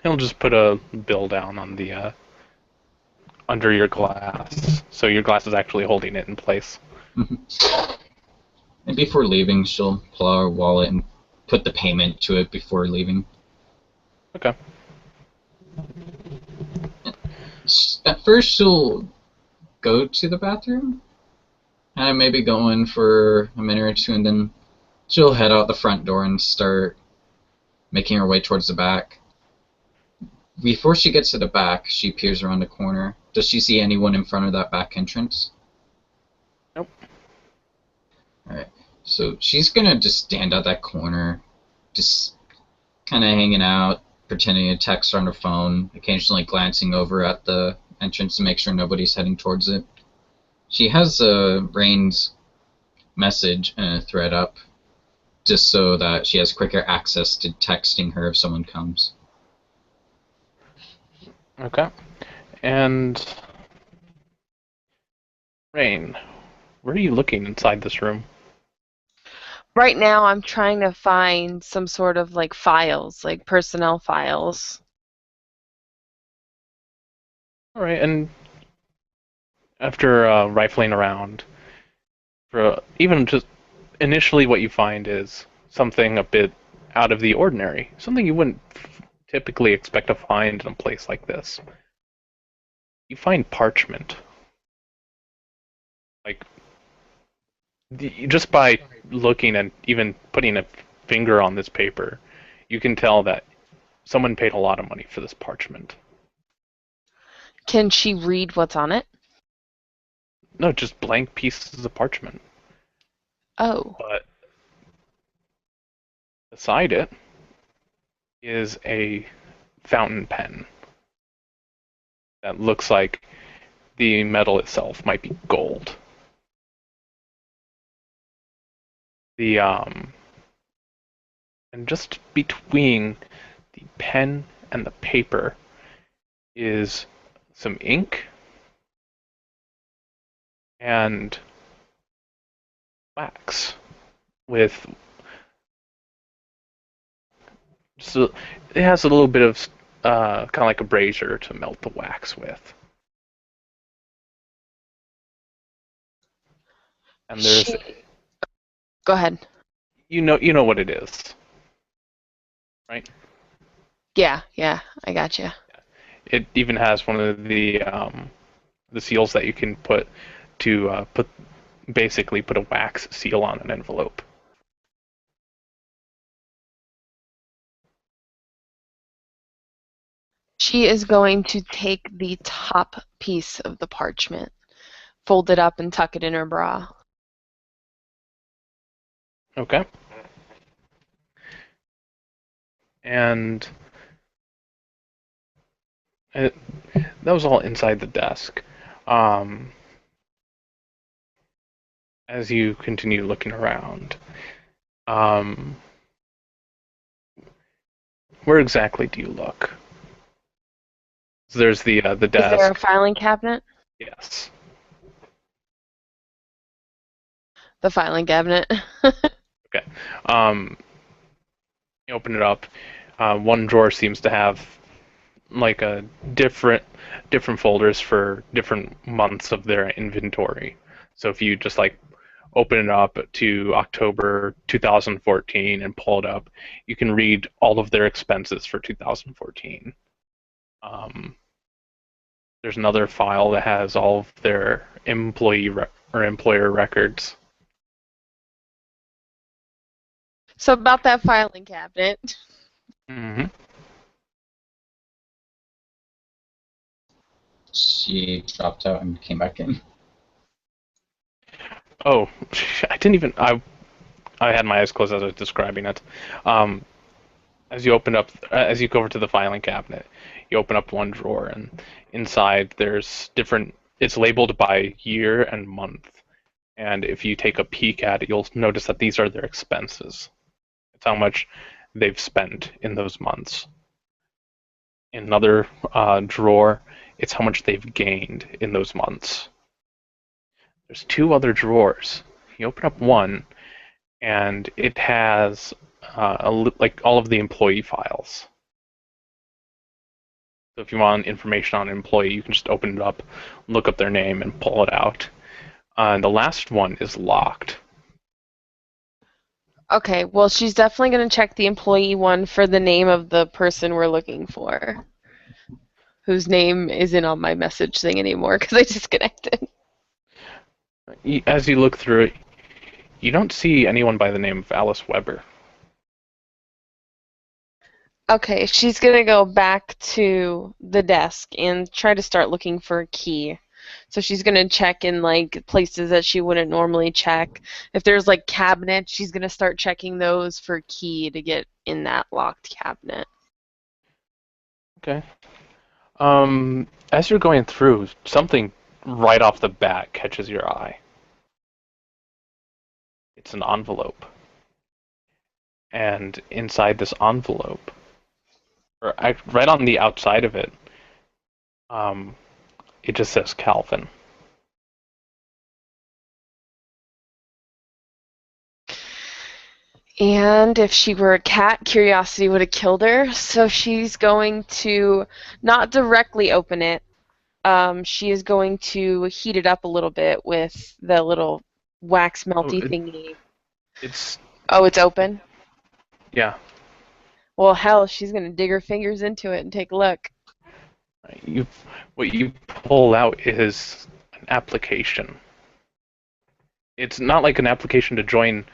He'll just put a bill down on the under your glass, so your glass is actually holding it in place. And before leaving, she'll pull out her wallet and put the payment to it before leaving. Okay. At first, she'll go to the bathroom, and maybe go in for a minute or two, and then she'll head out the front door and start making her way towards the back. Before she gets to the back, she peers around the corner. Does she see anyone in front of that back entrance? Nope. Alright, so she's gonna just stand at that corner, just kind of hanging out, pretending to text on her phone, occasionally glancing over at the entrance to make sure nobody's heading towards it. She has Rain's message thread up, just so that she has quicker access to texting her if someone comes. Okay. And Rain, where are you looking inside this room? Right now, I'm trying to find some sort of like files, like personnel files. Alright, and after rifling around, for even just initially what you find is something a bit out of the ordinary, something you wouldn't typically expect to find in a place like this. You find parchment. Like, just by looking and even putting a finger on this paper, you can tell that someone paid a lot of money for this parchment. Can she read what's on it? No, just blank pieces of parchment. Oh. But beside it is a fountain pen that looks like the metal itself might be gold. The and just between the pen and the paper is some ink and wax. with so it has a little bit of kind of like a brazier to melt the wax with. And there's Go ahead. you know what it is, right? Yeah, I gotcha. It even has one of the seals that you can put to basically put a wax seal on an envelope. She is going to take the top piece of the parchment, fold it up, and tuck it in her bra. Okay. And it, that was all inside the desk. Um, as you continue looking around, um, where exactly do you look? So there's the Is there a desk. filing cabinet? Yes. The filing cabinet. Okay. Um, you open it up. One drawer seems to have like a different folders for different months of their inventory. So if you just like open it up to October 2014 and pull it up, you can read all of their expenses for 2014. Um, there's another file that has all of their or employer records. So about that filing cabinet. Hmm. She dropped out and came back in. Oh, I didn't even. I had my eyes closed as I was describing it. Um, as you go over to the filing cabinet, you open up one drawer, and inside there's different. It's labeled by year and month, and if you take a peek at it, you'll notice that these are their expenses. It's how much they've spent in those months. In another drawer, it's how much they've gained in those months. There's two other drawers. You open up one, and it has like all of the employee files. So if you want information on an employee, you can just open it up, look up their name, and pull it out. And the last one is locked. Okay, well, she's definitely going to check the employee one for the name of the person we're looking for, whose name isn't on my message thing anymore because I disconnected. As you look through it, you don't see anyone by the name of Alice Weber. Okay, she's going to go back to the desk and try to start looking for a key. So she's going to check in like places that she wouldn't normally check. If there's like cabinets, she's going to start checking those for key to get in that locked cabinet. Okay. As you're going through, something right off the bat catches your eye. It's an envelope. And inside this envelope, right on the outside of it, um, it just says Calvin. And if she were a cat, curiosity would have killed her. So she's going to not directly open it. She is going to heat it up a little bit with the little wax Oh, melty thingy. it's Oh, it's open? yeah. Well, hell, she's going to dig her fingers into it and take a look. You what you pull out is an application. It's not like an application to join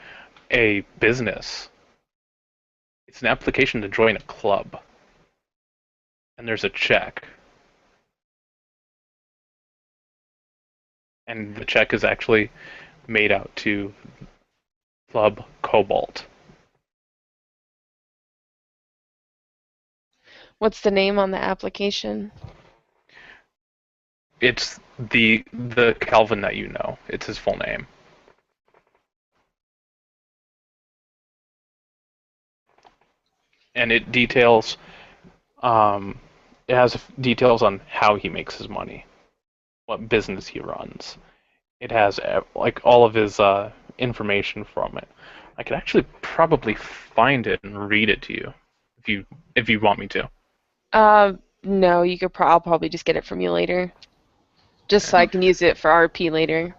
a business. It's an application to join a club. And there's a check. And the check is actually made out to Club Cobalt. What's the name on the application? It's the Calvin that you know. It's his full name. And it has details on how he makes his money, what business he runs. It has like all of his information from it. I could actually probably find it and read it to you, if you want me to. No, you could. I'll probably just get it from you later, just so I can use it for RP later.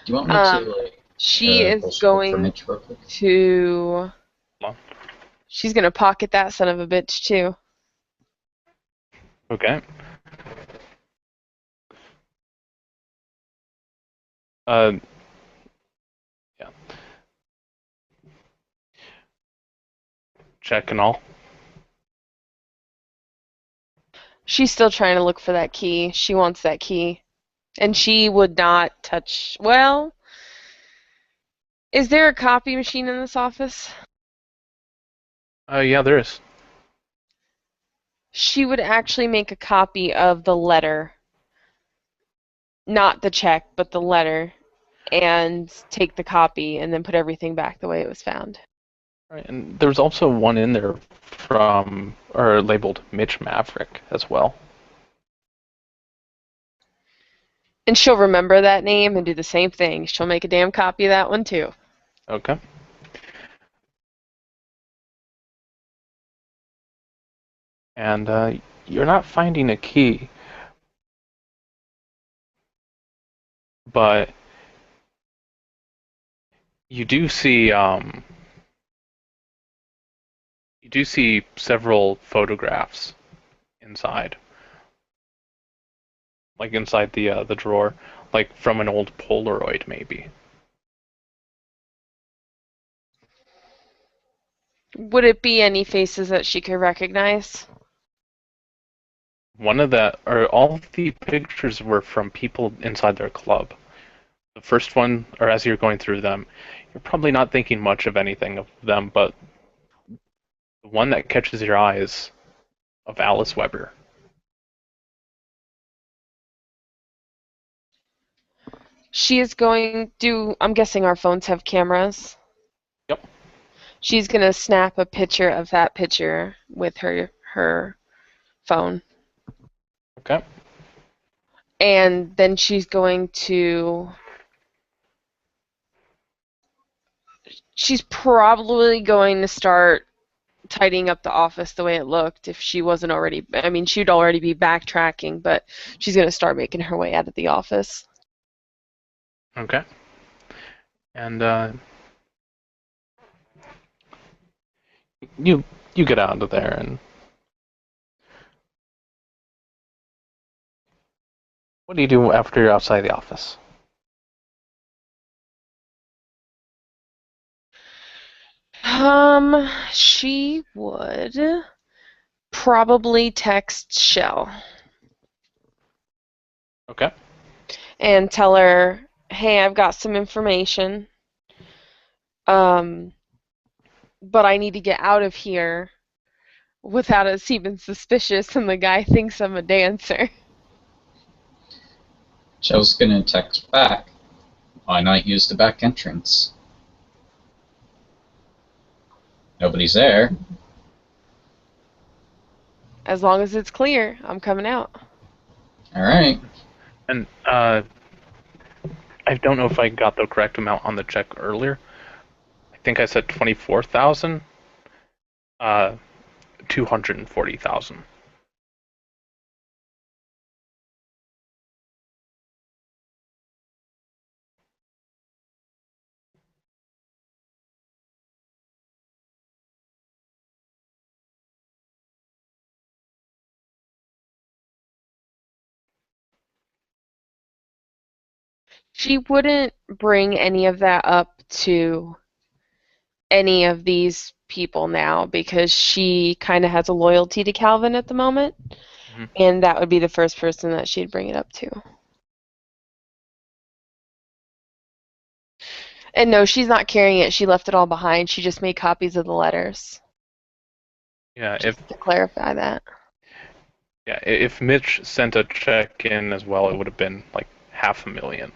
Do you want me Um, to she is bullshit it for going Mitch real quick? to. Hold She's gonna pocket that son of a bitch too. on. Okay. Uh, yeah. Check and all. She's still trying to look for that key. She wants that key, and she would not touch. Well, is there a copy machine in this office? Yeah, there is. She would actually make a copy of the letter, not the check, but the letter, and take the copy and then put everything back the way it was found. Right, and there's also one in there from, or labeled Mitch Maverick as well. And she'll remember that name and do the same thing. She'll make a damn copy of that one too. Okay. And you're not finding a key, but you do see several photographs inside, like inside the drawer, like from an old Polaroid maybe. Would it be any faces that she could recognize? One of the, or all the pictures were from people inside their club. The first one, or as you're going through them, you're probably not thinking much of anything of them, but the one that catches your eye is of Alice Weber. She is going to. I'm guessing our phones have cameras. Yep. She's going to snap a picture of that picture with her phone. Okay. And then she's going to. She's probably going to start tidying up the office the way it looked if she wasn't already. I mean, she'd already be backtracking, but she's going to start making her way out of the office. Okay. And you get out of there, and what do you do after you're outside the office? She would probably text Shell Okay. and tell her, "Hey, I've got some information. Um, but I need to get out of here without it seeming suspicious and the guy thinks I'm a dancer." Joe's gonna text back. Why not use the back entrance? Nobody's there. As long as it's clear, I'm coming out. Alright. And I don't know if I got the correct amount on the check earlier. I think I said 24,000. 240,000. She wouldn't bring any of that up to any of these people now because she kind of has a loyalty to Calvin at the moment, and that would be the first person that she'd bring it up to. And no, she's not carrying it. She left it all behind. She just made copies of the letters. Yeah, Just to clarify that. if Mitch sent a check in as well, it would have been like 500,000.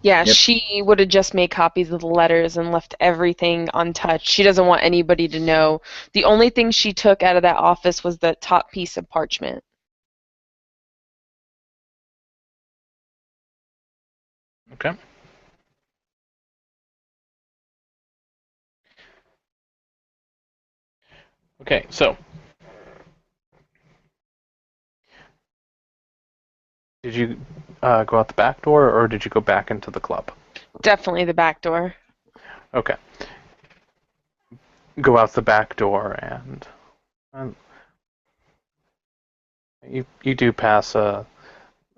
Yeah, Yep. she would have just made copies of the letters and left everything untouched. She doesn't want anybody to know. The only thing she took out of that office was the top piece of parchment. Okay. Okay, so did you go out the back door, or did you go back into the club? Definitely the back door. Okay, go out the back door, and you do pass a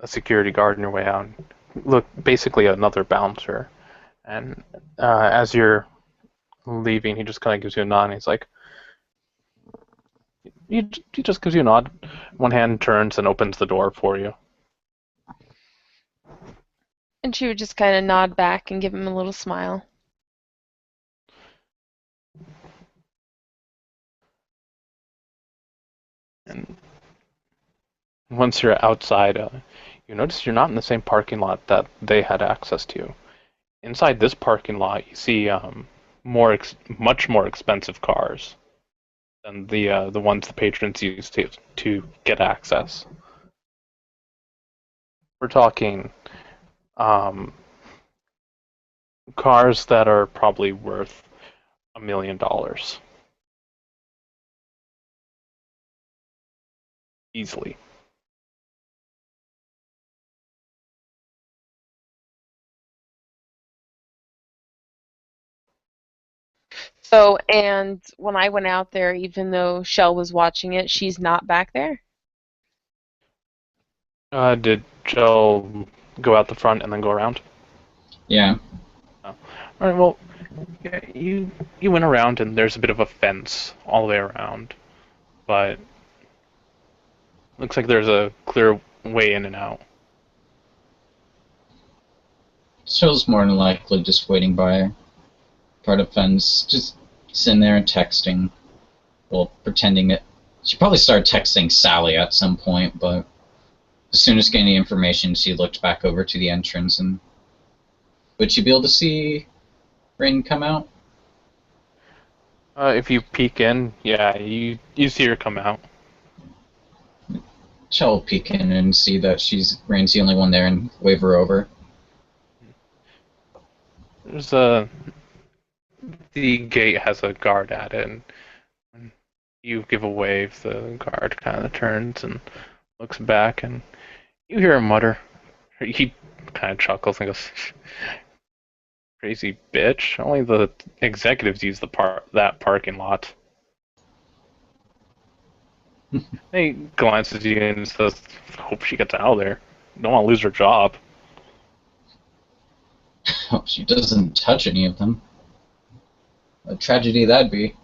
security guard on your way out. Look, basically another bouncer. And as you're leaving, he just kind of gives you a nod. And he's like, he just gives you a nod. One hand turns and opens the door for you. And she would just kind of nod back and give him a little smile. And once you're outside, you notice you're not in the same parking lot that they had access to. Inside this parking lot, you see much more expensive cars than the ones the patrons use to get access. We're talking um, cars that are probably worth $1 million easily. So, and when I went out there, even though Shell was watching it, she's not back there? Did Jill go out the front and then go around? Yeah. Oh. All right. Well, yeah, you went around and there's a bit of a fence all the way around, but looks like there's a clear way in and out. Shell's more than likely just waiting by part of fence, just sitting there and texting. Well, pretending it. She probably started texting Sally at some point, but as soon as getting the information, she looked back over to the entrance, and would she be able to see Rain come out? If you peek in, yeah, you see her come out. Shell will peek in and see that Rain's the only one there and wave her over. There's the gate has a guard at it, and when you give a wave, the guard kind of turns and looks back, and you hear him mutter. He kind of chuckles and goes, "Crazy bitch! Only the executives use that parking lot." He glances at you and says, "Hope she gets out of there. Don't want to lose her job." Hope she doesn't touch any of them. A tragedy that'd be.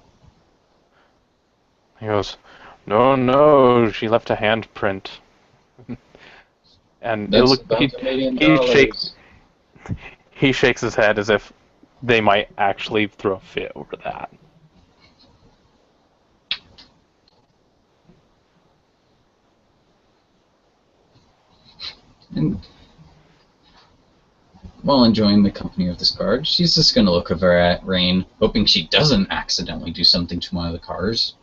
He goes, "No, no, she left a handprint." And That's about $1 million. he shakes his head as if they might actually throw a fit over that. And while enjoying the company of this guard, she's just going to look over at Rain, hoping she doesn't accidentally do something to one of the cars.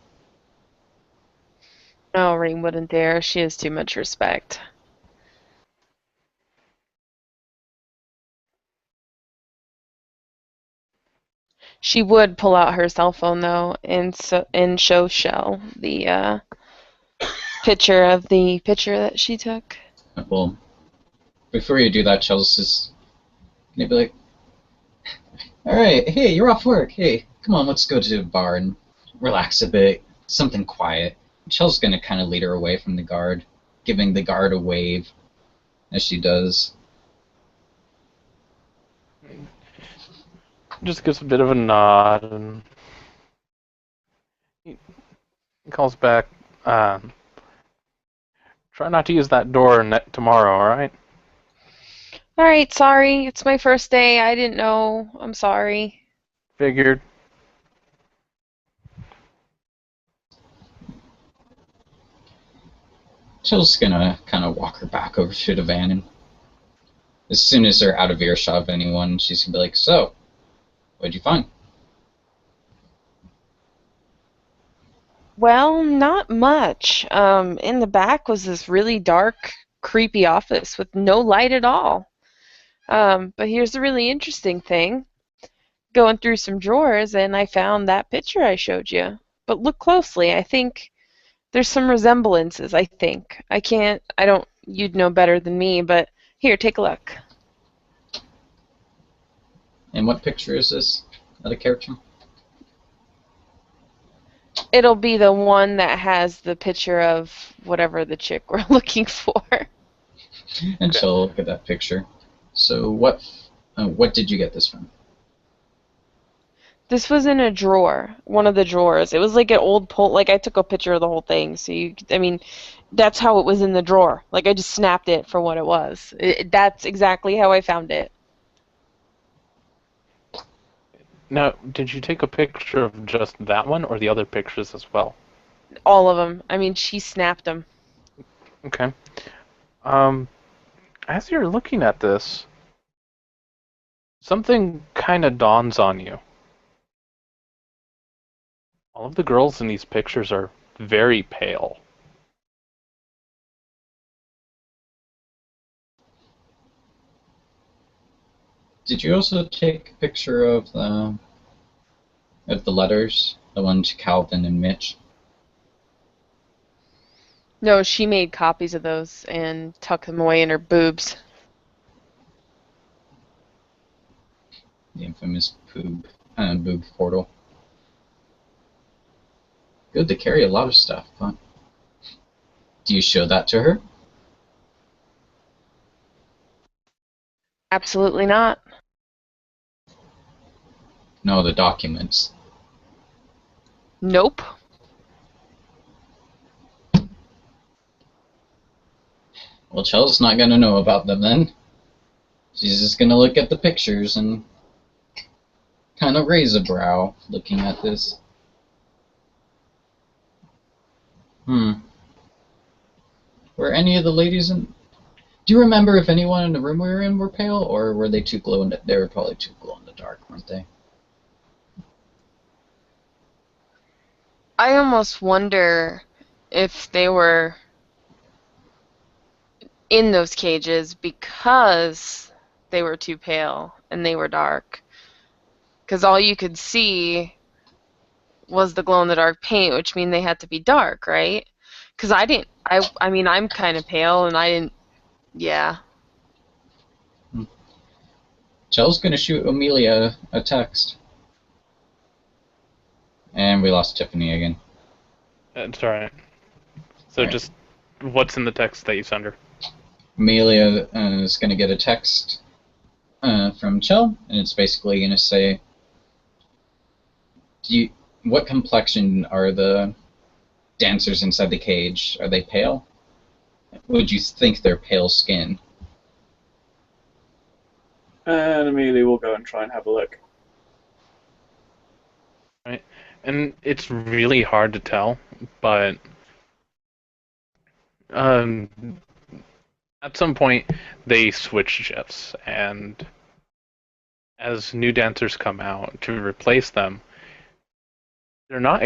No, Rain wouldn't dare. She has too much respect. She would pull out her cell phone though and show Shell the picture of the picture that she took. Well, before you do that, Chelsea's going to be like, alright, hey, you're off work. Hey, come on, let's go to a bar and relax a bit. Something quiet. Chelsea's going to kind of lead her away from the guard, giving the guard a wave as she does. Just gives a bit of a nod and he calls back, "Try not to use that door tomorrow, alright?" Alright, sorry. It's my first day. I didn't know. I'm sorry. Figured. Chelsea's going to kind of walk her back over to the van, and as soon as they're out of earshot of anyone, she's going to be like, so, what'd you find? Well, not much. In the back was this really dark, creepy office with no light at all. But here's the really interesting thing. Going through some drawers, and I found that picture I showed you. but look closely. I think there's some resemblances, I think. I don't, you'd know better than me, but here, take a look. And what picture is this of the character? It'll be the one that has the picture of whatever the chick we're looking for. And she'll look at that picture. So what did you get this from? This was in a drawer, one of the drawers. It was like an old like I took a picture of the whole thing, so that's how it was in the drawer. Like I just snapped it for what it was. That's exactly how I found it. Now, did you take a picture of just that one or the other pictures as well? All of them. I mean, she snapped them. Okay. As you're looking at this, something kind of dawns on you. All of the girls in these pictures are very pale. Did you also take a picture of the letters, the one to Calvin and Mitch? No, she made copies of those and tucked them away in her boobs. The infamous boob portal. Good, they carry a lot of stuff, but do you show that to her? Absolutely not. No, the documents. Nope. Well, Chel's not gonna know about them then. She's just gonna look at the pictures and kind of raise a brow looking at this. Were any of the ladies in... Do you remember if anyone in the room we were in were pale, or were they too glow in the... They were probably too glow in the dark, weren't they? I almost wonder if they were in those cages because they were too pale and they were dark. Because all you could see was the glow-in-the-dark paint, which means they had to be dark, right? Because I mean, I'm kind of pale, and I didn't, yeah. Chel's gonna shoot Amelia a text. And we lost Tiffany again. It's alright. So Alright. just, what's in the text that you send her? Amelia is gonna get a text from Chel, and it's basically gonna say, what complexion are the dancers inside the cage? Are they pale? Would you think they're pale skin? And Amelia will go and try and have a look. Right? And it's really hard to tell, but at some point they switch shifts, and as new dancers come out to replace them, they're not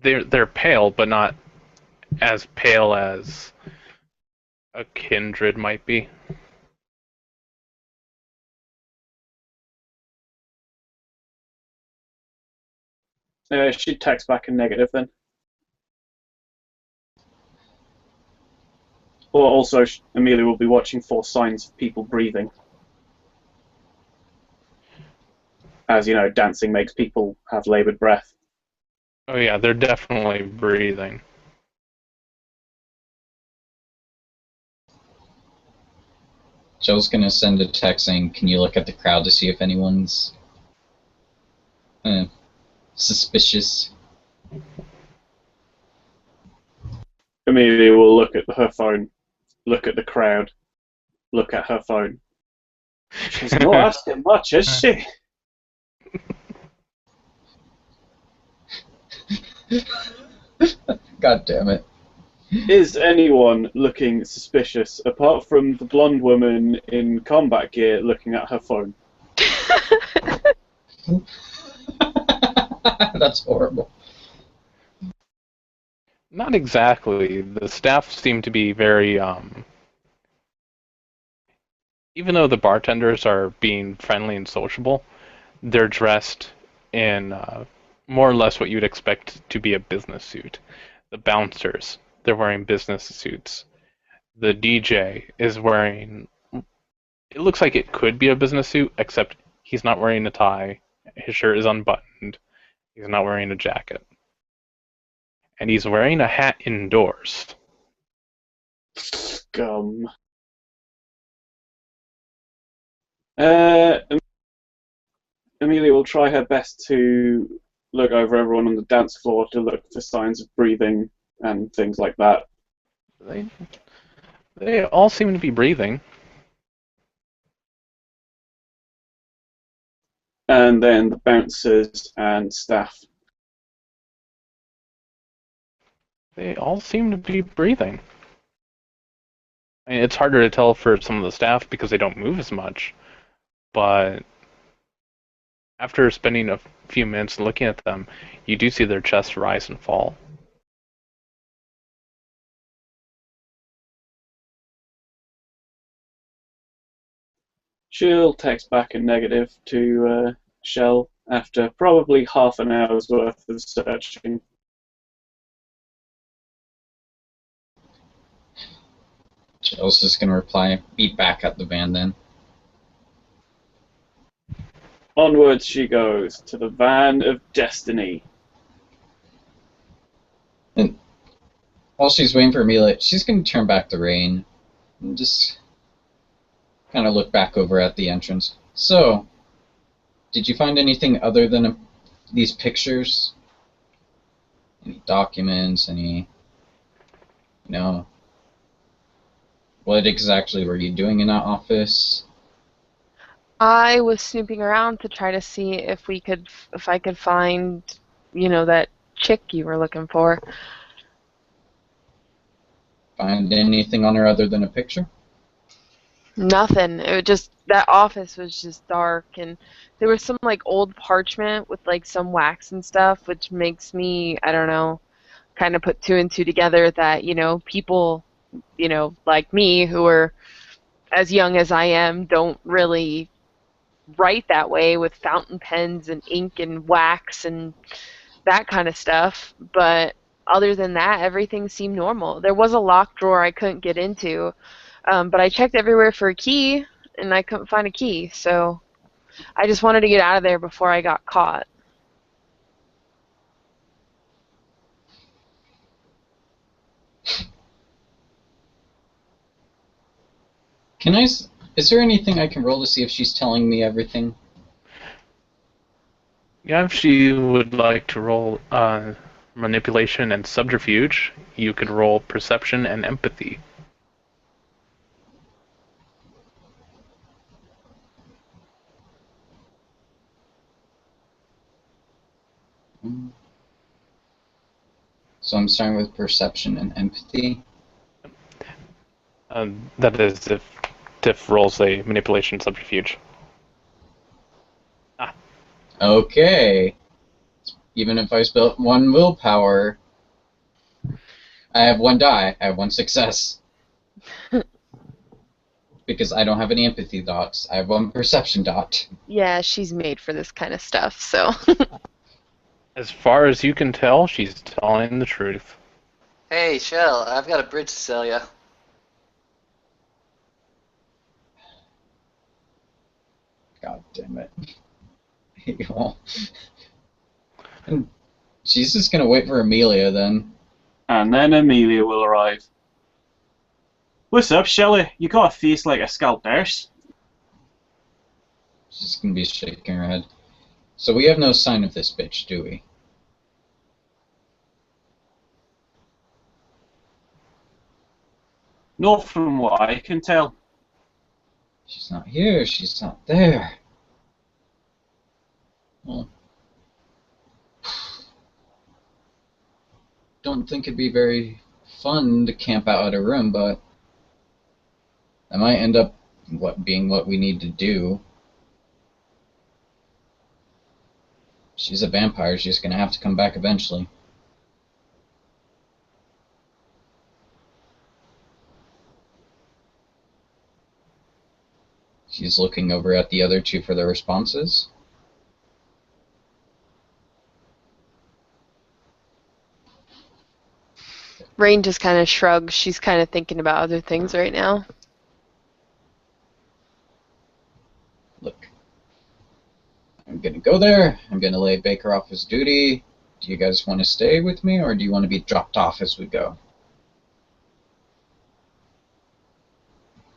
they're pale, but not as pale as a kindred might be. She'd text back a negative then. Or also, Amelia will be watching for signs of people breathing. As you know, dancing makes people have laboured breath. Oh yeah, they're definitely breathing. Joe's gonna send a text saying, "Can you look at the crowd to see if anyone's suspicious?" Amelia will look at her phone, look at the crowd, look at her phone. She's not asking much, is she? God damn it. Is anyone looking suspicious apart from the blonde woman in combat gear looking at her phone? That's horrible. Not exactly. The staff seem to be very, even though the bartenders are being friendly and sociable, they're dressed in more or less what you'd expect to be a business suit. The bouncers, they're wearing business suits. The DJ is wearing, it looks like it could be a business suit, except he's not wearing a tie. His shirt is unbuttoned. He's not wearing a jacket. And he's wearing a hat indoors. Scum. Uh, Amelia will try her best to look over everyone on the dance floor to look for signs of breathing and things like that. They, they all seem to be breathing. And then the bouncers and staff. They all seem to be breathing. I mean, it's harder to tell for some of the staff because they don't move as much, but after spending a few minutes looking at them, you do see their chests rise and fall. She'll text back a negative to Shell after probably half an hour's worth of searching. Jill's just gonna reply, "Be back at the van then." Onwards she goes to the van of destiny. And while she's waiting for Amelia, she's gonna turn back the rain and just kind of look back over at the entrance. So, did you find anything other than these pictures? Any documents? Any, you know, what exactly were you doing in that office? I was snooping around to try to see if I could find, that chick you were looking for. Find anything on her other than a picture? Nothing. It was just that office was just dark, and there was some like old parchment with like some wax and stuff, which makes me, I don't know, kind of put two and two together that people, like me who are as young as I am don't really write that way with fountain pens and ink and wax and that kind of stuff. But other than that, everything seemed normal. There was a locked drawer I couldn't get into, but I checked everywhere for a key and I couldn't find a key. So I just wanted to get out of there before I got caught. Is there anything I can roll to see if she's telling me everything? Yeah, if she would like to roll manipulation and subterfuge, you could roll perception and empathy. So I'm starting with perception and empathy. That is if Tiff rolls a manipulation subterfuge. Okay. Even if I spent one willpower, I have one die. I have one success. Because I don't have any empathy dots. I have one perception dot. Yeah, she's made for this kind of stuff, so. As far as you can tell, she's telling the truth. Hey, Shell, I've got a bridge to sell you. God damn it. You all. And she's just gonna wait for Amelia then. And then Amelia will arrive. What's up, Shelley? You got a face like a scalped nurse. She's gonna be shaking her head. So we have no sign of this bitch, do we? Not from what I can tell. She's not here, she's not there. Well, don't think it'd be very fun to camp out at a room, but that might end up being what we need to do. She's a vampire, she's gonna have to come back eventually. She's looking over at the other two for their responses. Rain just kind of shrugs. She's kind of thinking about other things right now. Look, I'm gonna go there. I'm gonna lay Baker off his duty. Do you guys want to stay with me, or do you want to be dropped off as we go?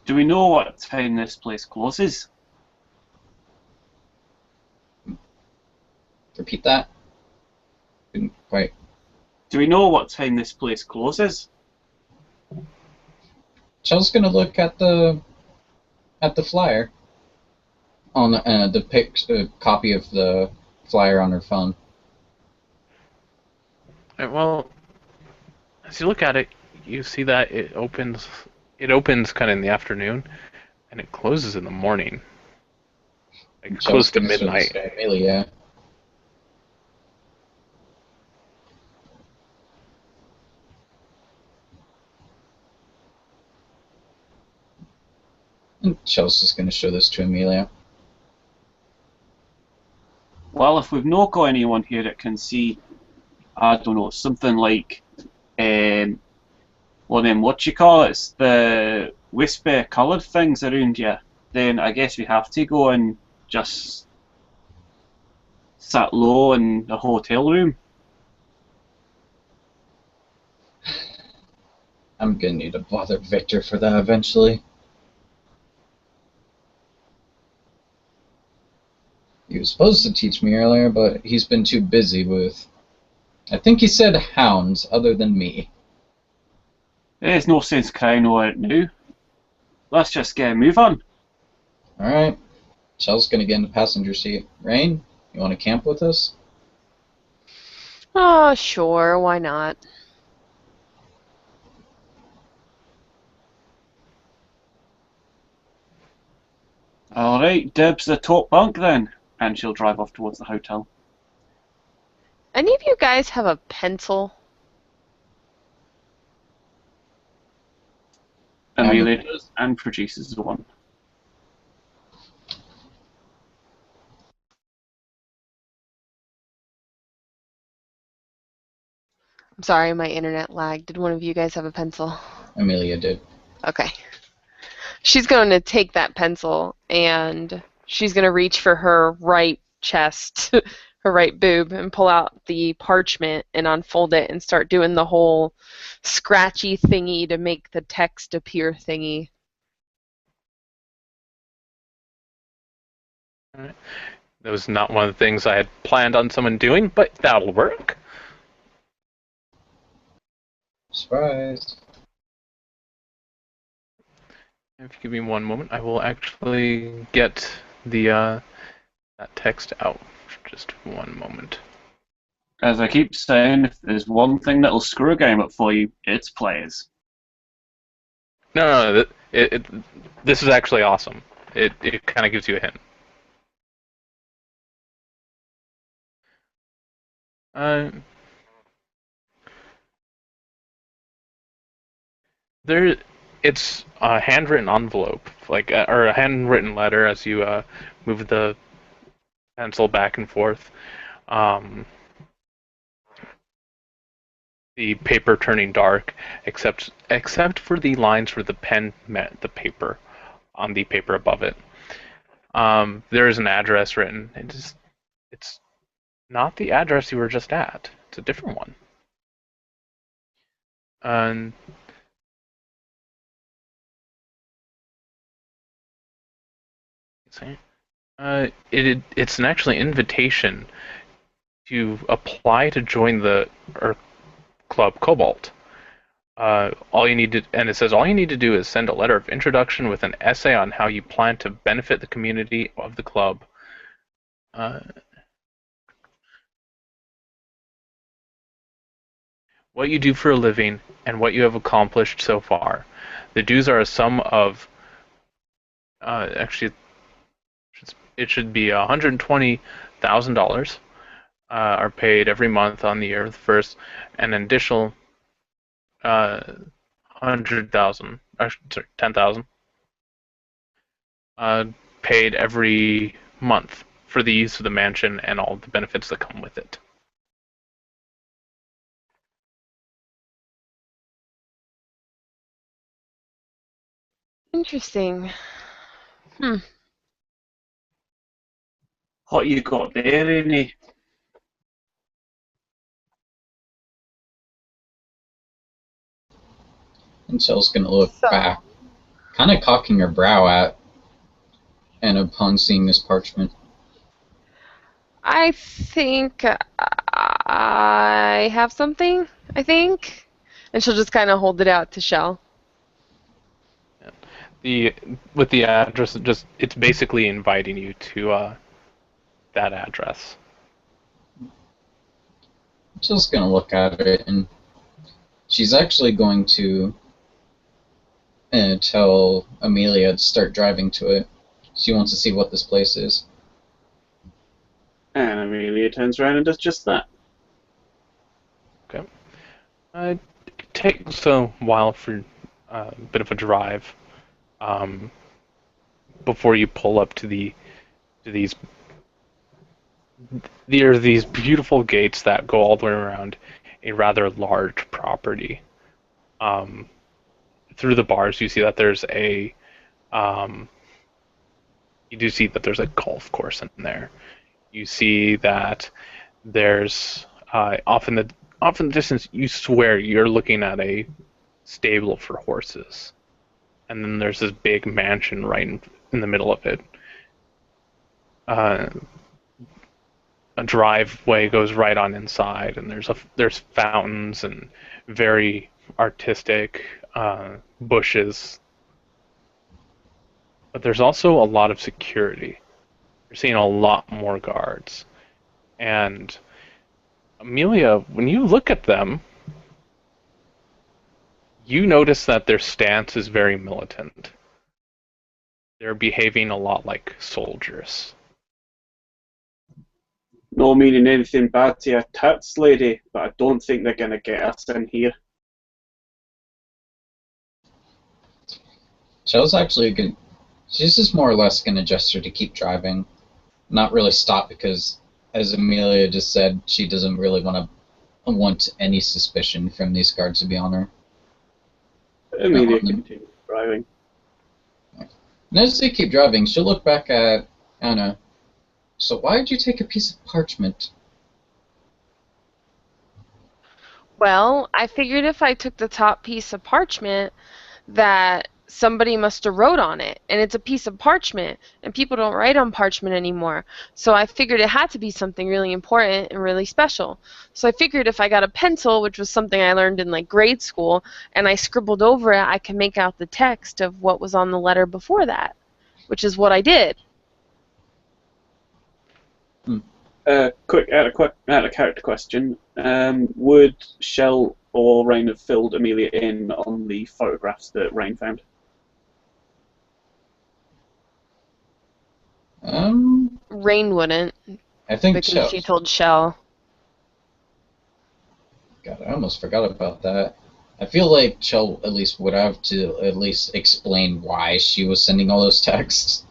Do we know what time this place closes? Repeat that. Didn't quite. Do we know what time this place closes? Chel's gonna look at the flyer on the copy of the flyer on her phone. Well, as you look at it, you see that it opens. It opens kind of in the afternoon, and it closes in the morning, like close to midnight. Amelia. And Chel's just gonna show this to Amelia. Well, if we've not got anyone here that can see, I don't know, something like, well then, what you call it, the wispy coloured things around you, then I guess we have to go and just sit low in the hotel room. I'm gonna need to bother Victor for that eventually. He was supposed to teach me earlier, but he's been too busy with, I think he said hounds other than me. There's no sense crying over it now. Let's just get a move on. Alright. Chel's gonna get in the passenger seat. Rain, you wanna camp with us? Oh, sure, why not? Alright, dibs the top bunk then. And she'll drive off towards the hotel. Any of you guys have a pencil? Amelia does and produces the one. I'm sorry, my internet lagged. Did one of you guys have a pencil? Amelia did. Okay. She's going to take that pencil and she's going to reach for her right chest, her right boob, and pull out the parchment and unfold it and start doing the whole scratchy thingy to make the text appear thingy. Alright. That was not one of the things I had planned on someone doing, but that'll work. Surprise. If you give me one moment, I will actually get the that text out. Just one moment. As I keep saying, if there's one thing that'll screw a game up for you, it's players. No, this is actually awesome. It kind of gives you a hint. There, it's a handwritten envelope, like or a handwritten letter as you move the pencil back and forth. The paper turning dark, except for the lines where the pen met the paper on the paper above it. There is an address written. It's not the address you were just at. It's a different one. And it's an actually invitation to apply to join the club Cobalt. All you need to, and it says all you need to do is send a letter of introduction with an essay on how you plan to benefit the community of the club. What you do for a living and what you have accomplished so far. The dues are a sum of, actually, it should be $120,000. Are paid every month on the year of the first, and an additional 100,000, sorry, 10,000, paid every month for the use of the mansion and all the benefits that come with it. Interesting. What you got there, Amy? And Shell's gonna look So, back, kind of cocking her brow at, and upon seeing this parchment. I think I have something, I think. And she'll just kind of hold it out to Shell. With the address, it's basically inviting you to that address. Shell's gonna look at it, and she's actually going to tell Amelia to start driving to it. She wants to see what this place is. And Amelia turns around and does just that. Okay. It takes a while for a bit of a drive before you pull up to these. There are these beautiful gates that go all the way around a rather large property. Through the bars, you see that there's um, you do see that there's a golf course in there. You see that there's off in the distance. You swear you're looking at a stable for horses, and then there's this big mansion right in the middle of it. Uh, a driveway goes right on inside, and there's fountains and very artistic bushes. But there's also a lot of security. You're seeing a lot more guards. And Amelia, when you look at them, you notice that their stance is very militant. They're behaving a lot like soldiers. No meaning anything bad to your tats, lady, but I don't think they're going to get us in here. Shell's actually good. She's just more or less gonna gesture to keep driving, not really stop because, as Amelia just said, she doesn't really want any suspicion from these guards to be on her. Amelia continues driving. And as they keep driving, she'll look back at Anna. So why did you take a piece of parchment? Well, I figured if I took the top piece of parchment, that somebody must have wrote on it. And it's a piece of parchment, and people don't write on parchment anymore. So I figured it had to be something really important and really special. So I figured if I got a pencil, which was something I learned in like grade school, and I scribbled over it, I could make out the text of what was on the letter before that, which is what I did. Quick out of character question. Would Shell or Rain have filled Amelia in on the photographs that Rain found? Rain wouldn't, I think because Shell. she told Shell. God, I almost forgot about that. I feel like Shell at least would have to at least explain why she was sending all those texts.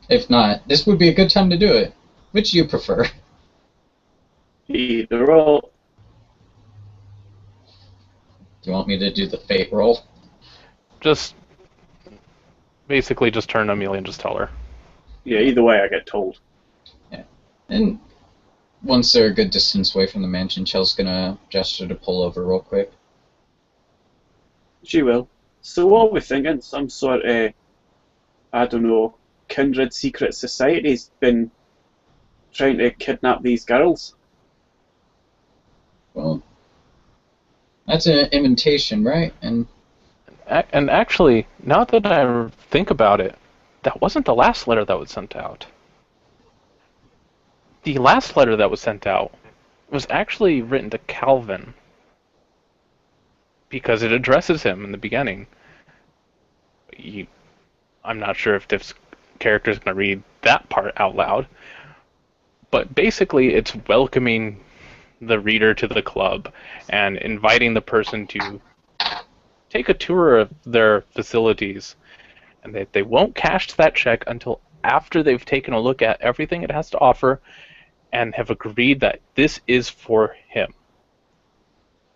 If not, this would be a good time to do it. Which do you prefer? Either or. Do you want me to do the fate roll? Just basically just turn to Amelia and just tell her. Yeah, either way I get told. Yeah. And once they're a good distance away from the mansion, Shell's gonna gesture to pull over real quick. She will. So what we're thinking, some sort of, I don't know, kindred secret society's been trying to kidnap these girls. Well, that's an invitation, right? And Actually, now that I think about it, that wasn't the last letter that was sent out. The last letter that was sent out was actually written to Calvin because it addresses him in the beginning. I'm not sure if this character is going to read that part out loud, but basically it's welcoming the reader to the club and inviting the person to take a tour of their facilities, and that they won't cash that check until after they've taken a look at everything it has to offer and have agreed that this is for him.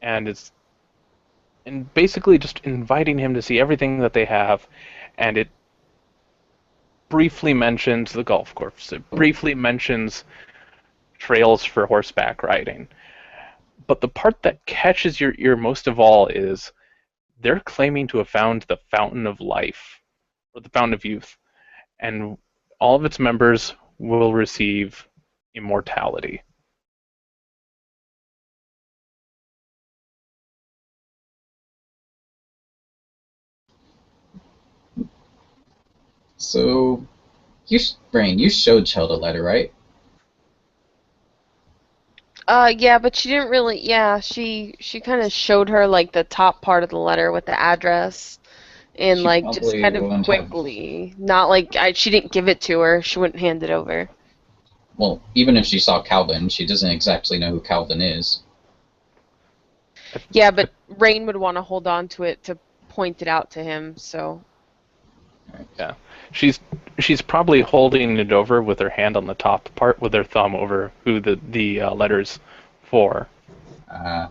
And and basically just inviting him to see everything that they have, and it briefly mentions the golf course. It briefly mentions trails for horseback riding. But the part that catches your ear most of all is they're claiming to have found the fountain of life, or the fountain of youth, and all of its members will receive immortality. So, Brain, you showed Chell the letter, right? Yeah, but she didn't really. Yeah, she kind of showed her like the top part of the letter with the address, and She like just probably kind of won't have. quickly. Not like she didn't give it to her. She wouldn't hand it over. Well, even if she saw Calvin, she doesn't exactly know who Calvin is. Yeah, but Rain would want to hold on to it to point it out to him. So Yeah, she's probably holding it over with her hand on the top part, with her thumb over who the letters for. Uh,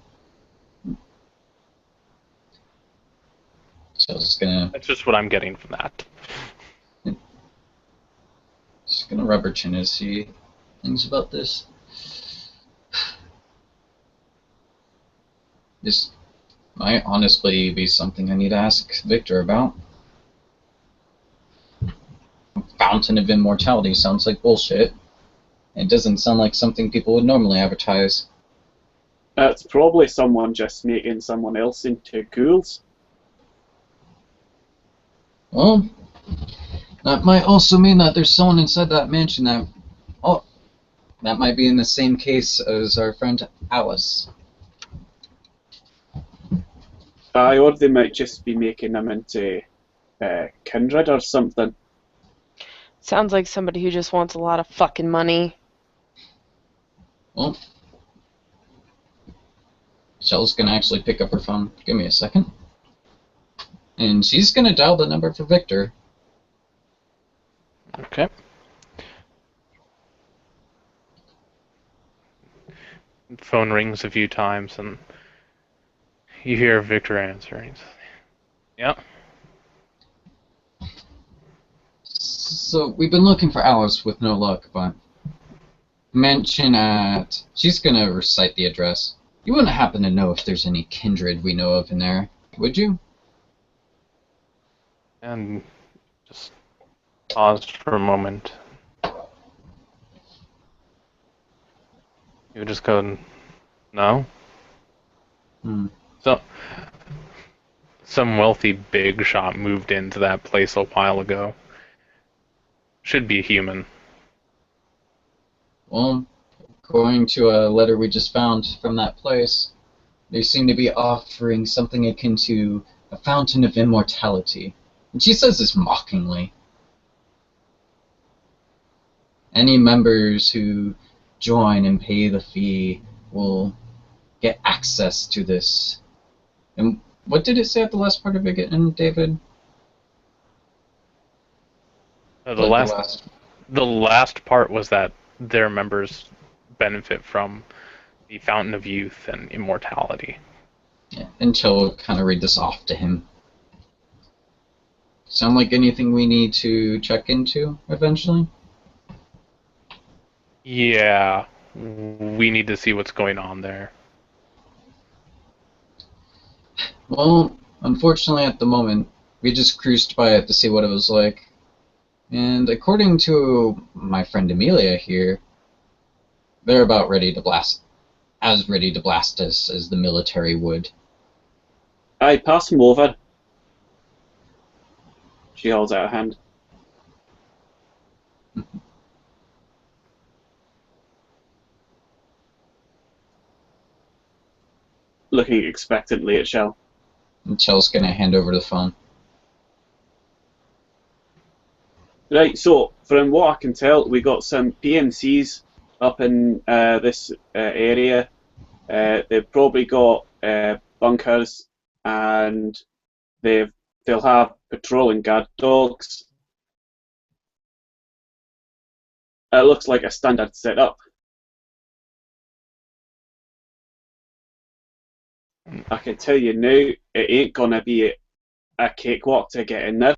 Chell's gonna That's just what I'm getting from that. She's gonna rub her chin as she thinks about this. This might honestly be something I need to ask Victor about. Fountain of Immortality sounds like bullshit. It doesn't sound like something people would normally advertise. It's probably someone just making someone else into ghouls. Well, that might also mean that there's someone inside that mansion that... Oh, that might be in the same case as our friend Alice. Or they might just be making them into kindred or something. sounds like somebody who just wants a lot of fucking money. Well, Shell's gonna actually pick up her phone. Give me a second. And she's gonna dial the number for Victor. Okay. Phone rings a few times, and you hear Victor answering. Yeah. So, we've been looking for Alice with no luck, but... Mention at... She's gonna recite the address. You wouldn't happen to know if there's any kindred we know of in there, would you? And just pause for a moment. You would just go, no? Hmm. So, some wealthy big shot moved into that place a while ago. Should be a human. Well, according to a letter we just found from that place, they seem to be offering something akin to a fountain of immortality. And she says this mockingly. Any members who join and pay the fee will get access to this. And what did it say at the last part of it again, David? The Like last the last part was that their members benefit from the fountain of youth and immortality. Yeah, until we'll kind of read this off to him. Sound like anything we need to check into eventually? Yeah, we need to see what's going on there. Well, unfortunately at the moment, we just cruised by it to see what it was like. And according to my friend Amelia here, they're about ready to blast, as ready to blast us as the military would. Aye, pass him over. She holds out a hand. Looking expectantly at Shell. And Chell's gonna hand over the phone. Right, so from what I can tell, we got some PMCs up in this area. They've probably got bunkers, and they'll have patrolling guard dogs. It looks like a standard setup. I can tell you now, it ain't gonna be a cakewalk to get in there.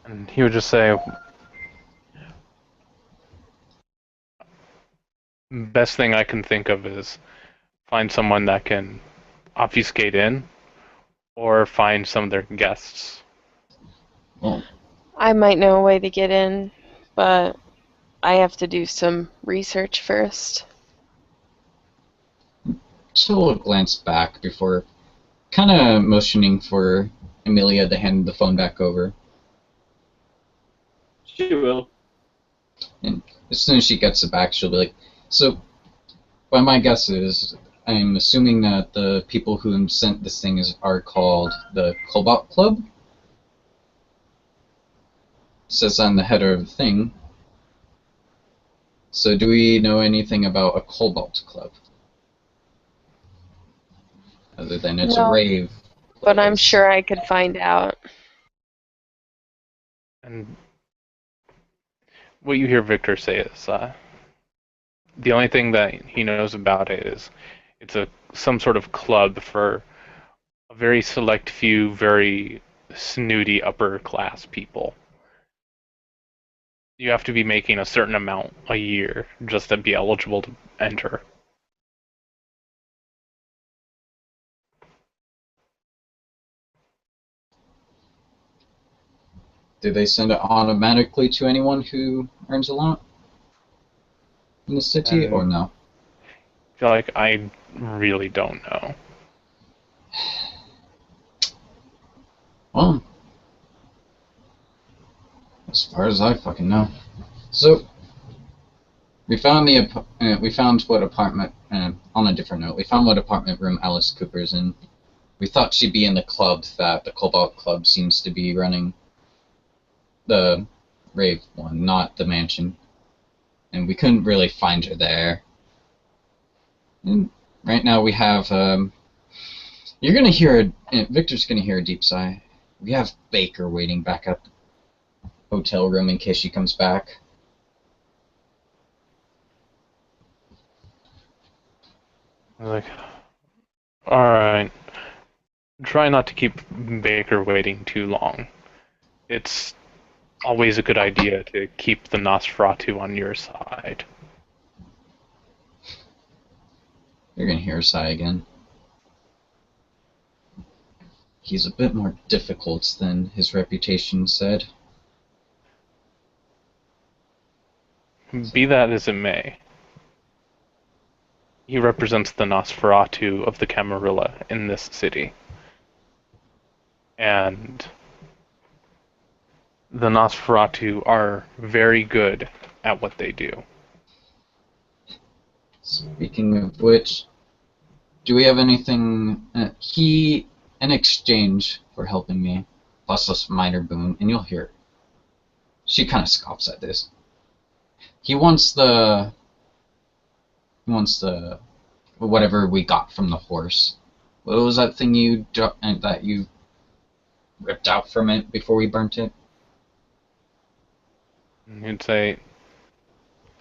And he would just say, best thing I can think of is find someone that can obfuscate in, or find some of their guests. Well, I might know a way to get in, but I have to do some research first. Chill will glance back before kind of motioning for Amelia to hand the phone back over. She will. And as soon as she gets it back, she'll be like, so, by my guess is, I'm assuming that the people who sent this thing are called the Cobalt Club? Says on the header of the thing. So do we know anything about a Cobalt Club? Other than it's a No, rave but I'm place. sure I could find out. And what you hear Victor say is, the only thing that he knows about it is it's some sort of club for a very select few, very snooty upper class people. You have to be making a certain amount a year just to be eligible to enter. Do they send it automatically to anyone who earns a lot in the city, or And no? I feel like I really don't know. Well, as far as I fucking know. So, we found we found what apartment, on a different note, we found what apartment room Alice Cooper's in. We thought she'd be in the club that the Cobalt Club seems to be running. The rave one, not the mansion. And we couldn't really find her there. And right now we have, you're gonna hear, Victor's gonna hear a deep sigh. We have Baker waiting back at the hotel room in case she comes back. I was like, alright. Try not to keep Baker waiting too long. It's always a good idea to keep the Nosferatu on your side. You're gonna hear her sigh again. He's a bit more difficult than his reputation said. Be that as it may, he represents the Nosferatu of the Camarilla in this city. And the Nosferatu are very good at what they do. Speaking of which, do we have anything, in exchange for helping me, plus a minor boon, and you'll hear it. She kind of scoffs at this. He wants whatever we got from the horse. What was that thing that you ripped out from it before we burnt it? And he'd say,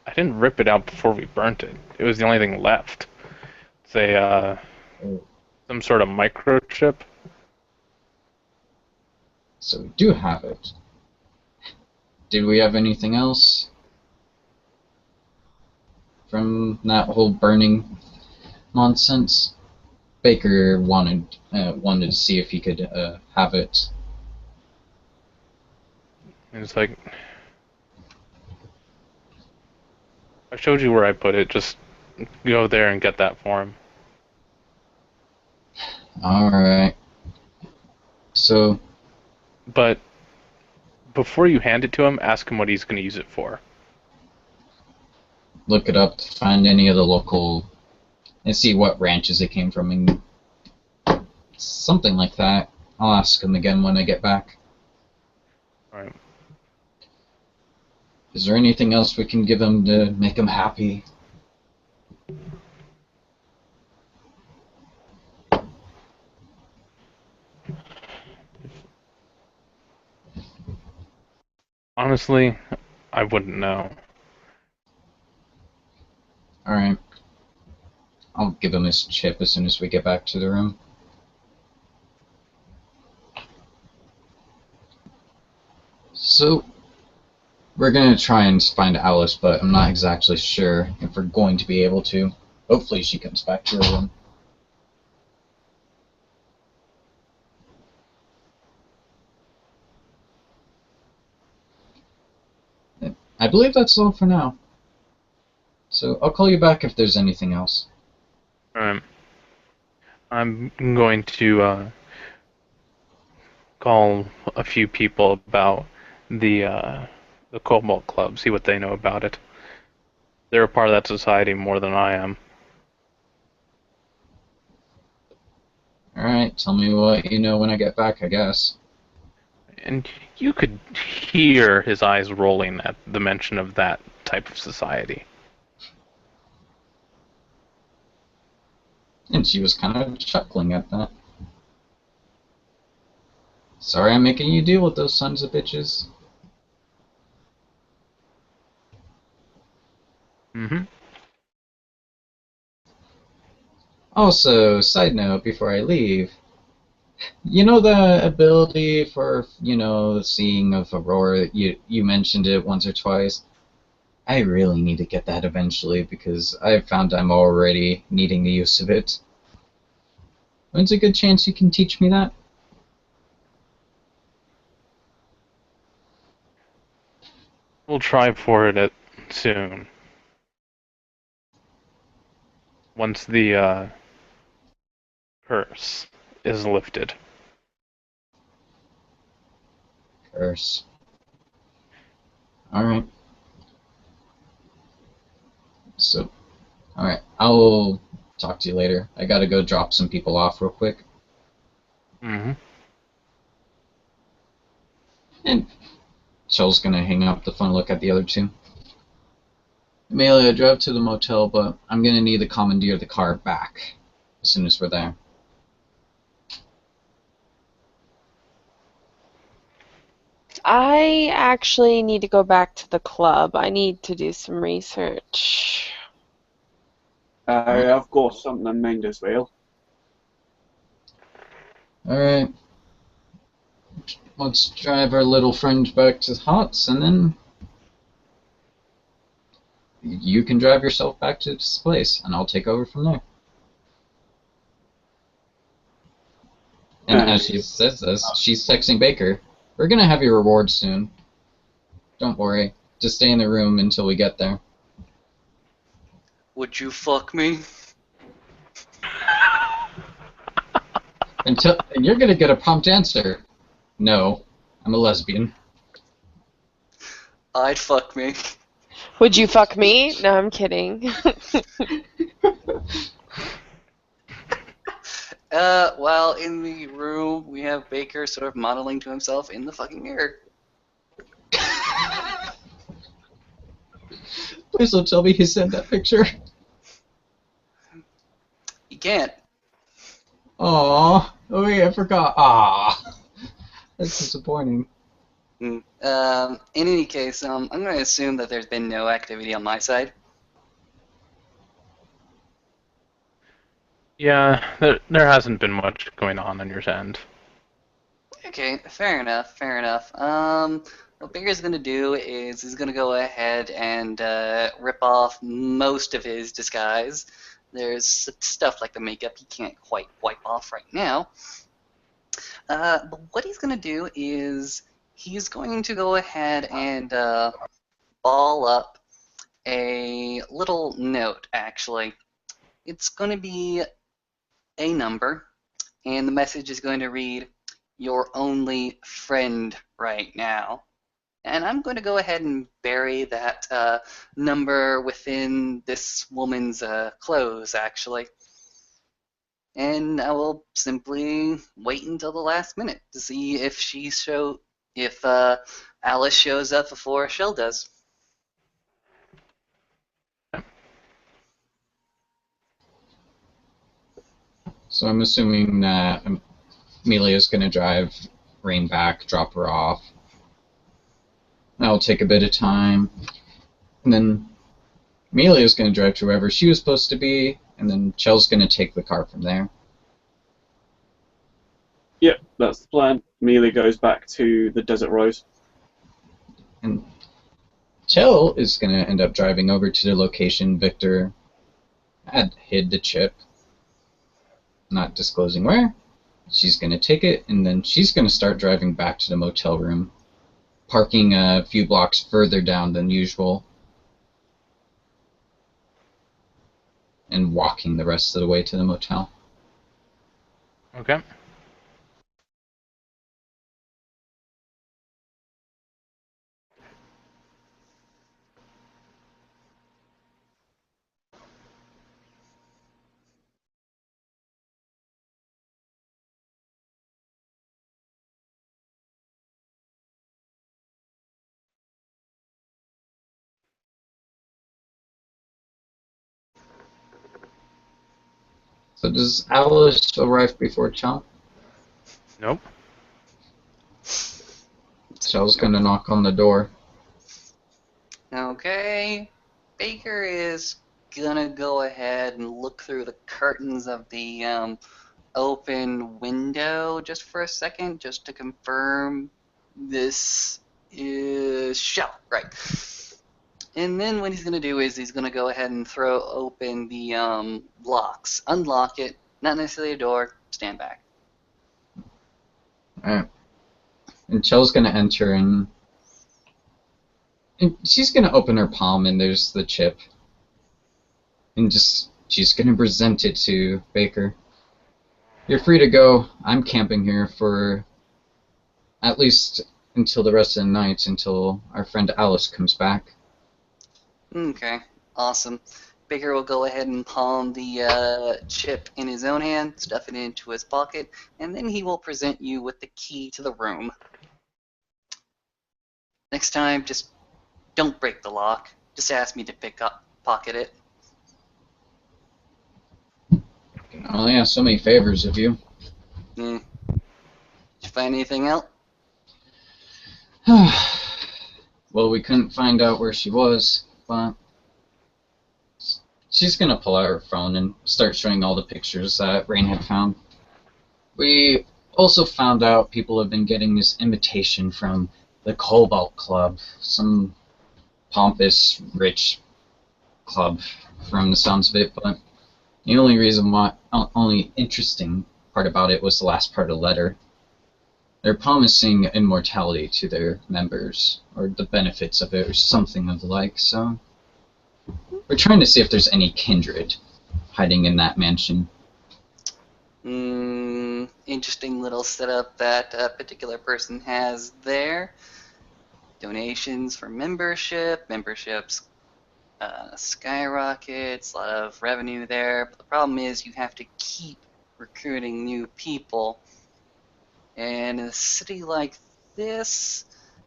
I didn't rip it out before we burnt it. It was the only thing left. Say, some sort of microchip. So we do have it. Did we have anything else from that whole burning nonsense? Baker wanted to see if he could have it. And it's like, I showed you where I put it. Just go there and get that for him. Alright. So, But before you hand it to him, ask him what he's going to use it for. look it up, find any of the local, and see what ranches it came from, and something like that. I'll ask him again when I get back. Alright. Is there anything else we can give him to make him happy? Honestly, I wouldn't know. Alright. I'll give him his chip as soon as we get back to the room. So, we're gonna try and find Alice, but I'm not exactly sure if we're going to be able to. Hopefully she comes back to her room. I believe that's all for now. So I'll call you back if there's anything else. I'm going to call a few people about the Cobalt Club, see what they know about it. They're a part of that society more than I am. Alright, tell me what you know when I get back, I guess. And you could hear his eyes rolling at the mention of that type of society. And she was kind of chuckling at that. Sorry I'm making you deal with those sons of bitches. Mm-hmm. Also, side note before I leave, you know the ability for, seeing of Aurora, you mentioned it once or twice? I really need to get that eventually because I found I'm already needing the use of it. When's a good chance you can teach me that? We'll try for it soon. Once the curse is lifted. Curse. Alright. So, alright, I'll talk to you later. I gotta go drop some people off real quick. Mm-hmm. And Shell's gonna hang up the phone, look at the other two. Amelia, drive to the motel, but I'm gonna need to commandeer the car back as soon as we're there. I actually need to go back to the club. I need to do some research. I've got something in mind as well. Alright. Let's drive our little friend back to Hots, and then you can drive yourself back to this place, and I'll take over from there. And as she says this, she's texting Baker. We're gonna have your reward soon. Don't worry. Just stay in the room until we get there. Would you fuck me? And you're gonna get a prompt answer. No, I'm a lesbian. I'd fuck me. Would you fuck me? No, I'm kidding. While in the room, we have Baker sort of modeling to himself in the fucking mirror. Please don't tell me he sent that picture. He can't. Aww. Oh wait, I forgot. Aww. That's disappointing. In any case, I'm going to assume that there's been no activity on my side. Yeah, there hasn't been much going on your end. Okay, fair enough, fair enough. What Baker's going to do is he's going to go ahead and rip off most of his disguise. There's stuff like the makeup he can't quite wipe off right now. But what he's going to do is he's going to go ahead and ball up a little note, actually. It's going to be a number, and the message is going to read, "Your only friend right now." And I'm going to go ahead and bury that number within this woman's clothes, actually. And I will simply wait until the last minute to see if Alice shows up before Shell does. So I'm assuming that Amelia's gonna drive Rain back, drop her off. That'll take a bit of time. And then Amelia's going to drive to wherever she was supposed to be, and then Chell's going to take the car from there. Yep, that's the plan. Amelia goes back to the Desert Rose. And Chell is going to end up driving over to the location Victor had hid the chip, not disclosing where. She's going to take it, and then she's going to start driving back to the motel room, parking a few blocks further down than usual, and walking the rest of the way to the motel. Okay. So does Alice arrive before Chell? Nope. Chell's going to knock on the door. Okay. Baker is gonna go ahead and look through the curtains of the open window just for a second, just to confirm this is Shell, right? And then what he's gonna do is he's gonna go ahead and throw open the locks, unlock it, not necessarily a door, stand back. Alright. And Chell's going to enter, and she's going to open her palm, and there's the chip. And she's going to present it to Baker. You're free to go. I'm camping here for at least until the rest of the night, until our friend Alice comes back. Okay, awesome. Baker will go ahead and palm the chip in his own hand, stuff it into his pocket, and then he will present you with the key to the room. Next time, just don't break the lock. Just ask me to pocket it. I can only ask so many favors of you. Did you find anything else? Well, we couldn't find out where she was, but she's going to pull out her phone and start showing all the pictures that Rain had found. We also found out people have been getting this invitation from the Cobalt Club, some pompous, rich club from the sounds of it, but the only interesting part about it was the last part of the letter. They're promising immortality to their members, or the benefits of it, or something of the like, so we're trying to see if there's any kindred hiding in that mansion. Interesting little setup that a particular person has there. Donations for memberships skyrockets, a lot of revenue there, but the problem is you have to keep recruiting new people. And in a city like this,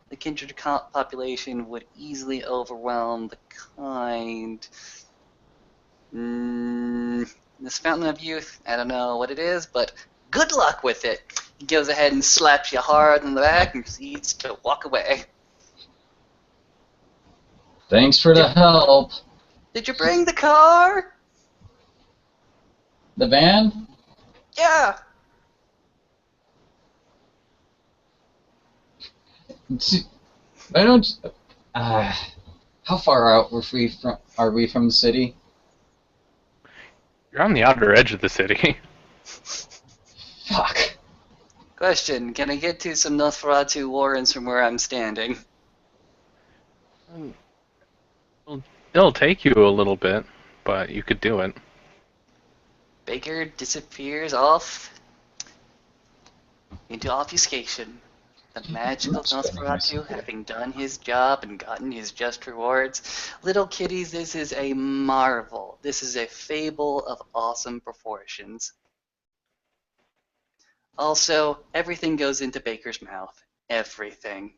the kindred population would easily overwhelm the kind. This Fountain of Youth, I don't know what it is, but good luck with it. He goes ahead and slaps you hard in the back and proceeds to walk away. Thanks for the help. Did you bring the car? The van? Yeah. I don't. How far out are we from the city? You're on the outer edge of the city. Fuck. Question, can I get to some Nosferatu warrens from where I'm standing? It'll take you a little bit, but you could do it. Baker disappears off into obfuscation. The magical Nosferatu having done his job and gotten his just rewards. Little kiddies, this is a marvel. This is a fable of awesome proportions. Also, everything goes into Baker's mouth. Everything.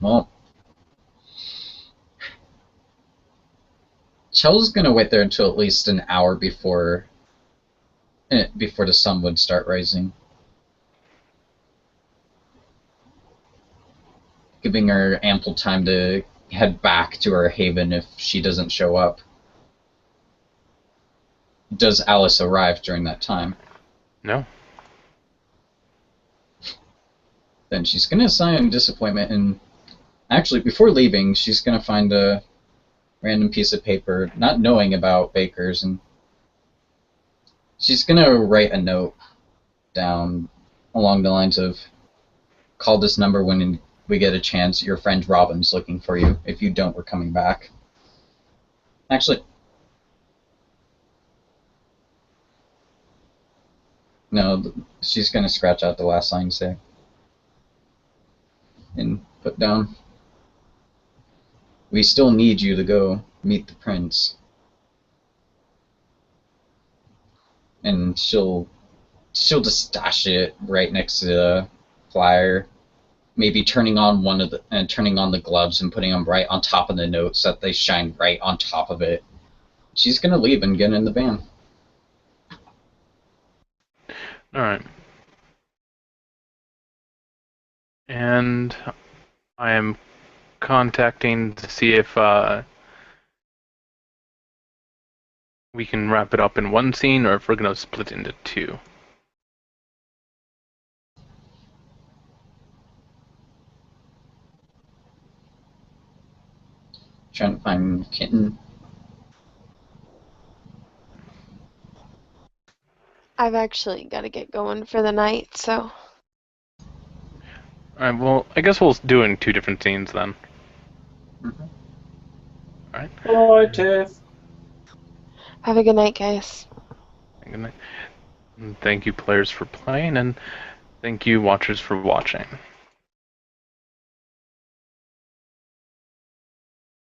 Well, Chell's gonna wait there until at least an hour before the sun would start rising. giving her ample time to head back to her haven if she doesn't show up. Does Alice arrive during that time? No. Then she's going to sign disappointment, and actually, before leaving, she's going to find a random piece of paper, not knowing about bakers, and she's going to write a note down along the lines of, call this number when we get a chance. Your friend Robin's looking for you. If you don't, we're coming back. Actually, no, she's going to scratch out the last line, say, and put down, we still need you to go meet the prince. And she'll just stash it right next to the flyer, maybe turning on the gloves and putting them right on top of the note so that they shine right on top of it. She's gonna leave and get in the van. All right. And I am contacting to see if we can wrap it up in one scene or if we're going to split into two. Trying to find Kitten. I've actually got to get going for the night, so. Alright, well, I guess we'll do it in two different scenes then. Mm-hmm. Alright. Bye, Tiff. Have a good night, guys. Good night. And thank you, players, for playing, and thank you, watchers, for watching.